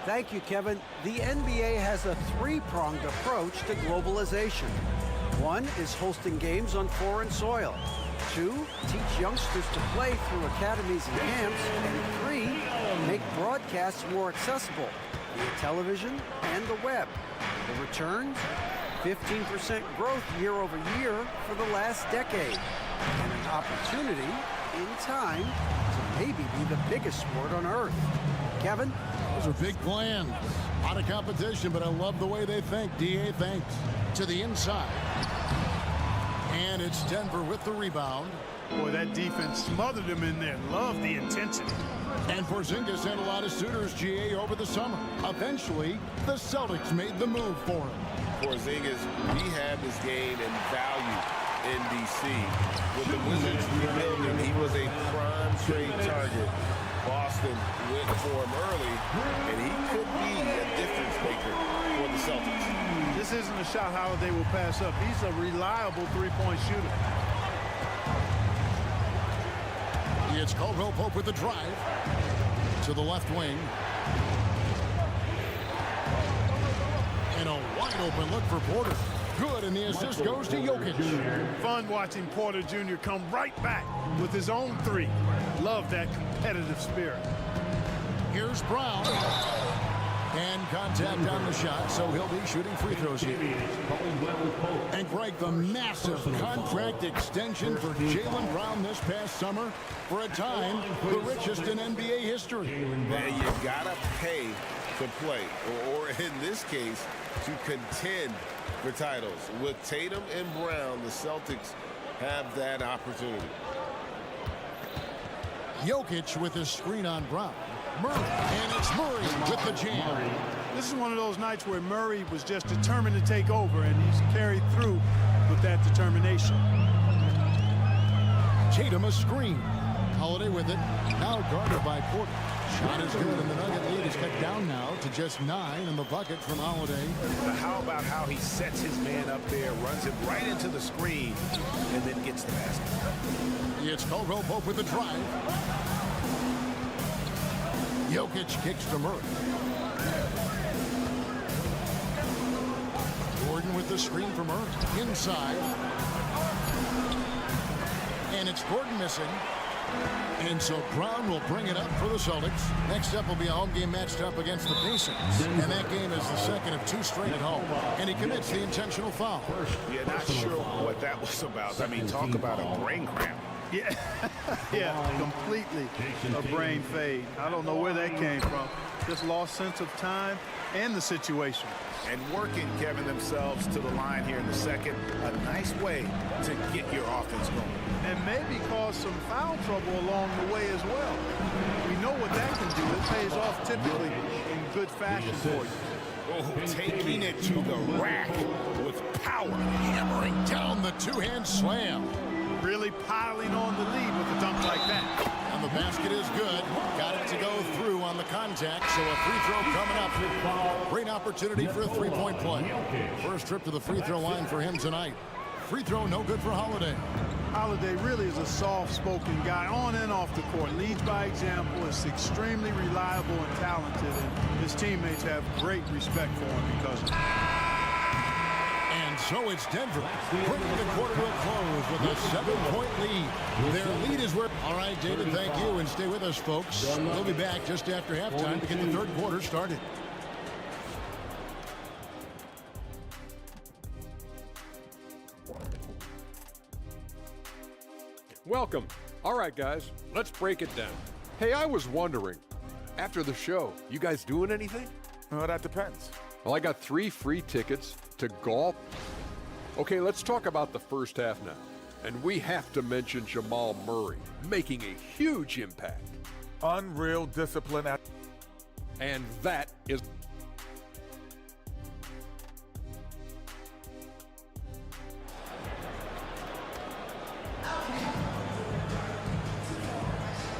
Thank you, Kevin. The NBA has a three-pronged approach to globalization. One is hosting games on foreign soil. 2, teach youngsters to play through academies and camps. And 3, make broadcasts more accessible via television and the web. The returns? 15% growth year over year for the last decade. And an opportunity, in time, to maybe be the biggest sport on earth. Kevin? Those are big plans. A lot of competition, but I love the way they think. DA thanks. To the inside. And it's Denver with the rebound. Boy, that defense smothered him in there. Love the intensity. And Porzingis had a lot of suitors, GA, over the summer. Eventually, the Celtics made the move for him. Porzingis rehabbed his game and value in D.C. With the Wizards rebuilding, he was a prime trade target. Boston went for him early, and he could be a difference maker for the Celtics. This isn't a shot Holiday will pass up. He's a reliable three-point shooter. It's Caldwell Pope with the drive to the left wing. And a wide open look for Porter. Good, and the assist goes to Jokic. Fun watching Porter Jr. come right back with his own three. Love that competitive spirit. Here's Brown. And contact on the shot, so he'll be shooting free throws here. And Greg, the massive contract extension for Jaylen Brown this past summer, for a time, the richest in NBA history. Man, you gotta pay to play, or in this case, to contend for titles. With Tatum and Brown, the Celtics have that opportunity. Jokic with his screen on Brown. Murray, and it's Murray with the jam. This is one of those nights where Murray was just determined to take over, and he's carried through with that determination. Tatum a screen. Holiday with it. Now guarded by Porter. Shot is good, and the Nugget lead is cut down now to just 9 in the bucket from Holiday. But how about how he sets his man up there, runs him right into the screen, and then gets the basket? It's Caldwell Pope with the drive. Jokic kicks to Murray. Gordon with the screen for Murray. Inside. And it's Gordon missing. And so Brown will bring it up for the Celtics. Next up will be a home game matched up against the Pacers. And that game is the second of 2 straight at home. And he commits the intentional foul. Yeah, not sure what that was about. I mean, talk about a brain cramp. Yeah, yeah, completely a brain fade. I don't know where that came from. Just lost sense of time and the situation. And working, Kevin, themselves to the line here in the second. A nice way to get your offense going. And maybe cause some foul trouble along the way as well. We know what that can do. It pays off typically in good fashion for you. Oh, taking it to the rack with power. Hammering down the two-hand slam. Really piling on the lead with a dunk like that. And the basket is good. Got it to go through on the contact, so a free throw coming up. Great opportunity for a three-point play. First trip to the free throw line for him tonight. Free throw no good for Holiday. Holiday really is a soft-spoken guy on and off the court. Leads by example, is extremely reliable and talented, and his teammates have great respect for him because of it. And so it's Denver bringing the quarter to a close with a 7-point lead. Their lead is where... All right, David, thank you, and stay with us, folks. We'll be back just after halftime to get the third quarter started. Welcome. All right, guys, let's break it down. Hey, I was wondering, after the show, you guys doing anything? Well, that depends. Well, I got 3 free tickets to golf. Okay, let's talk about the first half now. And we have to mention Jamal Murray making a huge impact. Unreal discipline. And that is...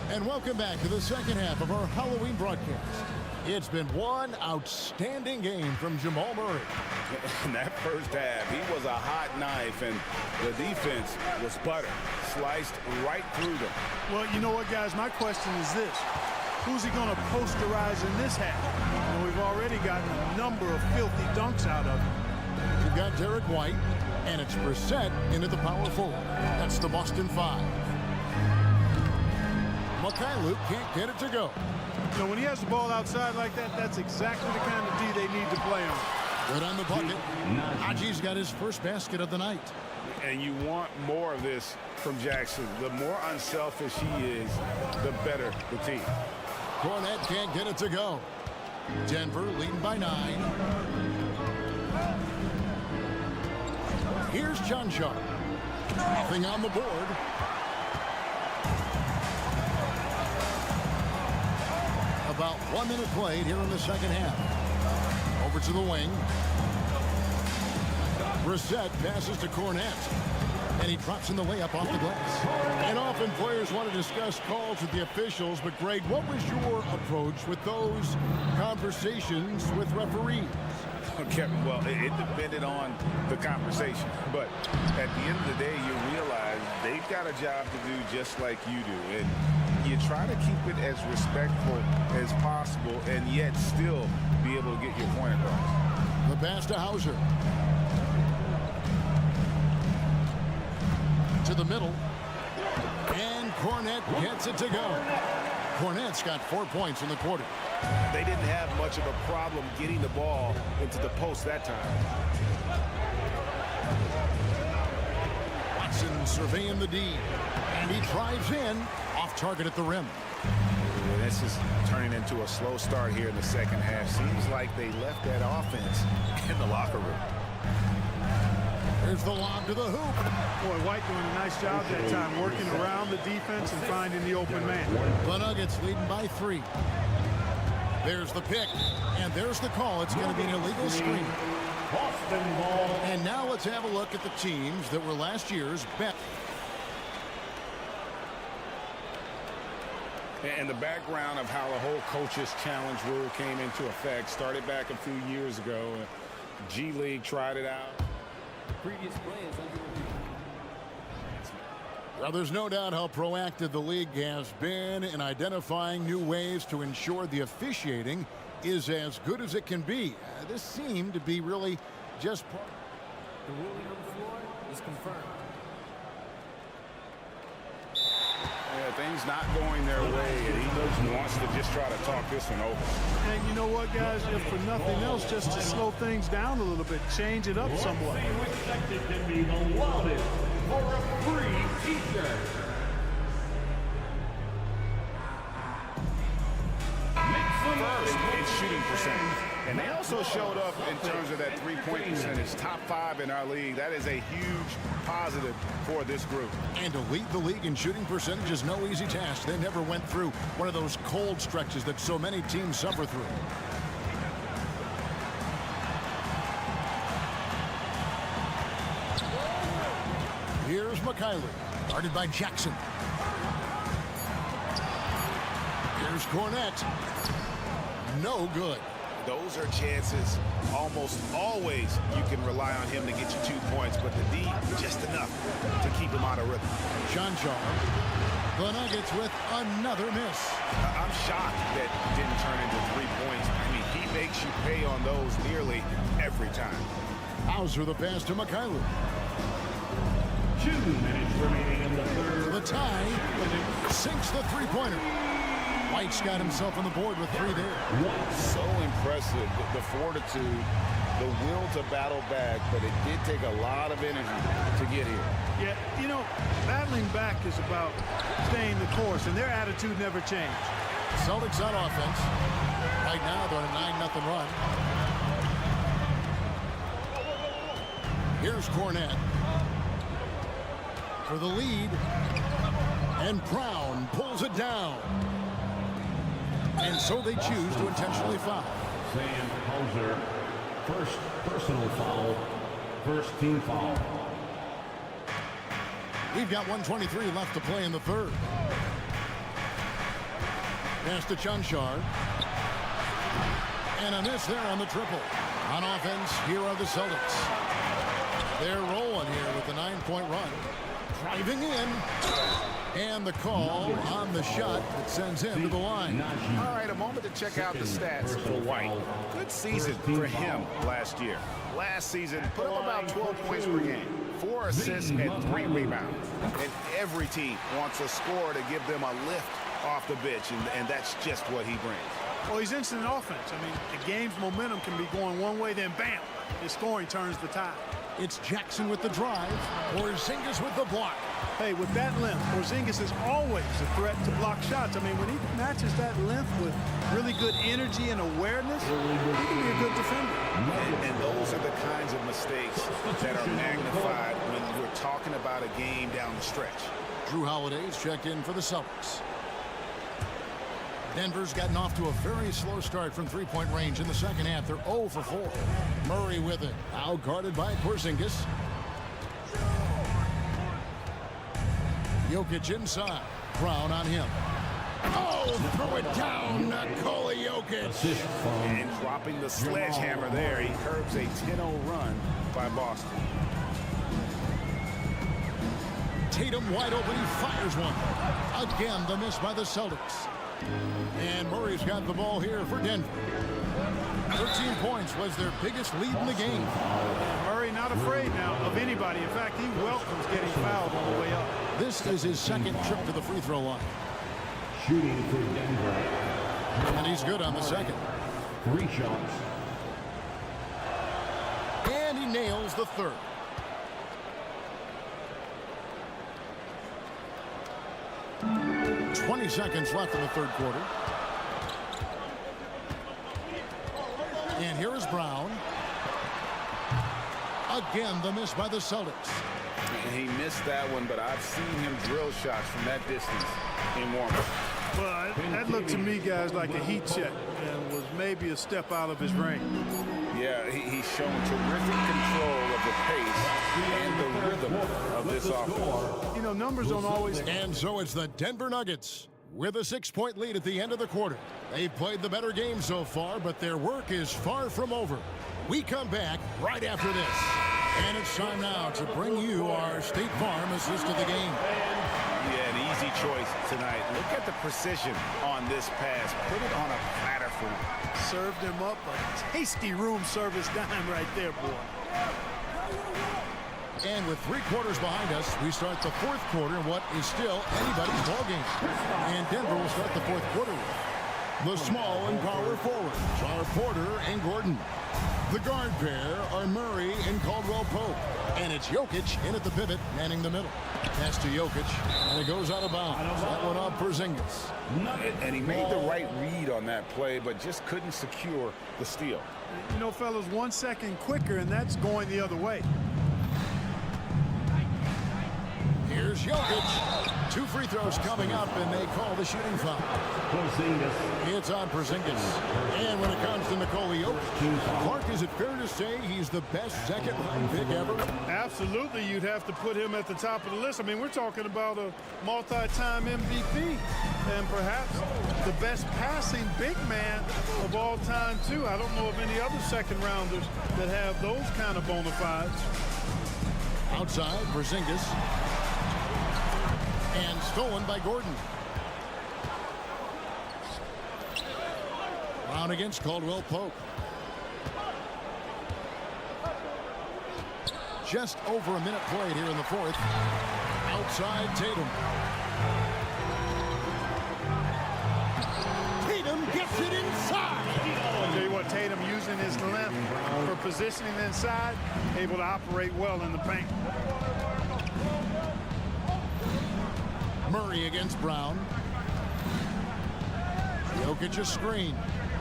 And welcome back to the second half of our Halloween broadcast. It's been one outstanding game from Jamal Murray. In that first half, he was a hot knife, and the defense was butter, sliced right through them. Well, you know what, guys? My question is this. Who's he going to posterize in this half? You know, we've already gotten a number of filthy dunks out of him. You've got Derek White, and it's Brissett into the power forward. That's the Boston 5. Luke can't get it to go. You know, when he has the ball outside like that, that's exactly the kind of D they need to play on. Good on the bucket. B.I.G's got his first basket of the night. And you want more of this from Jackson. The more unselfish he is, the better the team. Cornette can't get it to go. Denver leading by 9. Here's John Sharp. Nothing on the board. About 1 minute played here in the second half. Over to the wing. Brissett passes to Cornette. And he drops in the layup off the glass. And often players want to discuss calls with the officials, but Greg, what was your approach with those conversations with referees? Kevin, well, it depended on the conversation. But at the end of the day, you realize they've got a job to do just like you do. And you try to keep it as respectful as possible and yet still be able to get your point across. The pass to Hauser. To the middle. And Cornette gets it to go. Cornette's got 4 points in the quarter. They didn't have much of a problem getting the ball into the post that time. Watson surveying the D. And he drives in. Off target at the rim. This is turning into a slow start here in the second half. Seems like they left that offense in the locker room. Here's the lob to the hoop. Boy, White doing a nice job that time, working around the defense and finding the open man. The Nuggets leading by 3. There's the pick, and there's the call. It's going to be an illegal screen. And now let's have a look at the teams that were last year's best. And the background of how the whole coaches challenge rule came into effect started back a few years ago. G League tried it out. Previous play is under review. Well, there's no doubt how proactive the league has been in identifying new ways to ensure the officiating is as good as it can be. This seemed to be really just part. The ruling on the floor is confirmed. Things not going their way, and he wants to just try to talk this one over. And you know what, guys? If for nothing else, just to slow things down a little bit, change it up somewhat. Expected to be the loudest for a free t-shirt. First in shooting percentage. And they also showed up in terms of that three-point percentage. Top 5 in our league. That is a huge positive for this group. And to lead the league in shooting percentage is no easy task. They never went through one of those cold stretches that so many teams suffer through. Here's McKinley, guarded by Jackson. Here's Cornette. No good. Those are chances almost always you can rely on him to get you 2 points, but the D just enough to keep him out of rhythm. Chanchar. The Nuggets with another miss. I'm shocked that didn't turn into 3 points. I mean, he makes you pay on those nearly every time. Hauser the pass to McKinley. 2 minutes remaining in the third. The tie sinks the three-pointer. White's got himself on the board with 3 there. So impressive, the fortitude, the will to battle back, but it did take a lot of energy to get here. Yeah, you know, battling back is about staying the course, and their attitude never changed. Celtics on offense. Right now, they're on a 9-0 run. Here's Cornette for the lead, and Brown pulls it down. And so they choose to intentionally foul. Sam Hauser, first personal foul, first team foul. We've got 1:23 left to play in the third. Pass to Chanchar. And a miss there on the triple. On offense, here are the Celtics. They're rolling here with a 9-point run. Driving in. And the call on the shot that sends him to the line. All right, a moment to check out the stats for White. Good season for him last year. Last season, put up about 12 points per game, 4 assists and 3 rebounds. And every team wants a scorer to give them a lift off the bench, and that's just what he brings. Well, he's instant offense. I mean, the game's momentum can be going one way, then bam, his scoring turns the tide. It's Jackson with the drive, Porzingis with the block. Hey, with that length, Porzingis is always a threat to block shots. I mean, when he matches that length with really good energy and awareness, he can be a good defender. And those are the kinds of mistakes that are magnified when we're talking about a game down the stretch. Drew Holiday's checked in for the Celtics. Denver's gotten off to a very slow start from three-point range in the second half. They're 0 for 4. Murray with it. Out guarded by Porzingis. Jokic inside. Brown on him. Oh, throw it down, Nikola Jokic. And dropping the sledgehammer there, he curbs a 10-0 run by Boston. Tatum wide open. He fires one. Again, the miss by the Celtics. And Murray's got the ball here for Denver. 13 points was their biggest lead in the game. Murray not afraid now of anybody. In fact, he welcomes getting fouled on the way up. This is his second trip to the free throw line. Shooting for Denver. And he's good on the second. 3 shots. And he nails the third. "20 seconds left in the third quarter. And here is Brown. Again, the miss by the Celtics. And he missed that one, but I've seen him drill shots from that distance in warm-up. Well, that looked to me, guys, like a heat check and was maybe a step out of his range. Yeah, he's shown terrific control of the pace and the rhythm of this offense. You know, numbers don't always... And so it's the Denver Nuggets with a 6-point lead at the end of the quarter. They've played the better game so far, but their work is far from over. We come back right after this. And it's time now to bring you our State Farm assist of the game. Yeah, an easy choice tonight. Look at the precision on this pass. Put it on a platter for him. Served him up a tasty room service dime right there, boy. And with 3 quarters behind us, we start the fourth quarter in what is still anybody's ballgame. And Denver will start the fourth quarter with the small and power forwards are Porter and Gordon. The guard pair are Murray and Caldwell Pope. And it's Jokic in at the pivot, manning the middle. Pass to Jokic, and it goes out of bounds. That one up for Porzingis. And he made the right read on that play, but just couldn't secure the steal. You know, fellas, 1 second quicker, and that's going the other way. Here's Jokic. 2 free throws coming up, and they call the shooting foul. It's on Porzingis. And when it comes to Nikola Jokic, Clark, is it fair to say he's the best second-round pick ever? Absolutely, you'd have to put him at the top of the list. I mean, we're talking about a multi-time MVP and perhaps the best passing big man of all time, too. I don't know of any other second-rounders that have those kind of bona fides. Outside, Porzingis. And stolen by Gordon. Brown against Caldwell Pope. Just over a minute played here in the fourth. Outside Tatum. Tatum gets it inside. I'll tell you what, Tatum using his length for positioning inside, able to operate well in the paint. Murray against Brown. Jokic a screen.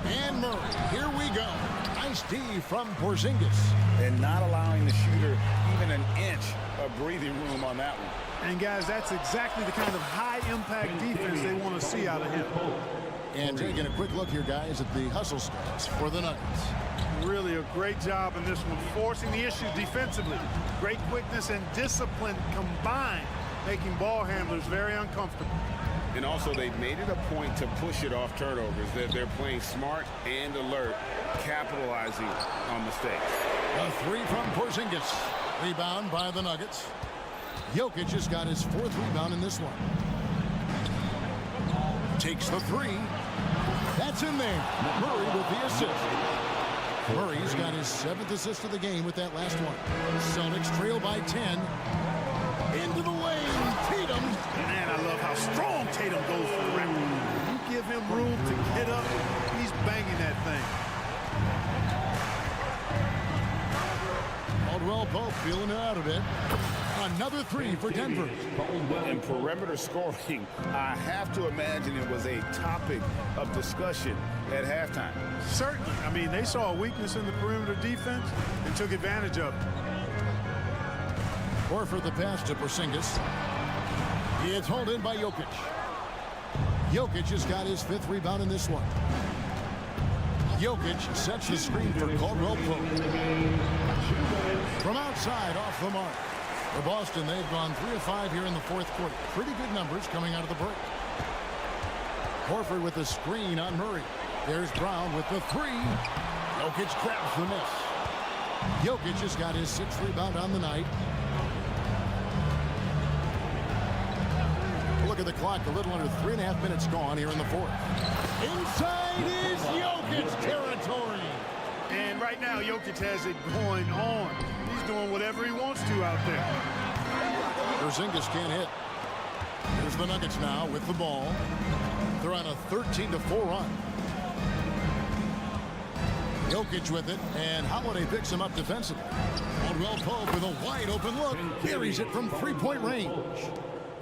And Murray. Here we go. Nice D from Porzingis. And not allowing the shooter even an inch of breathing room on that one. And, guys, that's exactly the kind of high-impact defense they want to see out of him. And taking a quick look here, guys, at the hustle stats for the Nuggets. Really a great job in this one, forcing the issues defensively. Great quickness and discipline combined, making ball handlers very uncomfortable. And also, they've made it a point to push it off turnovers. They're playing smart and alert, capitalizing on mistakes. A 3 from Porzingis. Rebound by the Nuggets. Jokic has got his 4th rebound in this one. Takes the 3. That's in there. Murray with the assist. Murray's got his 7th assist of the game with that last one. Celtics trail by 10. Into the lane. Tatum. Man, I love how strong Tatum goes for the rim. You give him room to get up, he's banging that thing. Caldwell Pope feeling it out a bit. Another 3 for Denver. And perimeter scoring, I have to imagine it was a topic of discussion at halftime. Certainly. I mean, they saw a weakness in the perimeter defense and took advantage of it. Horford the pass to Porzingis. It's hauled in by Jokic. Jokic has got his 5th rebound in this one. Jokic sets the screen for Caldwell Pope. From outside, off the mark. For Boston, they've gone 3 of 5 here in the fourth quarter. Pretty good numbers coming out of the break. Horford with the screen on Murray. There's Brown with the 3. Jokic grabs the miss. Jokic has got his 6th rebound on the night. look at the clock. A little under 3.5 minutes gone here in the fourth. Inside is Jokic territory. And right now, Jokic has it going on. He's doing whatever he wants to out there. Porzingis can't hit. Here's the Nuggets now with the ball. They're on a 13-4 run. Jokic with it, and Holiday picks him up defensively. Caldwell Pope with a wide open look. Carries it from three-point range.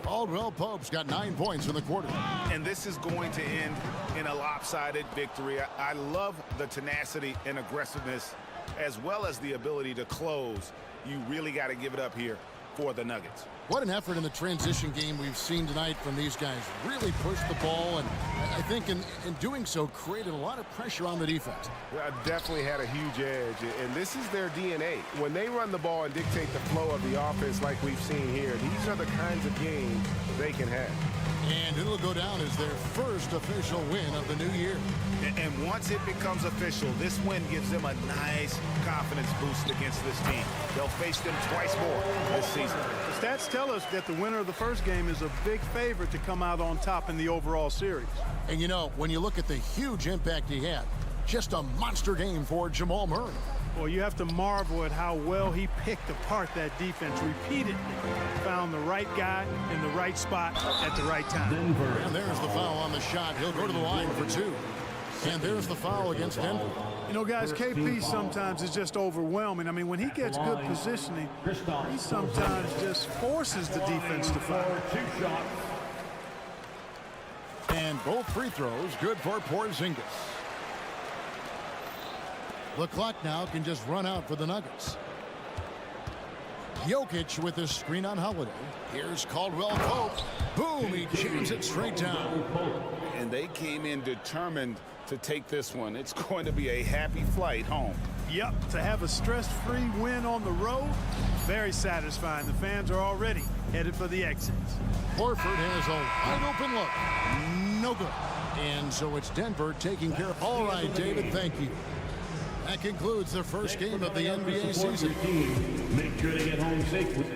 Caldwell Pope's got 9 points in the quarter. And this is going to end in a lopsided victory. I love the tenacity and aggressiveness as well as the ability to close. You really got to give it up here for the Nuggets. What an effort in the transition game we've seen tonight from these guys. Really pushed the ball, and I think in doing so created a lot of pressure on the defense. Well, definitely had a huge edge, and this is their DNA. When they run the ball and dictate the flow of the offense like we've seen here, these are the kinds of games they can have. And it'll go down as their first official win of the new year. And once it becomes official, this win gives them a nice confidence boost against this team. They'll face them twice more this season. The stats tell us that the winner of the first game is a big favorite to come out on top in the overall series. And you know, when you look at the huge impact he had, just a monster game for Jamal Murray. Well, you have to marvel at how well he picked apart that defense repeatedly. Found the right guy in the right spot at the right time. And there's the foul on the shot. He'll go to the line for 2. And there's the foul against Denver. You know, guys, KP sometimes is just overwhelming. I mean, when he gets good positioning, he sometimes just forces the defense to foul. And both free throws good for Porzingis. The clock now can just run out for the Nuggets. Jokic with his screen on Holiday. Here's Caldwell Pope. Boom, he jams it straight down. And they came in determined to take this one. It's going to be a happy flight home. Yep, to have a stress-free win on the road, very satisfying. The fans are already headed for the exits. Horford has a wide open look. No good. And so it's Denver taking care of. All right, David, thank you. That concludes the first game of the NBA season. Make sure they get home safely.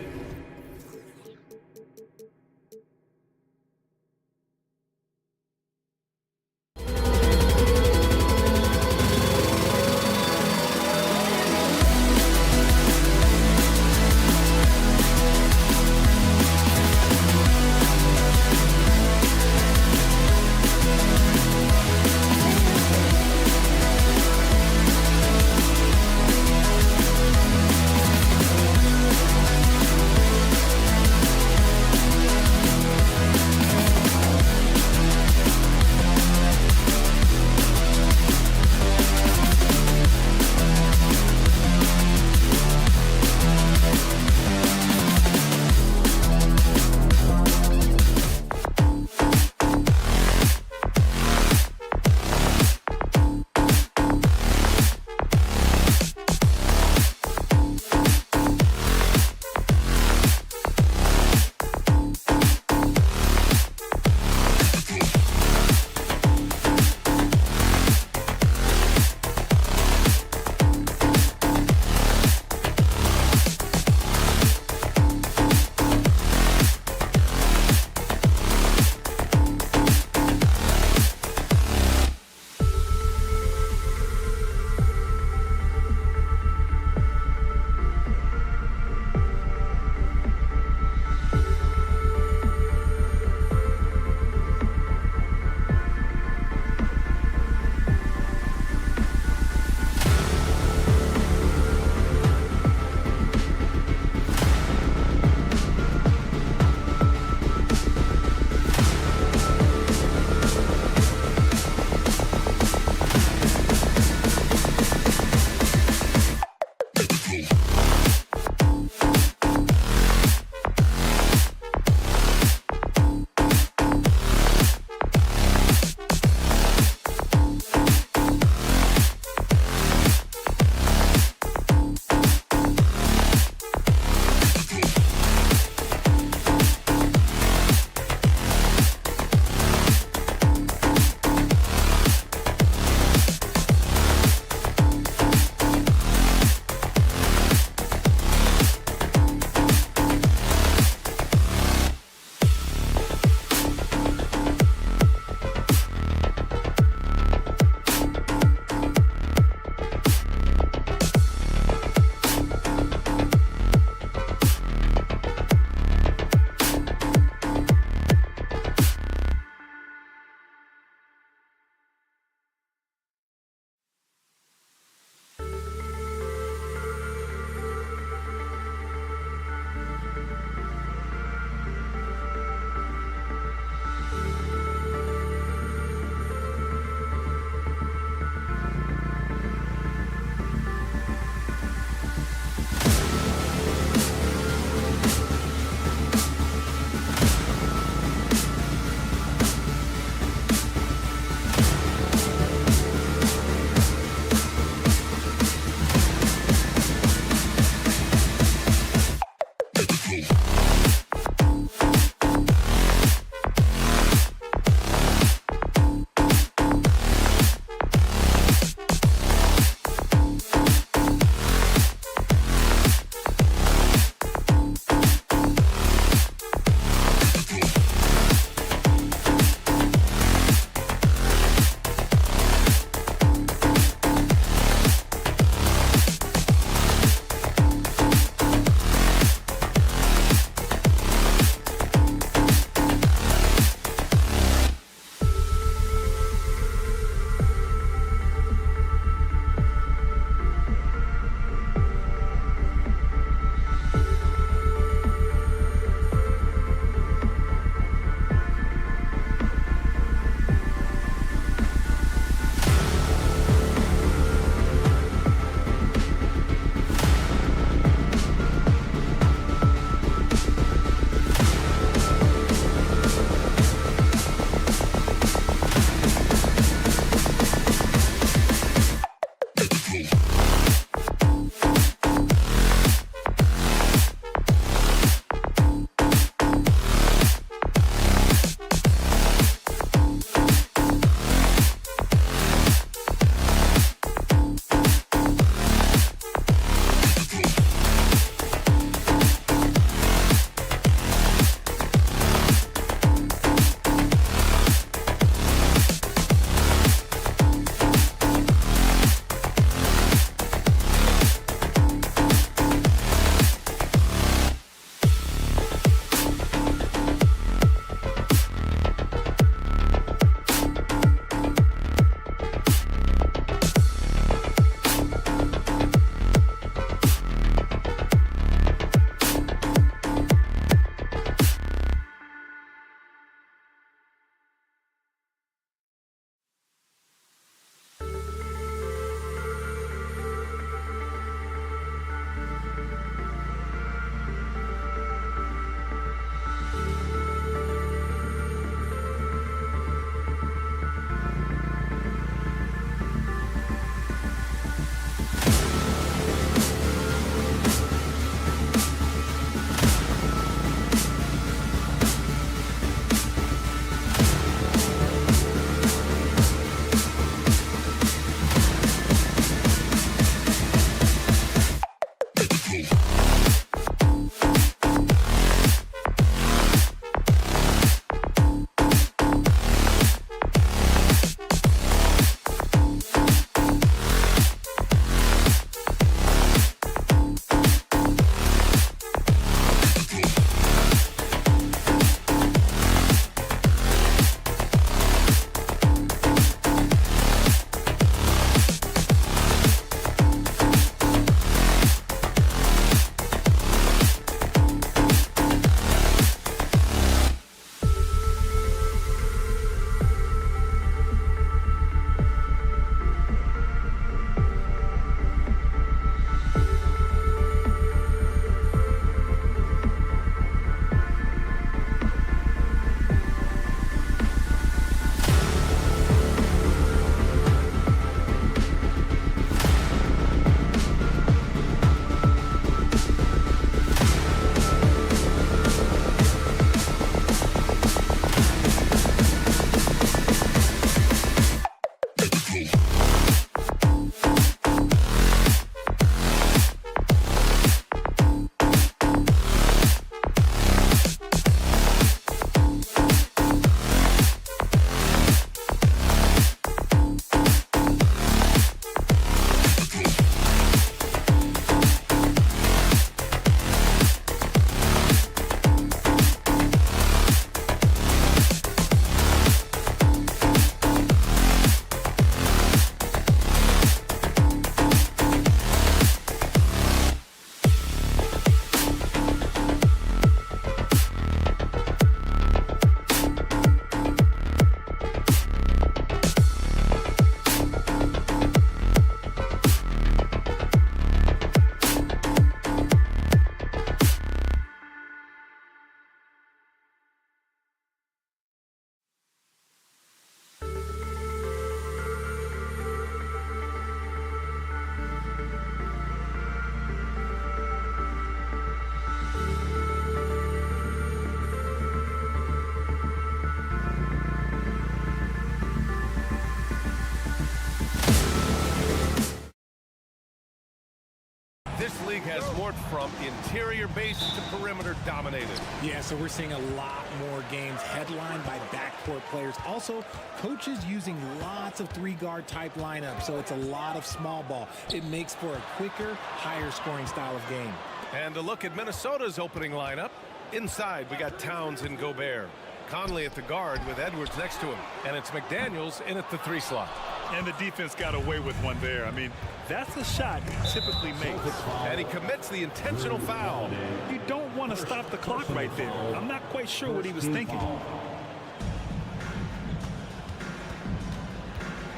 from interior base to perimeter dominated. Yeah, so we're seeing a lot more games headlined by backcourt players. Also, coaches using lots of three-guard type lineups, so it's a lot of small ball. It makes for a quicker, higher scoring style of game. And a look at Minnesota's opening lineup. Inside, we got Towns and Gobert. Conley at the guard with Edwards next to him. And it's McDaniels in at the 3 slot. And the defense got away with one there. I mean, that's a shot he typically makes. And he commits the intentional foul. You don't want to stop the clock right there. I'm not quite sure what he was thinking.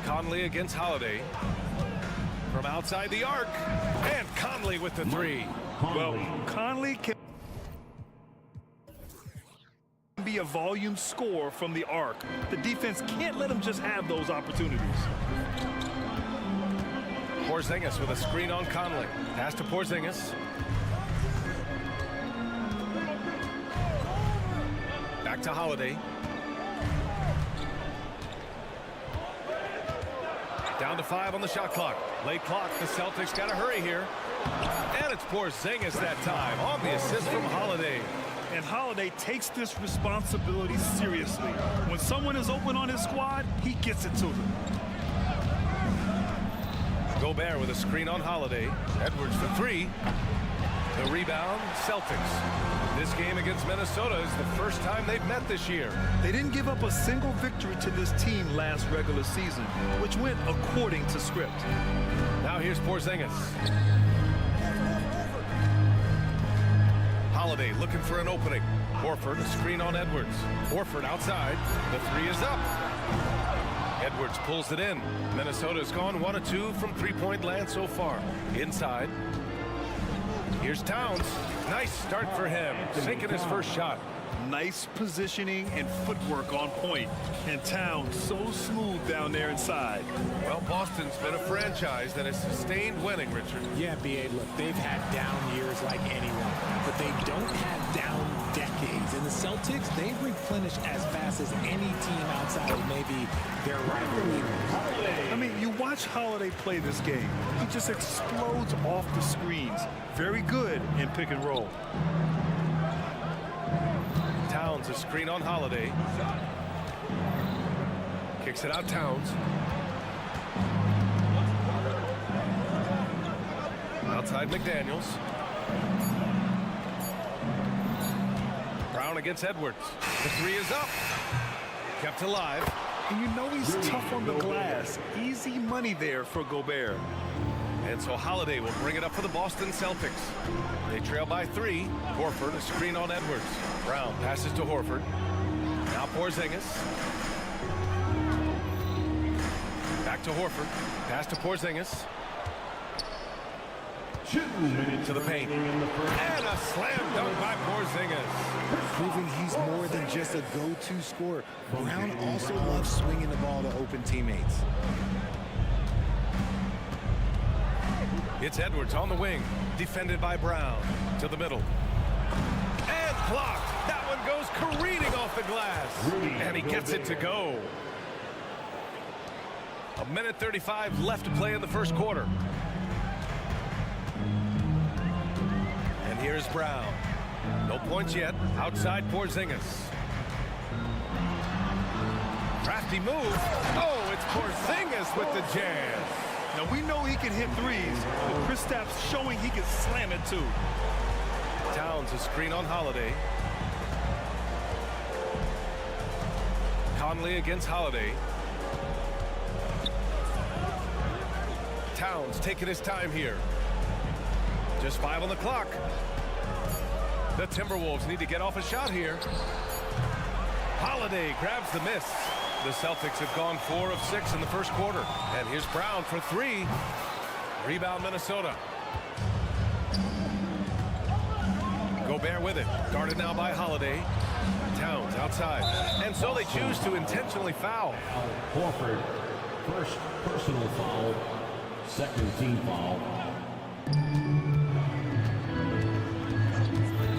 Conley against Holiday. From outside the arc. And Conley with the 3. Well, Conley can be a volume score from the arc. The defense can't let him just have those opportunities. Porzingis with a screen on Conley. Pass to Porzingis. Back to Holiday. Down to 5 on the shot clock. Late clock. The Celtics got to hurry here. And it's Porzingis that time on the assist from Holiday. And Holiday takes this responsibility seriously. When someone is open on his squad, he gets it to them. Gobert with a screen on Holiday. Edwards for 3. The rebound, Celtics. This game against Minnesota is the first time they've met this year. They didn't give up a single victory to this team last regular season, which went according to script. Now here's Porzingis. Holiday looking for an opening. Horford, a screen on Edwards. Horford outside. The 3 is up. Edwards pulls it in. Minnesota's gone 1 of 2 from three-point land so far. Inside. Here's Towns. Nice start for him. Sinking his first shot. Nice positioning and footwork on point. And Towns so smooth down there inside. Well, Boston's been a franchise that has sustained winning, Richard. Yeah, B.A., look, they've had down years like anyone, but they don't have down decades. And the Celtics, they replenish as fast as any team outside of maybe their rival. I mean, you watch Holiday play this game. He just explodes off the screens. Very good in pick and roll. Towns, a screen on Holiday. Kicks it out, Towns. Outside McDaniels. Brown against Edwards. The 3 is up. Kept alive. And you know he's tough on the glass. Easy money there for Gobert. And so Holiday will bring it up for the Boston Celtics. They trail by 3. Horford, a screen on Edwards. Brown passes to Horford. Now Porzingis. Back to Horford. Pass to Porzingis. To the paint. And a slam dunk by Porzingis. Proving he's more than just a go-to scorer. Brown also loves swinging the ball to open teammates. It's Edwards on the wing, defended by Brown. To the middle. And blocked. That one goes careening off the glass. And he gets it to go. 1:35 left to play in the first quarter. And here's Brown. No points yet. Outside Porzingis. Crafty move. Oh, it's Porzingis with the jam. Now, we know he can hit threes, but Kristaps showing he can slam it too. Towns, a screen on Holiday. Conley against Holiday. Towns taking his time here. Just 5 on the clock. The Timberwolves need to get off a shot here. Holiday grabs the miss. The Celtics have gone 4 of 6 in the first quarter. And here's Brown for 3. Rebound Minnesota. Gobert with it. Guarded now by Holiday. Towns outside. And so they choose to intentionally foul. Horford, first personal foul, second team foul.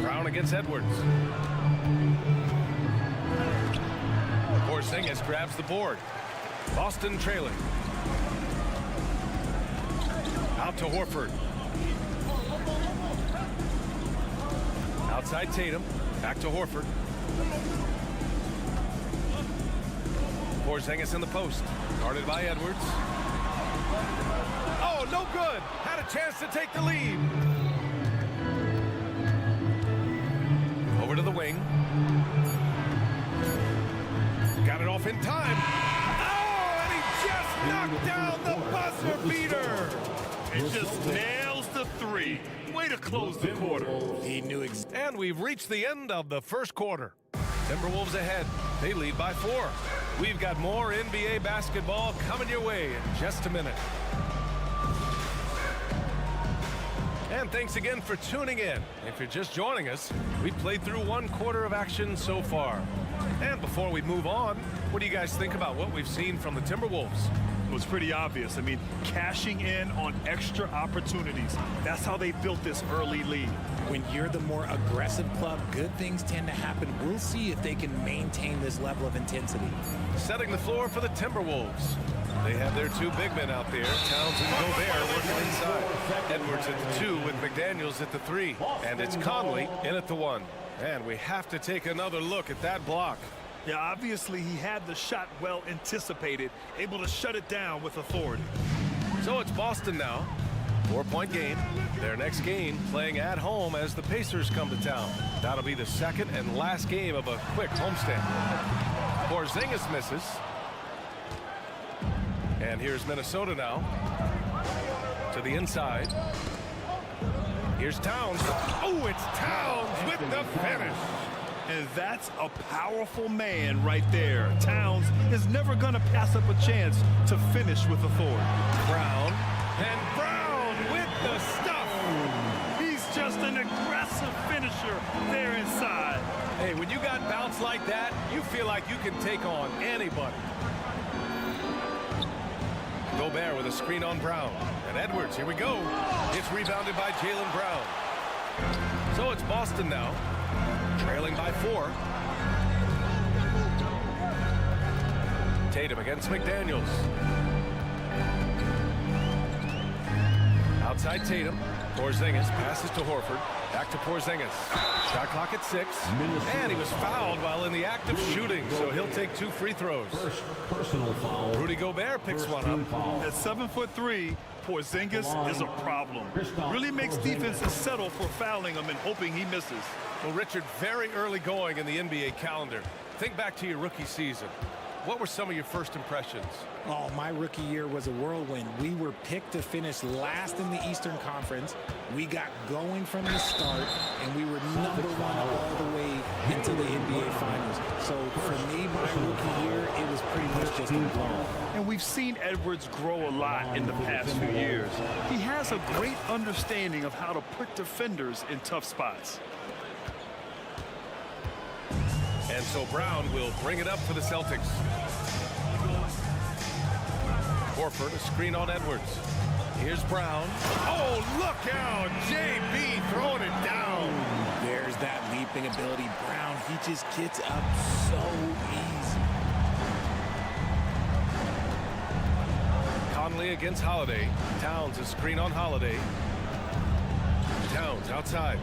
Brown against Edwards. Porzingis grabs the board. Boston trailing. Out to Horford. Outside Tatum. Back to Horford. Porzingis in the post. Guarded by Edwards. Oh, no good. Had a chance to take the lead. Over to the wing. Got it off in time. Oh, and he just knocked down the buzzer beater. It just nails the three. Way to close the quarter. He knew and we've reached the end of the first quarter. Timberwolves ahead. They lead by 4. We've got more NBA basketball coming your way in just a minute. And thanks again for tuning in. If you're just joining us, we played through 1 quarter of action so far. And before we move on, what do you guys think about what we've seen from the Timberwolves? It was pretty obvious. I mean, cashing in on extra opportunities. That's how they built this early lead. When you're the more aggressive club, good things tend to happen. We'll see if they can maintain this level of intensity. Setting the floor for the Timberwolves. They have their 2 big men out there, Towns and Gobert, working inside. Edwards at the 2 with McDaniels at the 3. And it's Conley in at the 1. And we have to take another look at that block. Yeah, obviously he had the shot well anticipated, able to shut it down with authority. So it's Boston now. 4-point game. Their next game playing at home as the Pacers come to town. That'll be the second and last game of a quick homestand. Porzingis misses. And here's Minnesota now. To the inside. Here's Towns. Oh, it's Towns with the finish. And that's a powerful man right there. Towns is never going to pass up a chance to finish with authority. Brown. And Brown with the stuff. He's just an aggressive finisher there inside. Hey, when you got bounce like that, you feel like you can take on anybody. Gobert with a screen on Brown. And Edwards, here we go. It's rebounded by Jaylen Brown. So it's Boston now. Trailing by 4. Tatum against McDaniels. Outside Tatum. Porzingis passes to Horford. Back to Porzingis. Shot clock at 6. And he was fouled while in the act of shooting, so he'll take 2 free throws. First personal foul. Rudy Gobert picks one up. At 7'3", Porzingis is a problem. Really makes defenses settle for fouling him and hoping he misses. Well, Richard, very early going in the NBA calendar. Think back to your rookie season. What were some of your first impressions? Oh, my rookie year was a whirlwind. We were picked to finish last in the Eastern Conference. We got going from the start, and we were #1 all the way into the NBA Finals. So for me, my rookie year, it was pretty much just a blow. And we've seen Edwards grow a lot in the past few years. He has a great understanding of how to put defenders in tough spots. And so Brown will bring it up for the Celtics. Horford, a screen on Edwards. Here's Brown. Oh, look out! JB throwing it down. There's that leaping ability. Brown, he just gets up so easy. Conley against Holiday. Towns, a screen on Holiday. Towns outside.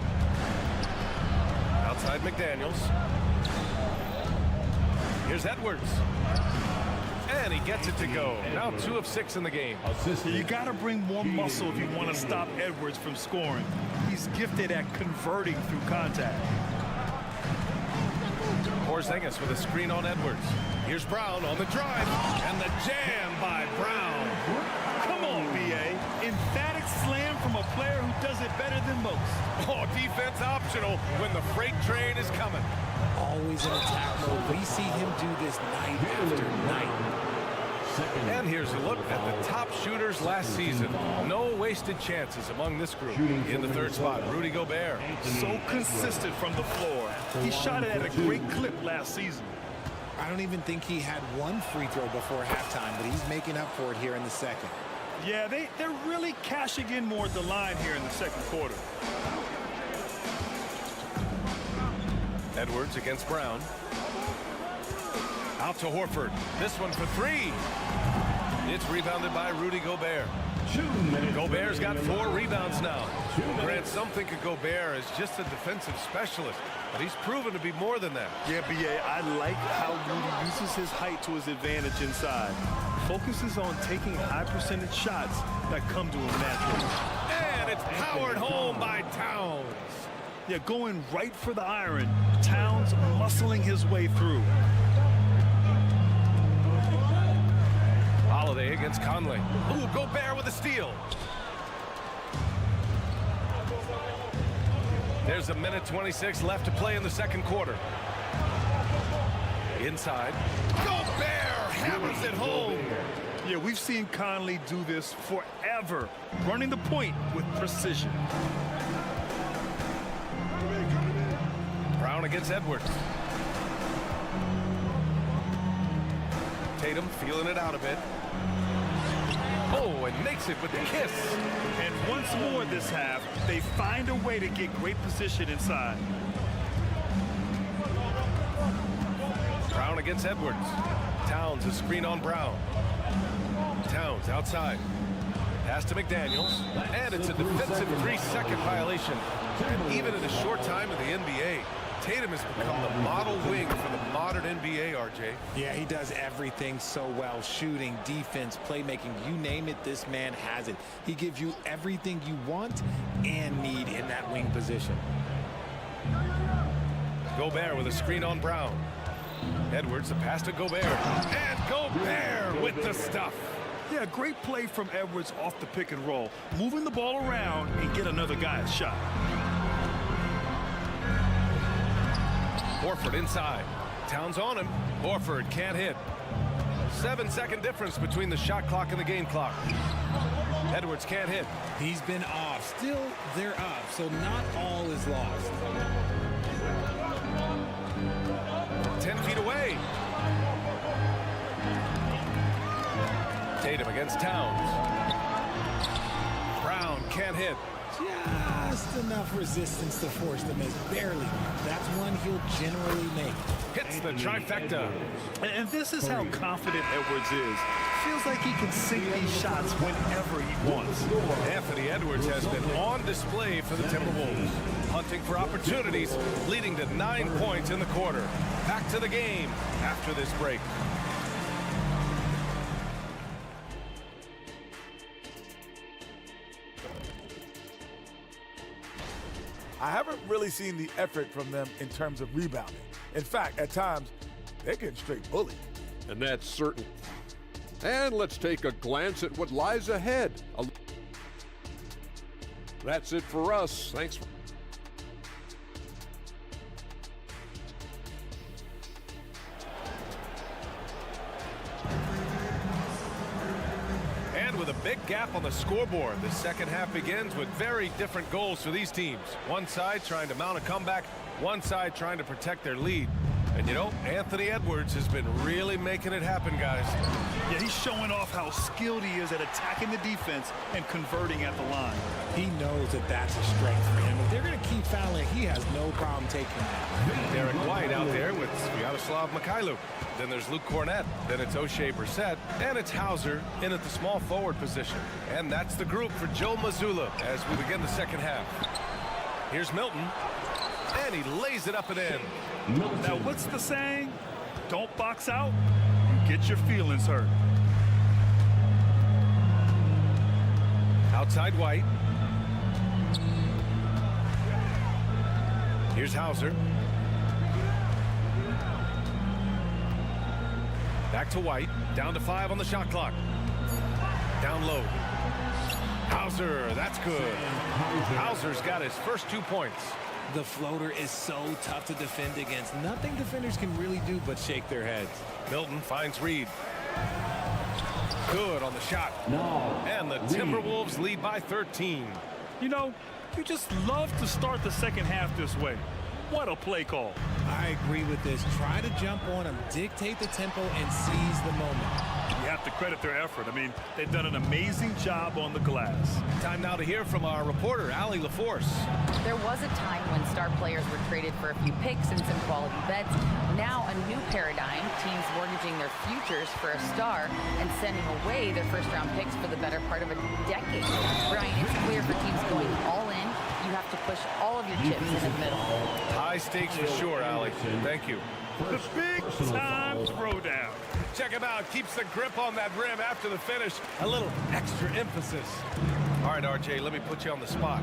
Outside McDaniels. Here's Edwards. And he gets it to go. Now 2 of 6 in the game. You got to bring more muscle if you want to stop Edwards from scoring. He's gifted at converting through contact. Porzingis with a screen on Edwards. Here's Brown on the drive. And the jam by Brown. Come on, B.A. Emphatic slam from a player who does it better than most. Oh, defense optional when the freight train is coming. Always in attack mode. We see him do this night after night. And here's a look at the top shooters last season. No wasted chances among this group. In the 3rd spot, Rudy Gobert. So consistent from the floor. He shot it at a great clip last season. I don't even think he had 1 free throw before halftime, but he's making up for it here in the second. Yeah, they're really cashing in more at the line here in the second quarter. Edwards against Brown. Out to Horford. This one for 3. It's rebounded by Rudy Gobert. Gobert's got 4 rebounds now. Grant, some think of Gobert as just a defensive specialist, but he's proven to be more than that. Yeah, B.A., I like how Rudy uses his height to his advantage inside. Focuses on taking high percentage shots that come to him naturally. And it's powered home by Towns. Yeah, going right for the iron. Towns muscling his way through. Holiday against Conley. Ooh, Gobert with a steal. There's 1:26 left to play in the second quarter. Inside. Gobert hammers it home. Yeah, we've seen Conley do this forever, running the point with precision. Brown against Edwards. Tatum feeling it out a bit. Oh, and makes it with the kiss. And once more this half, they find a way to get great position inside. Brown against Edwards. Towns a screen on Brown. Towns outside. Pass to McDaniels. And it's a defensive 3-second violation. And even in a short time in the NBA, Tatum has become the model wing for the modern NBA, RJ. Yeah, he does everything so well. Shooting, defense, playmaking, you name it, this man has it. He gives you everything you want and need in that wing position. Gobert with a screen on Brown. Edwards, the pass to Gobert. And Gobert with the stuff. Yeah, great play from Edwards off the pick and roll. Moving the ball around and get another guy a shot. Horford inside. Towns on him. Horford can't hit. 7-second difference between the shot clock and the game clock. Edwards can't hit. He's been off. Still, they're up, so not all is lost. 10 feet away. Tatum against Towns. Brown can't hit. Just enough resistance to force the miss. Barely. That's one he'll generally make. Hits the trifecta. And this is how confident Edwards is. Feels like he can sink these shots whenever he wants. Anthony Edwards has been on display for the Timberwolves. Hunting for opportunities, leading to 9 points in the quarter. Back to the game after this break. I haven't really seen the effort from them in terms of rebounding. In fact, at times, they're getting straight bullied. And that's certain. And let's take a glance at what lies ahead. That's it for us. Thanks. And with a big gap on the scoreboard, the second half begins with very different goals for these teams. One side trying to mount a comeback, one side trying to protect their lead. And you know, Anthony Edwards has been really making it happen, guys. Yeah, he's showing off how skilled he is at attacking the defense and converting at the line. He knows that that's a strength for him. If they're going to keep fouling, he has no problem taking that. Derek White out there with Sviatoslav Mikhailuk. Then there's Luke Cornett. Then it's O'Shea Brissett. And it's Hauser in at the small forward position. And that's the group for Joe Mazzulla as we begin the second half. Here's Milton. And he lays it up and in. Now, what's the saying? Don't box out, you get your feelings hurt. Outside White. Here's Hauser. Back to White. Down to 5 on the shot clock. Down low. Hauser, that's good. Hauser's got his first 2 points. The floater is so tough to defend against. Nothing defenders can really do but shake their heads. Milton finds Reed. Good on the shot. And the Timberwolves lead by 13. You know, you just love to start the second half this way. What a play call. I agree with this. Try to jump on him, dictate the tempo, and seize the moment. You have to credit their effort. I mean, they've done an amazing job on the glass. Time now to hear from our reporter, Allie LaForce. There was a time when star players were traded for a few picks and some quality bets. Now a new paradigm, teams mortgaging their futures for a star and sending away their first-round picks for the better part of a decade. Brian, it's clear for teams going all in, you have to push all of your chips in the middle. High stakes for sure, Allie. Thank you. The big-time throwdown. Check him out. Keeps the grip on that rim after the finish. A little extra emphasis. All right, RJ, let me put you on the spot.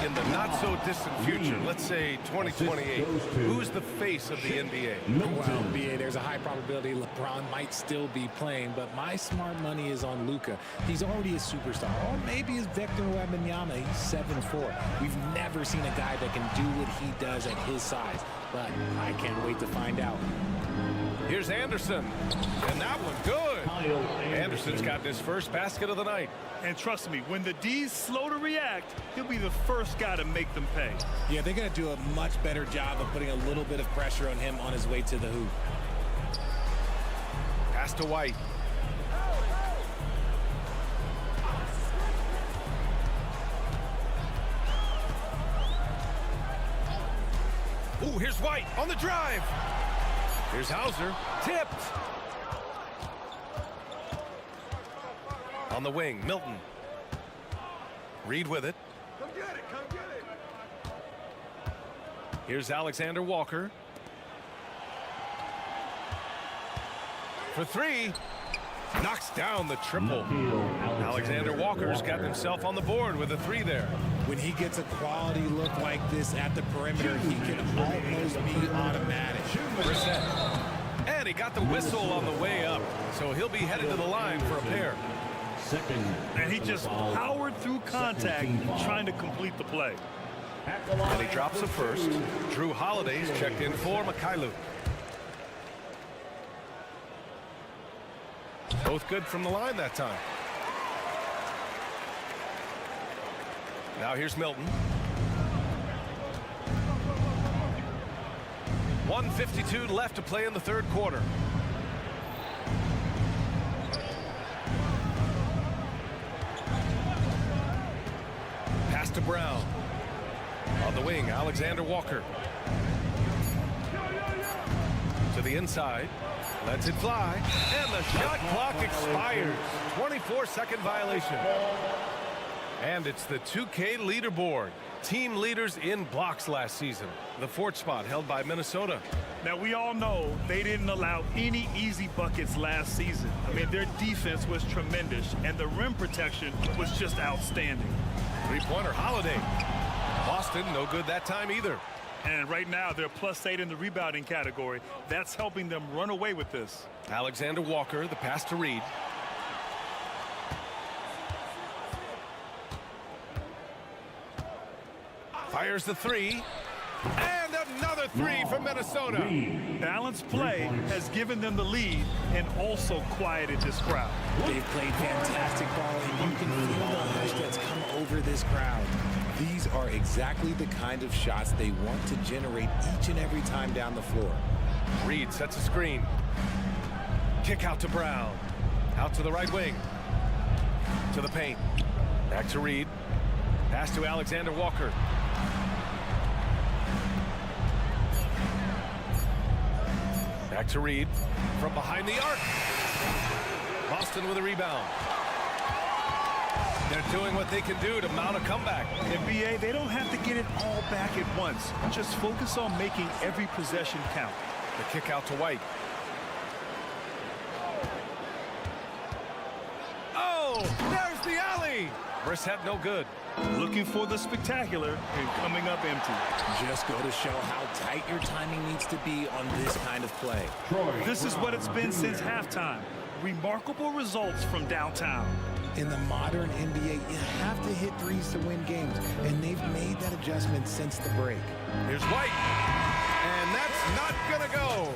In the not-so-distant future, let's say 2028, who's the face of the NBA? Well, BA, there's a high probability LeBron might still be playing, but my smart money is on Luka. He's already a superstar. Or maybe it's Victor Wembanyama. He's 7'4". We've never seen a guy that can do what he does at his size, but I can't wait to find out. Here's Anderson, and that one good. Anderson's gotten his first basket of the night. And trust me, when the D's slow to react, he'll be the first guy to make them pay. Yeah, they're going to do a much better job of putting a little bit of pressure on him on his way to the hoop. Pass to White. Ooh, here's White on the drive. Here's Hauser, tipped. On the wing, Milton. Reed with it. Come get it, come get it. Here's Alexander Walker. For three. Knocks down the triple. Alexander Walker's got himself on the board with a three there. When he gets a quality look like this at the perimeter, he can almost be automatic. Brissett. And he got the whistle on the way up, so he'll be headed to the line for a pair. And he just powered through contact trying to complete the play. And he drops the first. Drew Holiday's checked in for Mikhailuk. Both good from the line that time. Now here's Milton. 1:52 left to play in the third quarter. Pass to Brown. On the wing, Alexander Walker. To the inside. Lets it fly. And the shot clock expires. 24-second violation. And it's the 2K leaderboard. Team leaders in blocks last season. The fourth spot held by Minnesota. Now, we all know they didn't allow any easy buckets last season. I mean, their defense was tremendous, and the rim protection was just outstanding. Three-pointer, Holiday. Boston, no good that time either. And right now, they're +8 in the rebounding category. That's helping them run away with this. Alexander Walker, the pass to Reed. Fires the three. And another three from Minnesota. Balanced play has given them the lead and also quieted this crowd. They've played fantastic ball, and you can feel the hush that's come over this crowd. These are exactly the kind of shots they want to generate each and every time down the floor. Reed sets a screen. Kick out to Brown. Out to the right wing. To the paint. Back to Reed. Pass to Alexander Walker. Back to Reed. From behind the arc. Boston with a rebound. They're doing what they can do to mount a comeback. And BA, they don't have to get it all back at once. Just focus on making every possession count. The kick out to White. Oh, there's the alley. Brissett no good. Looking for the spectacular and coming up empty. Just go to show how tight your timing needs to be on this kind of play. This is what it's been since halftime. Remarkable results from downtown. In the modern NBA, you have to hit threes to win games, and they've made that adjustment since the break. Here's White, and that's not gonna go.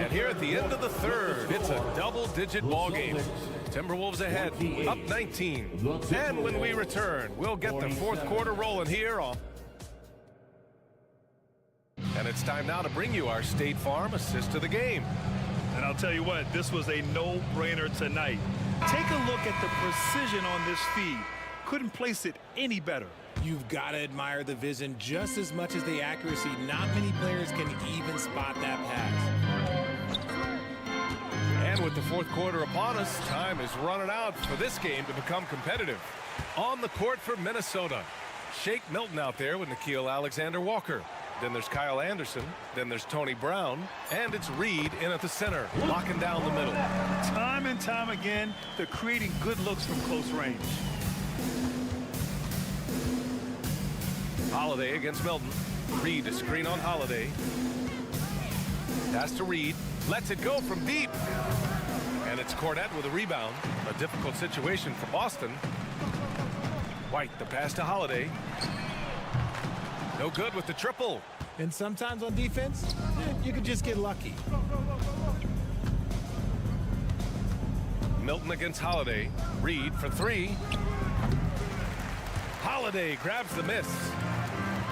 And here at the end of the third, it's a double-digit ball game. Timberwolves ahead, up 19. And when we return, we'll get the fourth quarter rolling here on. And it's time now to bring you our State Farm assist of the game. And And I'll tell you what, this was a no-brainer tonight. Take a look at the precision on this feed. Couldn't place it any better. You've got to admire the vision just as much as the accuracy. Not many players can even spot that pass. And with the fourth quarter upon us, time is running out for this game to become competitive. On the court for Minnesota, Shake Milton out there with Nickeil Alexander-Walker. Then there's Kyle Anderson. Then there's Tony Brown. And it's Reed in at the center, locking down the middle. Time and time again, they're creating good looks from close range. Holiday against Milton. Reed, a screen on Holiday. Pass to Reed. Lets it go from deep. And it's Cornette with a rebound. A difficult situation for Boston. White, the pass to Holiday. No good with the triple. And sometimes on defense, you can just get lucky. Milton against Holiday. Reed for three. Holiday grabs the miss.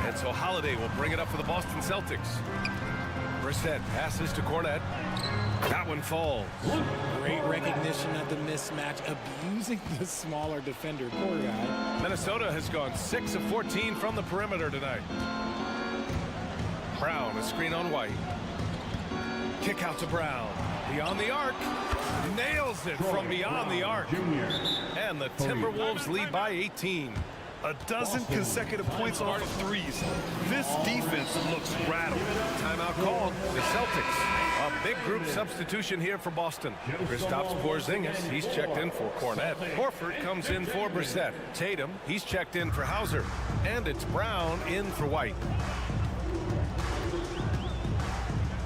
And so Holiday will bring it up for the Boston Celtics. Brissett passes to Cornette. That one falls. Great recognition of the mismatch, abusing the smaller defender. Poor guy. Minnesota has gone 6 of 14 from the perimeter tonight. Brown, a screen on White. Kick out to Brown. Beyond the arc. Nails it from beyond the arc. And the Timberwolves lead by 18. A dozen consecutive points off of threes. This defense looks rattled. Timeout called. The Celtics. A big group substitution here for Boston. Kristaps Porzingis, he's checked in for Cornette. Horford comes in for Brissett. Tatum, he's checked in for Hauser. And it's Brown in for White.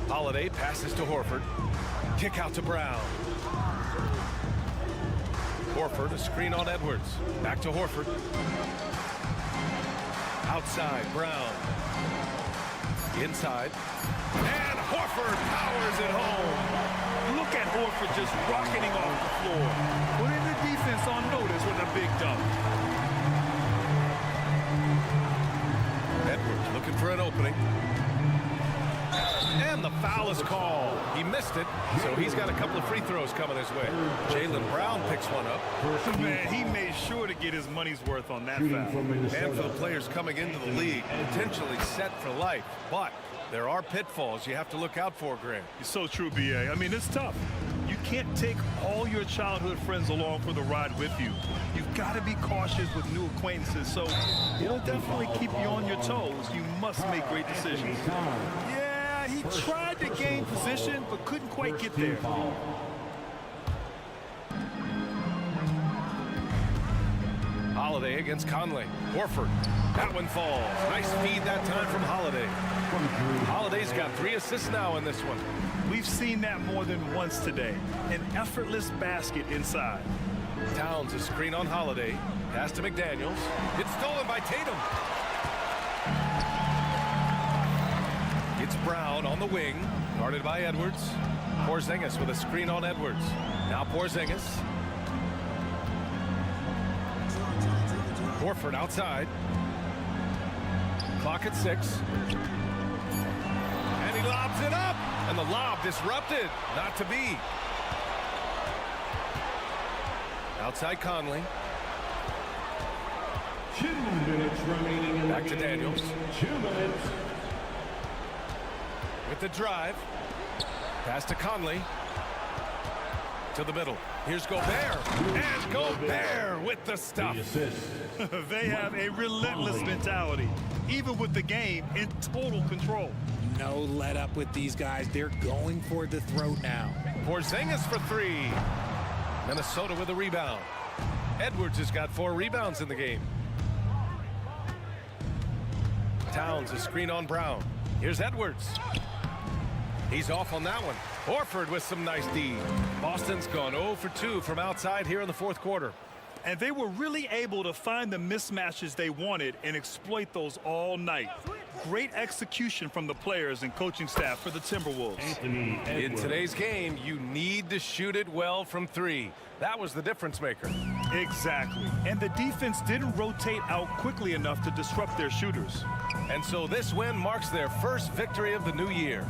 Holiday passes to Horford. Kick out to Brown. Horford, a screen on Edwards. Back to Horford. Outside, Brown. Inside. And Horford powers it home. Look at Horford just rocketing off the floor. Putting the defense on notice with a big dunk. Edwards looking for an opening. And the foul is called. He missed it, so he's got a couple of free throws coming his way. Jaylen Brown picks one up. Man, he made sure to get his money's worth on that foul. And for the players coming into the league, potentially set for life. But there are pitfalls you have to look out for, Grant. It's so true, B.A. I mean, it's tough. You can't take all your childhood friends along for the ride with you. You've got to be cautious with new acquaintances, so it'll definitely keep you on your toes. You must make great decisions. Yeah, he tried to gain position, but couldn't quite get there. Holiday against Conley. Horford. That one falls. Nice feed that time from Holiday. Holiday's got 3 assists now in this one. We've seen that more than once today. An effortless basket inside. Towns a screen on Holiday. Pass to McDaniels. It's stolen by Tatum. It's Brown on the wing. Guarded by Edwards. Porzingis with a screen on Edwards. Now Porzingis. Horford outside. Clock at 6. And he lobs it up. And the lob disrupted. Not to be. Outside Conley. 2 minutes remaining in Back the to game. Daniels. 2 minutes. With the drive. Pass to Conley. To the middle. Here's Gobert. And Gobert with the stuff. They have a relentless mentality, even with the game in total control. No let up with these guys. They're going for the throat now. Porzingis for 3. Minnesota with a rebound. Edwards has got 4 rebounds in the game. Towns a screen on Brown. Here's Edwards. He's off on that one. Horford with some nice D. Boston's gone 0 for 2 from outside here in the fourth quarter. And they were really able to find the mismatches they wanted and exploit those all night. Great execution from the players and coaching staff for the Timberwolves. In today's game, you need to shoot it well from 3. That was the difference maker. Exactly. And the defense didn't rotate out quickly enough to disrupt their shooters. And so this win marks their first victory of the new year.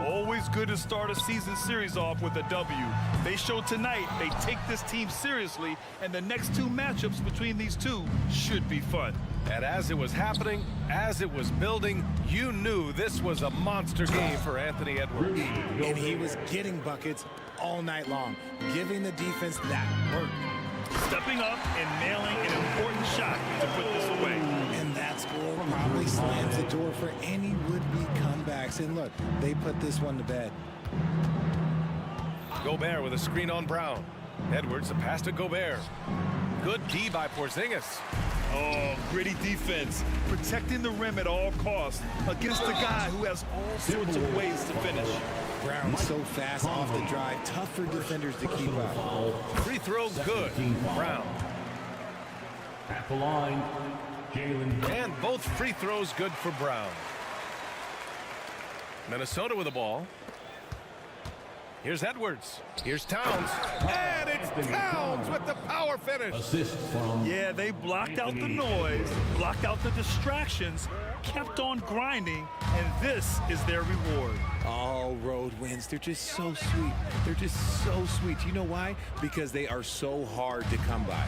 Always good to start a season series off with a W. They showed tonight they take this team seriously, and the next two matchups between these two should be fun. And as it was happening, as it was building, you knew this was a monster game for Anthony Edwards. And he was getting buckets all night long, giving the defense that work. Stepping up and nailing an important shot to put this away. And that score probably slams the door for any would-be comebacks. And look, they put this one to bed. Gobert with a screen on Brown. Edwards, a pass to Gobert. Good D by Porzingis. Oh, gritty defense. Protecting the rim at all costs against a guy who has all sorts of ways to finish. Brown so fast off the drive, tough for defenders to keep up. Free throw good. Brown. At the line, Jalen. And both free throws good for Brown. Minnesota with the ball. Here's Edwards. Here's Towns. And it's Towns with the power finish. Assist from. Yeah, they blocked out the noise, blocked out the distractions, kept on grinding, and this is their reward. All road wins, they're just so sweet. They're just so sweet. You know why? Because they are so hard to come by.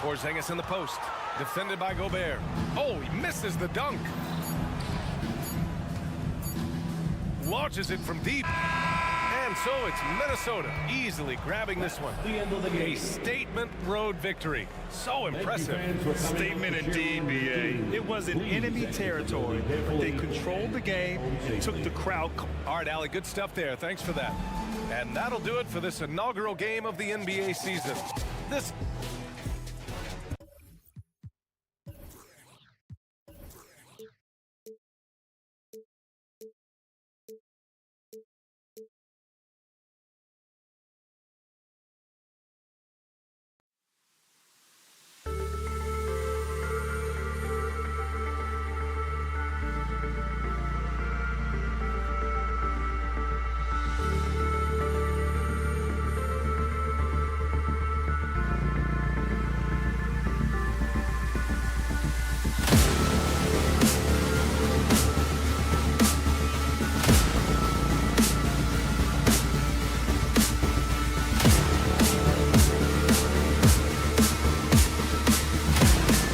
Porzingis in the post. Defended by Gobert. Oh, he misses the dunk. Launches it from deep. And so it's Minnesota easily grabbing this one. A statement road victory. So impressive. Statement indeed, B.A. It was in enemy territory. They controlled the game and took the crowd. All right, Allie, good stuff there. Thanks for that. And that'll do it for this inaugural game of the NBA season. This